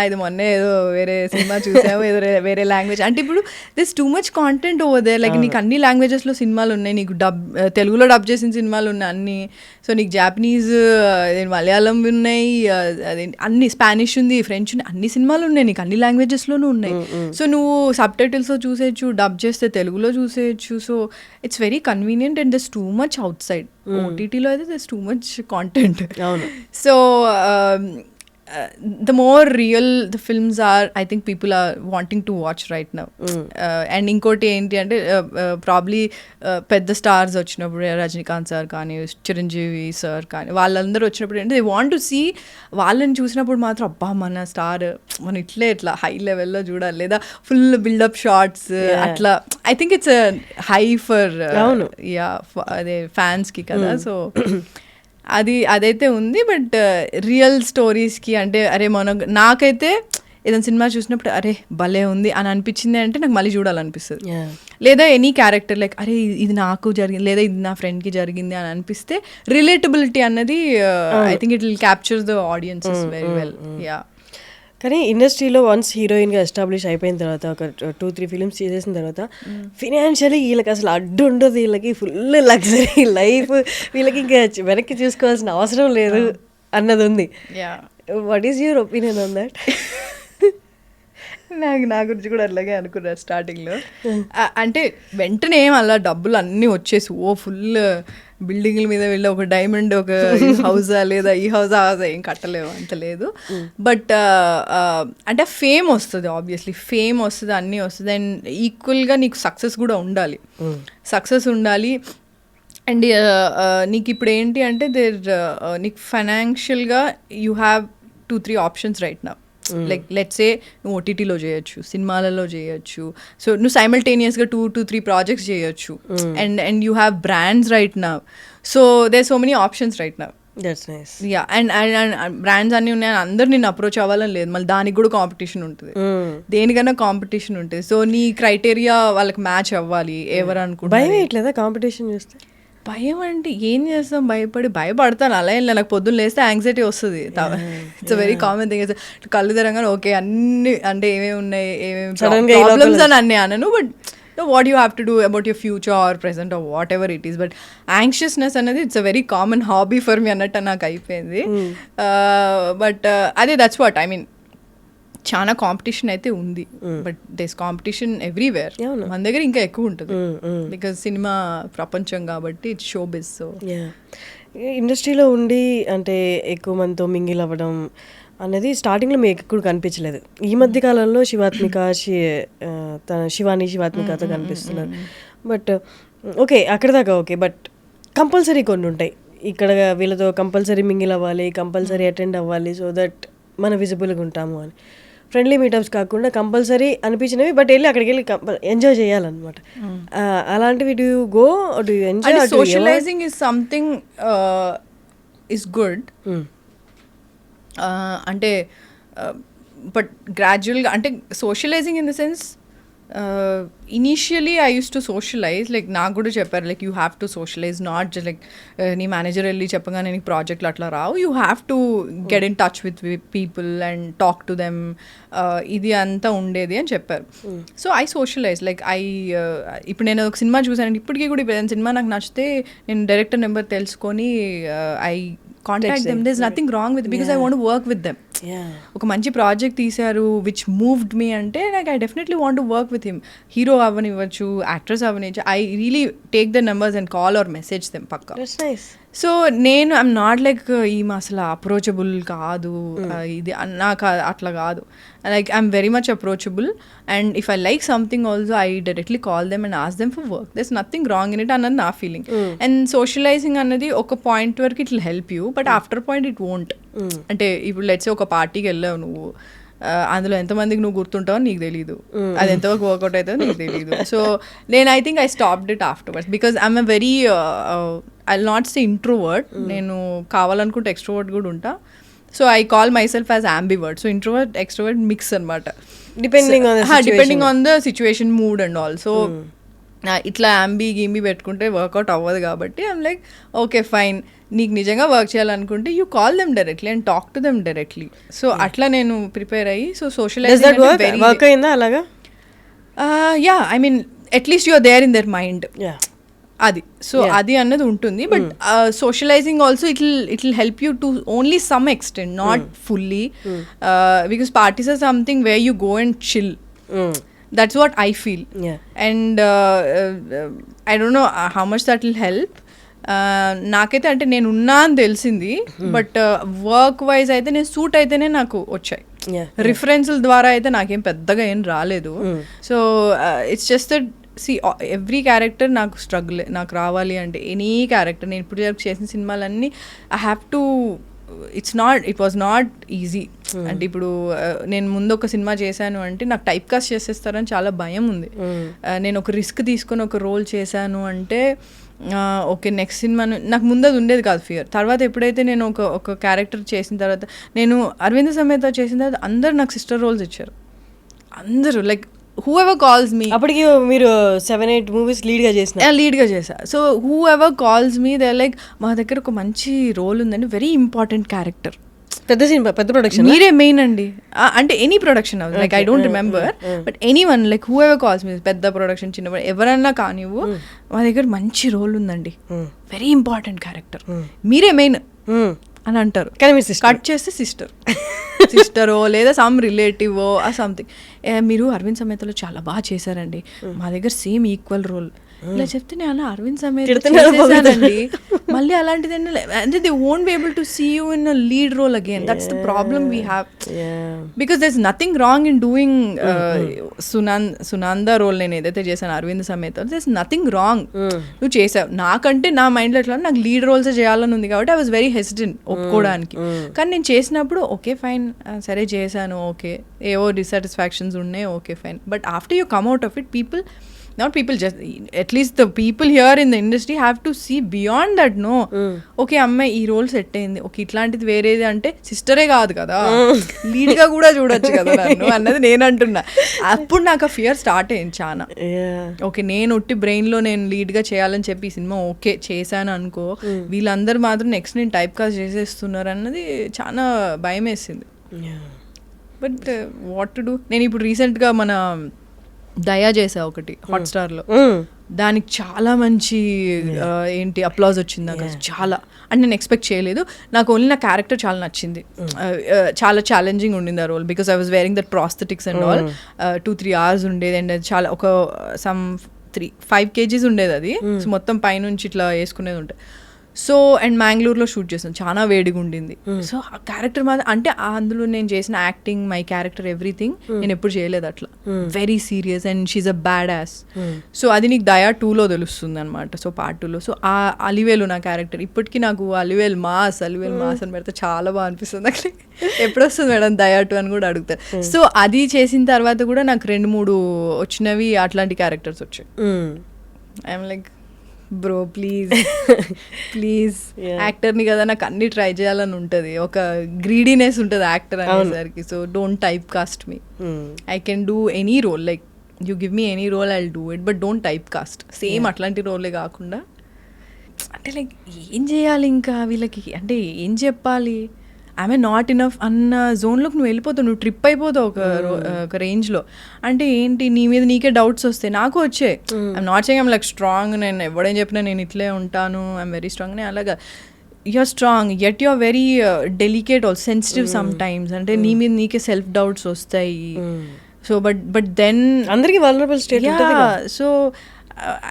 ఇది మొన్నే ఏదో వేరే సినిమా చూసాము, ఏదో వేరే లాంగ్వేజ్ అంటే ఇప్పుడు this two much content over they. Like నీకు అన్ని లాంగ్వేజెస్లో సినిమాలు ఉన్నాయి, నీకు తెలుగులో డబ్ చేసిన సినిమాలు ఉన్నాయి అన్ని. సో నీకు జాపనీస్, మలయాళం ఉన్నాయి, అన్ని స్పానిష్ ఉంది, ఫ్రెంచ్ ఉంది, అన్ని సినిమాలు ఉన్నాయి నీకు, అన్ని లాంగ్వేజెస్లోనూ ఉన్నాయి. సో నువ్వు సబ్ టైటిల్స్లో చూసేయచ్చు, డబ్ చేస్తే తెలుగులో చూసేయచ్చు. So it's very convenient and there's too much outside. ఓటీటీలో అయితే there's too much content. So the more real the films are, I think people are wanting to watch right now. And inkoti enti ante probably pedda stars vachinappudu Rajinikanth sir kaani Chiranjeevi sir kaani vallandaru vachinappudu ante they want to see వాళ్ళని చూసినప్పుడు మాత్రం అబ్బా మన స్టార్ మనం ఇట్లా హై లెవెల్లో చూడాలి, లేదా ఫుల్ బిల్డప్ షార్ట్స్ అట్లా. I think it's high for అదే ఫ్యాన్స్కి కదా. సో అదైతే ఉంది. బట్ రియల్ స్టోరీస్కి అంటే నాకైతే ఏదైనా సినిమా చూసినప్పుడు అరే భలే ఉంది అని అనిపించింది అంటే నాకు మళ్ళీ చూడాలనిపిస్తుంది. లేదా ఎనీ క్యారెక్టర్ లైక్ అరే ఇది నాకు జరిగింది, లేదా ఇది నా ఫ్రెండ్కి జరిగింది అని అనిపిస్తే రిలేటబిలిటీ అన్నది I think it will capture the audiences very well. కానీ ఇండస్ట్రీలో వన్స్ హీరోయిన్గా ఎస్టాబ్లిష్ అయిపోయిన తర్వాత ఒక 2-3 ఫిలిమ్స్ చేసేసిన తర్వాత ఫినాన్షియలీ వీళ్ళకి అసలు అడ్డు ఉండదు, వీళ్ళకి ఫుల్ లగ్జరీ లైఫ్, వీళ్ళకి ఇంకా వెనక్కి చూసుకోవాల్సిన అవసరం లేదు అన్నది ఉంది. What is your opinion on that? నా గురించి కూడా అట్లాగే అనుకున్నారు స్టార్టింగ్లో. అంటే వెంటనే అలా డబ్బులు అన్నీ వచ్చేసి ఫుల్ బిల్డింగ్ల మీద వెళ్ళి ఒక డైమండ్ ఒక హౌజా లేదా ఈ హౌజా ఏం కట్టలేవు అంత లేదు. బట్ అంటే ఫేమ్ వస్తుంది, ఆబ్వియస్లీ ఫేమ్ వస్తుంది, అన్నీ వస్తుంది. అండ్ ఈక్వల్గా నీకు సక్సెస్ కూడా ఉండాలి, సక్సెస్ ఉండాలి. అండ్ నీకు ఇప్పుడు ఏంటి అంటే నీకు ఫైనాన్షియల్గా you have 2-3 options right now. Like let's say నువ్వు ఓటీటీలో చేయొచ్చు, సినిమాలలో చేయొచ్చు. సో నువ్వు సైమల్టేనియస్గా 2-3 ప్రాజెక్ట్స్ చేయొచ్చు. And you have brands right now. So there so many options right now. And brands అన్నీ ఉన్నాయని అందరు నిన్ను అప్రోచ్ అవ్వాలని లేదు, మళ్ళీ దానికి కూడా కాంపిటీషన్ ఉంటుంది, దేనికైనా కాంపిటీషన్ ఉంటుంది. సో నీ క్రైటీరియా వాళ్ళకి మ్యాచ్ అవ్వాలి. ఎవరు అనుకుంటారు కాంపిటీషన్ చూస్తే భయం అంటే ఏం చేస్తాం, భయపడతాను అలా ఏం లేదు. నాకు పొద్దున్న లేస్తే యాంగ్జైటీ వస్తుంది. It's very common thing. కళ్ళు తెరంగానే ఓకే అన్ని అంటే ఏమేమి ఉన్నాయి ఏమేమి ప్రాబ్లమ్స్ అని అన్నీ అనను. But what you have to do about your future or present or whatever it is. But anxiousness అనేది it's a very common hobby for me అన్నట్టు నాకు అయిపోయింది. బట్ అదే దట్స్ వాట్ ఐ మీన్. చాలా కాంపిటీషన్ అయితే ఉంది, బట్ దిస్ కాంపిటీషన్ ఎవ్రీవేర్. అవును. మన దగ్గర ఇంకా ఎక్కువ ఉంటుంది Mm. బికాజ్ సినిమా ప్రపంచం కాబట్టి ఇట్స్ షో బిజ్. సో ఇండస్ట్రీలో ఉండి అంటే ఎక్కువ మందితో మింగిల్ అవ్వడం అనేది స్టార్టింగ్లో మీకు ఎక్కువ కనిపించలేదు. ఈ మధ్య కాలంలో తన శివాత్మికతో కనిపిస్తున్నారు. బట్ ఓకే, అక్కడ దాకా ఓకే, బట్ కంపల్సరీ కొన్ని ఉంటాయి. ఇక్కడ వీళ్ళతో కంపల్సరీ మింగిల్ అవ్వాలి, కంపల్సరీ అటెండ్ అవ్వాలి, సో దట్ మన విజిబుల్గా ఉంటాము అని. ఫ్రెండ్లీ మీటప్స్ కాకుండా కంపల్సరీ అనిపించినవి, బట్ వెళ్ళి అక్కడికి వెళ్ళి ఎంజాయ్ చేయాలన్నమాట. అలాంటివి do you go, do you enjoy? Socialising is something is good. అంటే బట్ గ్రాడ్యువల్గా అంటే socialising in the sense initially I use to socialise, like నాకు కూడా చెప్పారు like you have to socialise, not just like నీ మేనేజర్ వెళ్ళి చెప్పగానే నీకు ప్రాజెక్ట్లు అట్లా రావు, you have to get in touch with people and talk to them, ఇది అంతా ఉండేది అని చెప్పారు. సో ఐ సోషలైజ్ లైక్ ఇప్పుడు నేను ఒక సినిమా చూసాను, ఇప్పటికీ కూడా ఇప్పుడు సినిమా నాకు నచ్చితే నేను డైరెక్టర్ నెంబర్ తెలుసుకొని I contact them. There is nothing wrong with, because I want to work with them. ఒక మంచి ప్రాజెక్ట్ తీశారు విచ్ మూవ్డ్ మీ అంటే like I definitely want to work with him. Hero అవ్వనివ్వచ్చు, యాక్ట్రెస్ అవ్వనివ్వచ్చు, I really take the numbers and call or message them పక్కా. సో నేను ఐఎమ్ నాట్ లైక్ ఈమె అసలు అప్రోచబుల్ కాదు, ఇది నాకు అట్లా కాదు. Like I'm very much approachable, and if I like something also I directly call them and ask them for work. There is nothing wrong in it అన్నది నా ఫీలింగ్. అండ్ సోషలైజింగ్ అన్నది ఒక పాయింట్ వరకు it will help you, but after point it won't. అంటే ఇప్పుడు లెట్స్ ఒక పార్టీకి వెళ్ళావు నువ్వు, అందులో ఎంతమందికి నువ్వు గుర్తుంటావో నీకు తెలీదు, అది ఎంతవరకు వర్కౌట్ అవుతుందో నీకు తెలీదు. సో నేను I think I stopped it afterwards because I'm a very I will not say introvert, నేను కావాలనుకుంటే ఎక్స్ట్రోవర్ట్ కూడా ఉంటా. So I call my self as ambivert. So introvert extrovert mix అనమాట, depending on the situation, mood and all. So ఇట్లా గిమ్మి పెట్టుకుంటే వర్కౌట్ అవ్వదు కాబట్టి ఐమ్ లైక్ ఓకే ఫైన్, నీకు నిజంగా వర్క్ చేయాలనుకుంటే you call them directly and talk to them directly. So అట్లా నేను ప్రిపేర్ అయ్యి సో సోషలైజింగ్ వర్క్ అయిందా అలాగా? Yeah, I mean at least you're there in their mind, అది. సో అది అన్నది ఉంటుంది, but socializing also it will help you to only some extent, not fully, because parties are something where you go and chill. That's what I feel. And I don't know how much that will help. నాకైతే అంటే నేను ఉన్నా అని తెలిసింది, బట్ వర్క్ వైజ్ అయితే నేను సూట్ అయితేనే నాకు వచ్చాయి. రిఫరెన్స్ల ద్వారా అయితే నాకేం పెద్దగా ఏం రాలేదు. So it's just that see every character నాకు స్ట్రగుల్, నాకు రావాలి అంటే ఎనీ క్యారెక్టర్ నేను ఇప్పుడు చేసిన సినిమాలన్నీ I have to, it was not easy. అంటే ఇప్పుడు నేను ముందు ఒక సినిమా చేశాను అంటే నాకు టైప్ కాస్ట్ చేసేస్తారని చాలా భయం ఉంది. నేను ఒక రిస్క్ తీసుకొని ఒక రోల్ చేశాను అంటే ఓకే నెక్స్ట్ సినిమా నాకు ముందు అది ఉండేది కాదు ఫియర్. తర్వాత ఎప్పుడైతే నేను ఒక క్యారెక్టర్ చేసిన తర్వాత, నేను అరవింద సమేత చేసిన తర్వాత అందరు నాకు సిస్టర్ రోల్స్ ఇచ్చారు, అందరూ లైక్ whoever calls me. అప్పటికి మీరు 7-8 మూవీస్ లీడ్గా చేసా. So whoever calls me they're like మా దగ్గర ఒక మంచి రోల్ ఉందండి, వెరీ ఇంపార్టెంట్ క్యారెక్టర్, పెద్ద సినిమా, పెద్ద ప్రొడక్షన్, మీరే మెయిన్ అండి అంటే ఎనీ ప్రొడక్షన్ అవ్వదు, like I don't remember, but any one like whoever calls me, పెద్ద ప్రొడక్షన్ చిన్న ఎవరన్నా కానివ్వు, మా దగ్గర మంచి రోల్ ఉందండి, వెరీ ఇంపార్టెంట్ క్యారెక్టర్, మీరే మెయిన్ అని అంటారు. కానీ మీరు కట్ చేస్తే సిస్టరో లేదా సమ్ రిలేటివో ఆ సంథింగ్, మీరు అరవింద్ సమేతలో చాలా బాగా చేశారండి, మా దగ్గర సేమ్ ఈక్వల్ రోల్, ఇలా చెప్తే నేను అరవింద్ సమేత చేశానండి మళ్ళీ అలాంటిది అంటే they won't be able to see you in a lead role again. That's the problem we have, because there is nothing wrong in doing Sunanda role నేను ఏదైతే చేశాను అరవింద్ సమేత, దర్ ఇస్ నథింగ్ రాంగ్, నువ్వు చేసావు. నాకంటే నా మైండ్లో ఎట్లా నాకు లీడ్ రోల్సే చేయాలని ఉంది కాబట్టి ఐ వాజ్ వెరీ హెసిటెంట్ ఒప్పుకోవడానికి. కానీ నేను చేసినప్పుడు ఓకే ఫైన్, సరే చేశాను, ఓకే ఏవో డిసాటిస్ఫాక్షన్స్ ఉన్నాయి, okay fine, but after you come out of it not people, just at least the people here in the industry have to see beyond that. No, okay అమ్మాయి ఈ రోల్ సెట్ అయింది, ఓకే ఇట్లాంటిది వేరేది అంటే సిస్టరే కాదు కదా, లీడ్ గా కూడా చూడొచ్చు కదా నన్ను అన్నది నేను అంటున్నా. అప్పుడు నాకు ఆ ఫియర్ స్టార్ట్ అయింది చాలా. ఓకే నేను ఒట్టి బ్రెయిన్ లో నేను లీడ్ గా చేయాలని చెప్పి ఈ సినిమా ఓకే చేశాను అనుకో, వీళ్ళందరూ మాత్రం నెక్స్ట్ నేను టైప్ కాస్ట్ చేసేస్తున్నారు అన్నది చాలా భయం వేసింది. But what to do. నేను ఇప్పుడు రీసెంట్గా మన దయా చేసా ఒకటి హాట్స్టార్లో, దానికి చాలా మంచి ఏంటి అప్లాజ్ వచ్చింది నాకు. చాలా అంటే నేను ఎక్స్పెక్ట్ చేయలేదు. నాకు ఓన్లీ నా క్యారెక్టర్ చాలా నచ్చింది. చాలా ఛాలెంజింగ్ ఉండింది ఆ role, because I was wearing that prosthetics and all. 2-3 hours ఉండేది, అండ్ చాలా ఒక సమ్ 5 kgs ఉండేది అది. సో మొత్తం పైనుంచి ఇట్లా వేసుకునేది ఉంటుంది. సో అండ్ మ్యాంగ్లూర్లో షూట్ చేసాను, చాలా వేడిగా ఉండింది. సో ఆ క్యారెక్టర్ మాత్రం అంటే అందులో నేను చేసిన యాక్టింగ్, మై క్యారెక్టర్, ఎవ్రీథింగ్ నేను ఎప్పుడు చేయలేదు అట్లా. Very serious and she a bad ass. So అది నీకు దయా 2లో తెలుస్తుంది అనమాట. సో పార్ట్ 2లో సో ఆ అలివేలు నా క్యారెక్టర్. ఇప్పటికీ నాకు అలివేలు మాస్ అని పెడితే చాలా బాగా అనిపిస్తుంది. నాకు ఎప్పుడు వస్తుంది మేడం దయా 2 అని కూడా అడుగుతారు. సో అది చేసిన తర్వాత కూడా నాకు 2-3 వచ్చినవి అట్లాంటి క్యారెక్టర్స్ వచ్చాయి. ఐఎమ్ లైక్ బ్రో ప్లీజ్ యాక్టర్ని కదా, నాకు అన్ని ట్రై చేయాలని ఉంటుంది, ఒక గ్రీడీనెస్ ఉంటుంది యాక్టర్ అనేసరికి. So don't typecast me. I can do any role, like you give me any role I will do it, but don't typecast. Same అట్లాంటి రోలే కాకుండా అంటే లైక్ ఏం చేయాలి ఇంకా వీళ్ళకి, అంటే ఏం చెప్పాలి, ఐఎమ్ నాట్ ఇనఫ్ అన్న జోన్లోకి నువ్వు వెళ్ళిపోతావు, నువ్వు ట్రిప్ అయిపోతావు ఒక రేంజ్లో. అంటే ఏంటి నీ మీద నీకే డౌట్స్ వస్తాయి, నాకు వచ్చాయి. I'm not saying I'm like strong, నేను ఎవడేం చెప్పినా నేను ఇట్లే ఉంటాను, ఐఎమ్ వెరీ స్ట్రాంగ్ అని. అలాగా you're strong yet you're very delicate all sensitive sometimes. అంటే నీ మీద నీకే సెల్ఫ్ డౌట్స్ వస్తాయి. సో బట్ దెన్ అందరికీ vulnerable state. So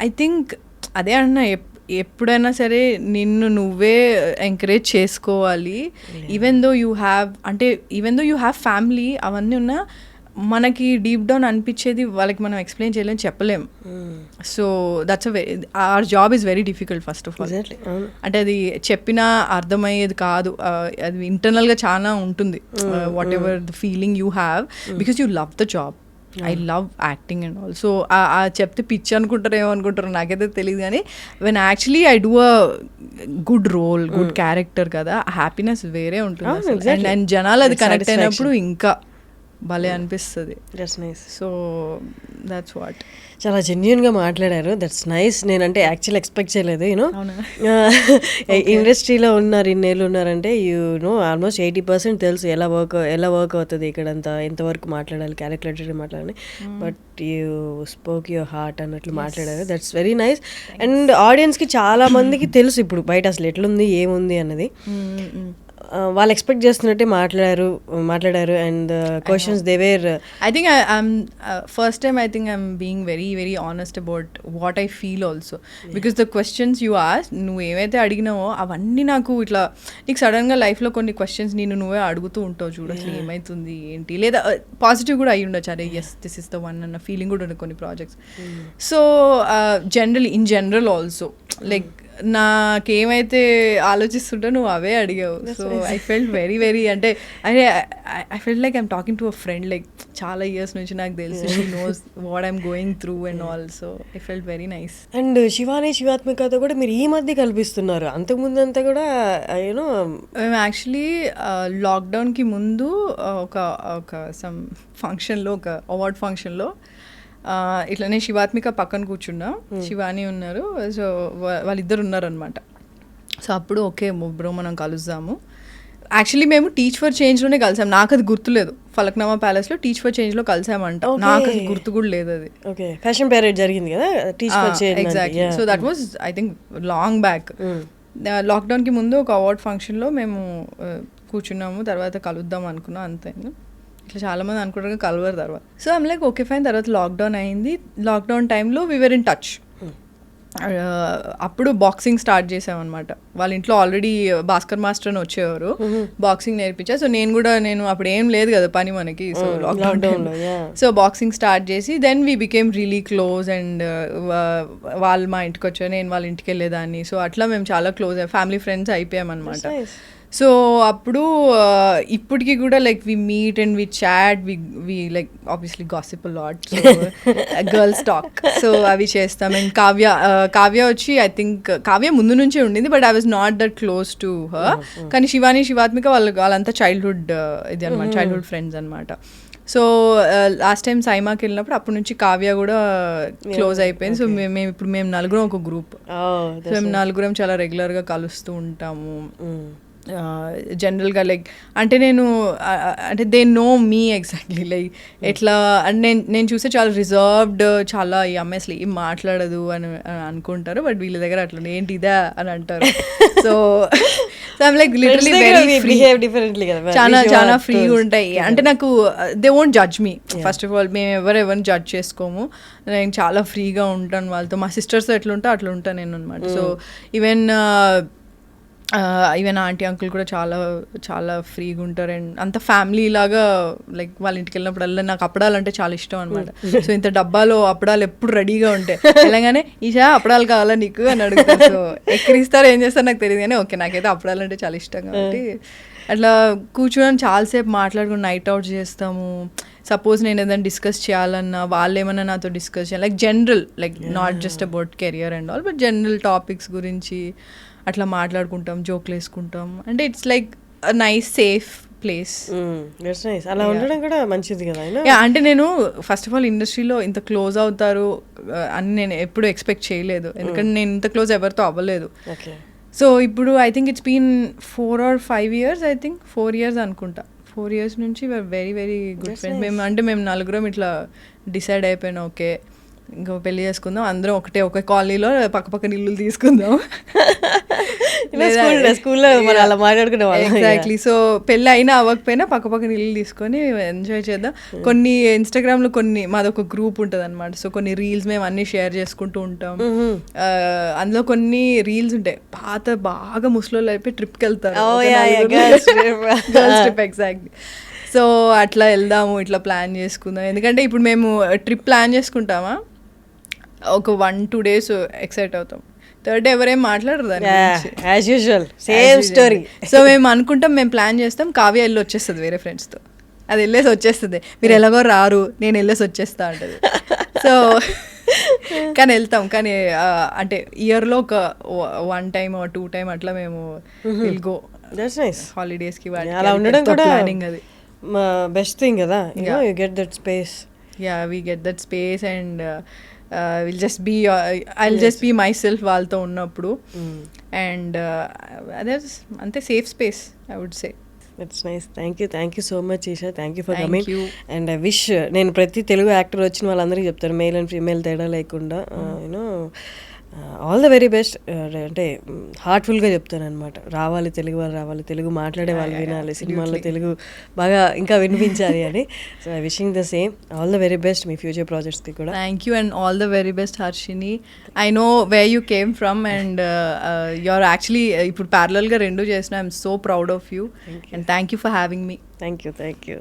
I think అదే అన్నా, ఎప్పుడైనా సరే నిన్ను నువ్వే ఎంకరేజ్ చేసుకోవాలి. Even though you have family అవన్నీ ఉన్నా మనకి డీప్ డౌన్ అనిపించేది వాళ్ళకి మనం ఎక్స్ప్లెయిన్ చేయలేము, చెప్పలేము. So that's our job is very difficult first of all. అంటే అది చెప్పినా అర్థమయ్యేది కాదు, అది ఇంటర్నల్గా చాలా ఉంటుంది. Whatever the feeling you have, because you love the job. I love acting and all. So చెప్తే పిచ్చి అనుకుంటారు, ఏమనుకుంటారో నాకైతే తెలియదు, కానీ when actually I do a good role, good character కదా, హ్యాపీనెస్ వేరే ఉంటుంది. అండ్ జనాలు అది కనెక్ట్ అయినప్పుడు ఇంకా భలే అనిపిస్తుంది. That's nice. So that's what. చాలా జెన్యున్గా మాట్లాడారు. That's nice. నేనంటే యాక్చువల్ ఎక్స్పెక్ట్ చేయలేదు. యూనో ఇండస్ట్రీలో ఉన్నారు, ఇన్నేళ్ళు ఉన్నారంటే యూనో ఆల్మోస్ట్ 80% తెలుసు ఎలా వర్క్ అవుతుంది ఇక్కడంతా, ఎంతవరకు మాట్లాడాలి, క్యాలిక్యులేటెడ్ మాట్లాడాలి. But you spoke your heart అన్నట్లు మాట్లాడారు. That's very nice. అండ్ ఆడియన్స్కి చాలా మందికి తెలుసు ఇప్పుడు బయట అసలు ఎట్లుంది ఏముంది అన్నది. వాళ్ళు ఎక్స్పెక్ట్ చేస్తున్నట్టే మాట్లాడారు. And questions they were, I think I'm first time I think I'm being very very honest about what I feel also. Because the questions you ask, నువ్వు ఏవైతే అడిగినావో అవన్నీ నాకు ఇట్లా, నీకు సడన్గా లైఫ్లో కొన్ని క్వశ్చన్స్ నువ్వే అడుగుతూ ఉంటావు, చూడు అసలు ఏమవుతుంది ఏంటి, లేదా పాజిటివ్ కూడా అయ్యి ఉండొచ్చు, అరే yes this is the one అన్న ఫీలింగ్ కూడా ఉంది కొన్ని projects. So in general also like నాకేమైతే ఆలోచిస్తుంటా నువ్వు అవే అడిగావు. So I felt very very, అంటే I felt like I'm talking to a friend, like చాలా ఇయర్స్ నుంచి నాకు తెలుసు, she knows what I'm going through and all. So I felt very nice. And శివాత్మికతో కూడా మీరు ఈ మధ్య కల్పిస్తున్నారు, అంతకుముందు అంతా కూడా యూనో మేము యాక్చువల్లీ లాక్డౌన్కి ముందు ఒక సమ్ ఫంక్షన్లో, ఒక అవార్డ్ ఫంక్షన్లో ఇట్లనే శివాత్మిక పక్కన కూర్చున్నా, శివాని ఉన్నారు, సో వాళ్ళిద్దరు ఉన్నారనమాట. సో అప్పుడు ఓకే బ్రో మనం కలుద్దాము. యాక్చువల్లీ మేము టీచ్ ఫర్ చేంజ్లోనే కలిసాం, నాకు అది గుర్తులేదు. ఫలక్నామా ప్యాలెస్లో టీచ్ ఫర్ చేంజ్లో కలిసామంట, నాకు అది గుర్తు కూడా లేదు. అది ఫ్యాషన్ పేరేడ్ జరిగింది కదా, teach for change. Exactly. So that was I think long back. లాక్డౌన్కి ముందు ఒక అవార్డ్ ఫంక్షన్లో మేము కూర్చున్నాము, తర్వాత కలుద్దాం అనుకున్నాం, అంతే. ఇట్లా చాలామంది అనుకుంటారు కలవరు తర్వాత. So I'm like okay fine. తర్వాత లాక్డౌన్ అయింది. లాక్డౌన్ టైంలో వీ వర్ ఇన్ టచ్. అప్పుడు బాక్సింగ్ స్టార్ట్ చేసామన్నమాట. వాళ్ళ ఇంట్లో ఆల్రెడీ భాస్కర్ మాస్టర్ అని వచ్చేవారు, బాక్సింగ్ నేర్పించారు. సో నేను అప్పుడు ఏం లేదు కదా పని మనకి, so lockdown. So boxing start చేసి then we became really close. And వాళ్ళు మా ఇంటికి వచ్చారు, నేను వాళ్ళ ఇంటికి వెళ్ళేదాన్ని. సో అట్లా మేము చాలా క్లోజ్ ఫ్యామిలీ ఫ్రెండ్స్ అయిపోయామన్నమాట. సో అప్పుడు ఇప్పటికి కూడా like we meet and we chat, we like obviously gossip a lot, so girls talk, so అవి చేస్తాం. అండ్ కావ్య వచ్చి ఐ థింక్ కావ్య ముందు నుంచే ఉండింది, but I was not that close to her. కానీ శివాత్మిక వాళ్ళంతా చైల్డ్హుడ్ ఇది అనమాట, చైల్డ్హుడ్ ఫ్రెండ్స్ అనమాట. సో లాస్ట్ టైం సైమాకి వెళ్ళినప్పుడు అప్పటి నుంచి కావ్య కూడా క్లోజ్ అయిపోయింది. సో మేము నలుగురం ఒక గ్రూప్. సో మేము నలుగురం చాలా రెగ్యులర్గా కలుస్తూ ఉంటాము. జనరల్గా లైక్ అంటే నేను అంటే they know me exactly like ఎట్లా అంటే నేను చూస్తే చాలా రిజర్వ్డ్, చాలా ఈ అమ్మాయి అసలు ఏం మాట్లాడదు అని అనుకుంటారు, బట్ వీళ్ళ దగ్గర అట్లా ఏంటి ఇదా అని అంటారు. So I'm like literally very free, చాలా చాలా ఫ్రీగా ఉంటాయి. అంటే నాకు they won't judge me, first of all మేము ఎవరిని జడ్జ్ చేసుకోము, నేను చాలా ఫ్రీగా ఉంటాను వాళ్ళతో. మా సిస్టర్స్ ఎట్లా ఉంటా అట్లా ఉంటాను నేను అనమాట. సో ఈవెన్ ఆంటీ అంకుల్ కూడా చాలా చాలా ఫ్రీగా ఉంటారు అండ్ అంత ఫ్యామిలీ లాగా. లైక్ వాళ్ళ ఇంటికి వెళ్ళినప్పుడల్లా నాకు అప్పడాలు అంటే చాలా ఇష్టం అనమాట. సో ఇంత డబ్బాలో అప్పడాలు ఎప్పుడు రెడీగా ఉంటాయి, వెళ్ళగానే ఈషా అప్పడాలు కావాలా నీకు అని అడుగుతారు. సో ఎక్కడిస్తారు ఏం చేస్తారు నాకు తెలియదు, కానీ ఓకే నాకైతే అప్పడాలు అంటే చాలా ఇష్టం కాబట్టి అట్లా కూర్చొని చాలాసేపు మాట్లాడుకుని నైట్ అవుట్ చేస్తాము. సపోజ్ నేను ఏదైనా డిస్కస్ చేయాలన్నా వాళ్ళు ఏమన్నా నాతో డిస్కస్ చేయాలి, like general, like not just about career and all, but general topics గురించి అట్లా మాట్లాడుకుంటాం, జోక్లు వేసుకుంటాం. అంటే it's like a nice safe place. అలా ఉండడం కూడా మంచిది కదా. అంటే నేను ఫస్ట్ ఆఫ్ ఆల్ ఇండస్ట్రీలో ఇంత క్లోజ్ అవుతారు అని నేను ఎప్పుడు ఎక్స్పెక్ట్ చేయలేదు, ఎందుకంటే నేను ఇంత క్లోజ్ ఎవరితో అవ్వలేదు. సో ఇప్పుడు I think it's been 4 or 5 years, I think 4 years అనుకుంటా. 4 years నుంచి వెరీ వెరీ గుడ్ ఫ్రెండ్స్ మేము. అంటే మేము నలుగురం ఇట్లా డిసైడ్ అయిపోయినా ఓకే ఇంకా పెళ్లి చేసుకుందాం, అందరం ఒక కాలనీలో పక్కపక్కన ఇల్లు తీసుకుందాం. స్కూల్లో అలా మాట్లాడుకునే వాళ్ళం. ఎగ్జాక్ట్లీ. సో పెళ్ళి అయినా అవ్వకపోయినా పక్కపక్కన ఇల్లు తీసుకొని ఎంజాయ్ చేద్దాం. కొన్ని ఇన్స్టాగ్రామ్లో కొన్ని మాదొక గ్రూప్ ఉంటుంది అనమాట. సో కొన్ని రీల్స్ మేము అన్నీ షేర్ చేసుకుంటూ ఉంటాం. అందులో కొన్ని రీల్స్ ఉంటాయి పాత బాగా ముసలోళ్ళు అయిపోయి ట్రిప్కి వెళ్తారు, గర్ల్స్ ట్రిప్. ఎగ్జాక్ట్లీ. సో అట్లా వెళ్దాము, ఇట్లా ప్లాన్ చేసుకుందాం. ఎందుకంటే ఇప్పుడు మేము ట్రిప్ ప్లాన్ చేసుకుంటామా, ఒక 1-2 days ఎక్సైట్ అవుతాం, థర్డ్ డే ఎవరేం మాట్లాడరు దాని గురించి. As usual same story. So మేము అనుకుంటాం, మేము ప్లాన్ చేస్తాం, కావ్య వెళ్ళి వచ్చేస్తుంది వేరే ఫ్రెండ్స్తో, అది వెళ్ళేసి వచ్చేస్తుంది. మీరు ఎలాగో రారు, నేను వెళ్ళేసి వచ్చేస్తా అంటది. సో కానీ వెళ్తాం, కానీ అంటే ఇయర్లో ఒక 1 time or 2 time అట్లా మేము విల్ గో హాలిడేస్కి. అలా ఉండడం కూడా ప్లానింగ్ అది బెస్ట్ థింగ్ కదా. You get that space. we get that space and we'll just be I'll just be myself వాళ్ళతో ఉన్నప్పుడు. And అదే అంతే safe space I would say. It's nice. Thank you so much Eesha, thank you for coming. And I wish, నేను ప్రతి తెలుగు యాక్టర్ వచ్చిన వాళ్ళందరికీ చెప్తాను, మేల్ అండ్ ఫీమేల్ తేడా లేకుండా you know all the very best. అంటే హార్ట్ఫుల్గా చెప్తాను అనమాట. రావాలి తెలుగు వాళ్ళు, రావాలి తెలుగు మాట్లాడే వాళ్ళు వినాలి, సినిమాల్లో తెలుగు బాగా ఇంకా వినిపించాలి అని. So I wishing the same, all the very best మీ ఫ్యూచర్ ప్రాజెక్ట్స్కి కూడా. Thank you and all the very best Harshini. I know where you came from and you're actually ఇప్పుడు ప్యారలల్గా 2 చేసిన. I'm so proud of you and thank you for having me. Thank you.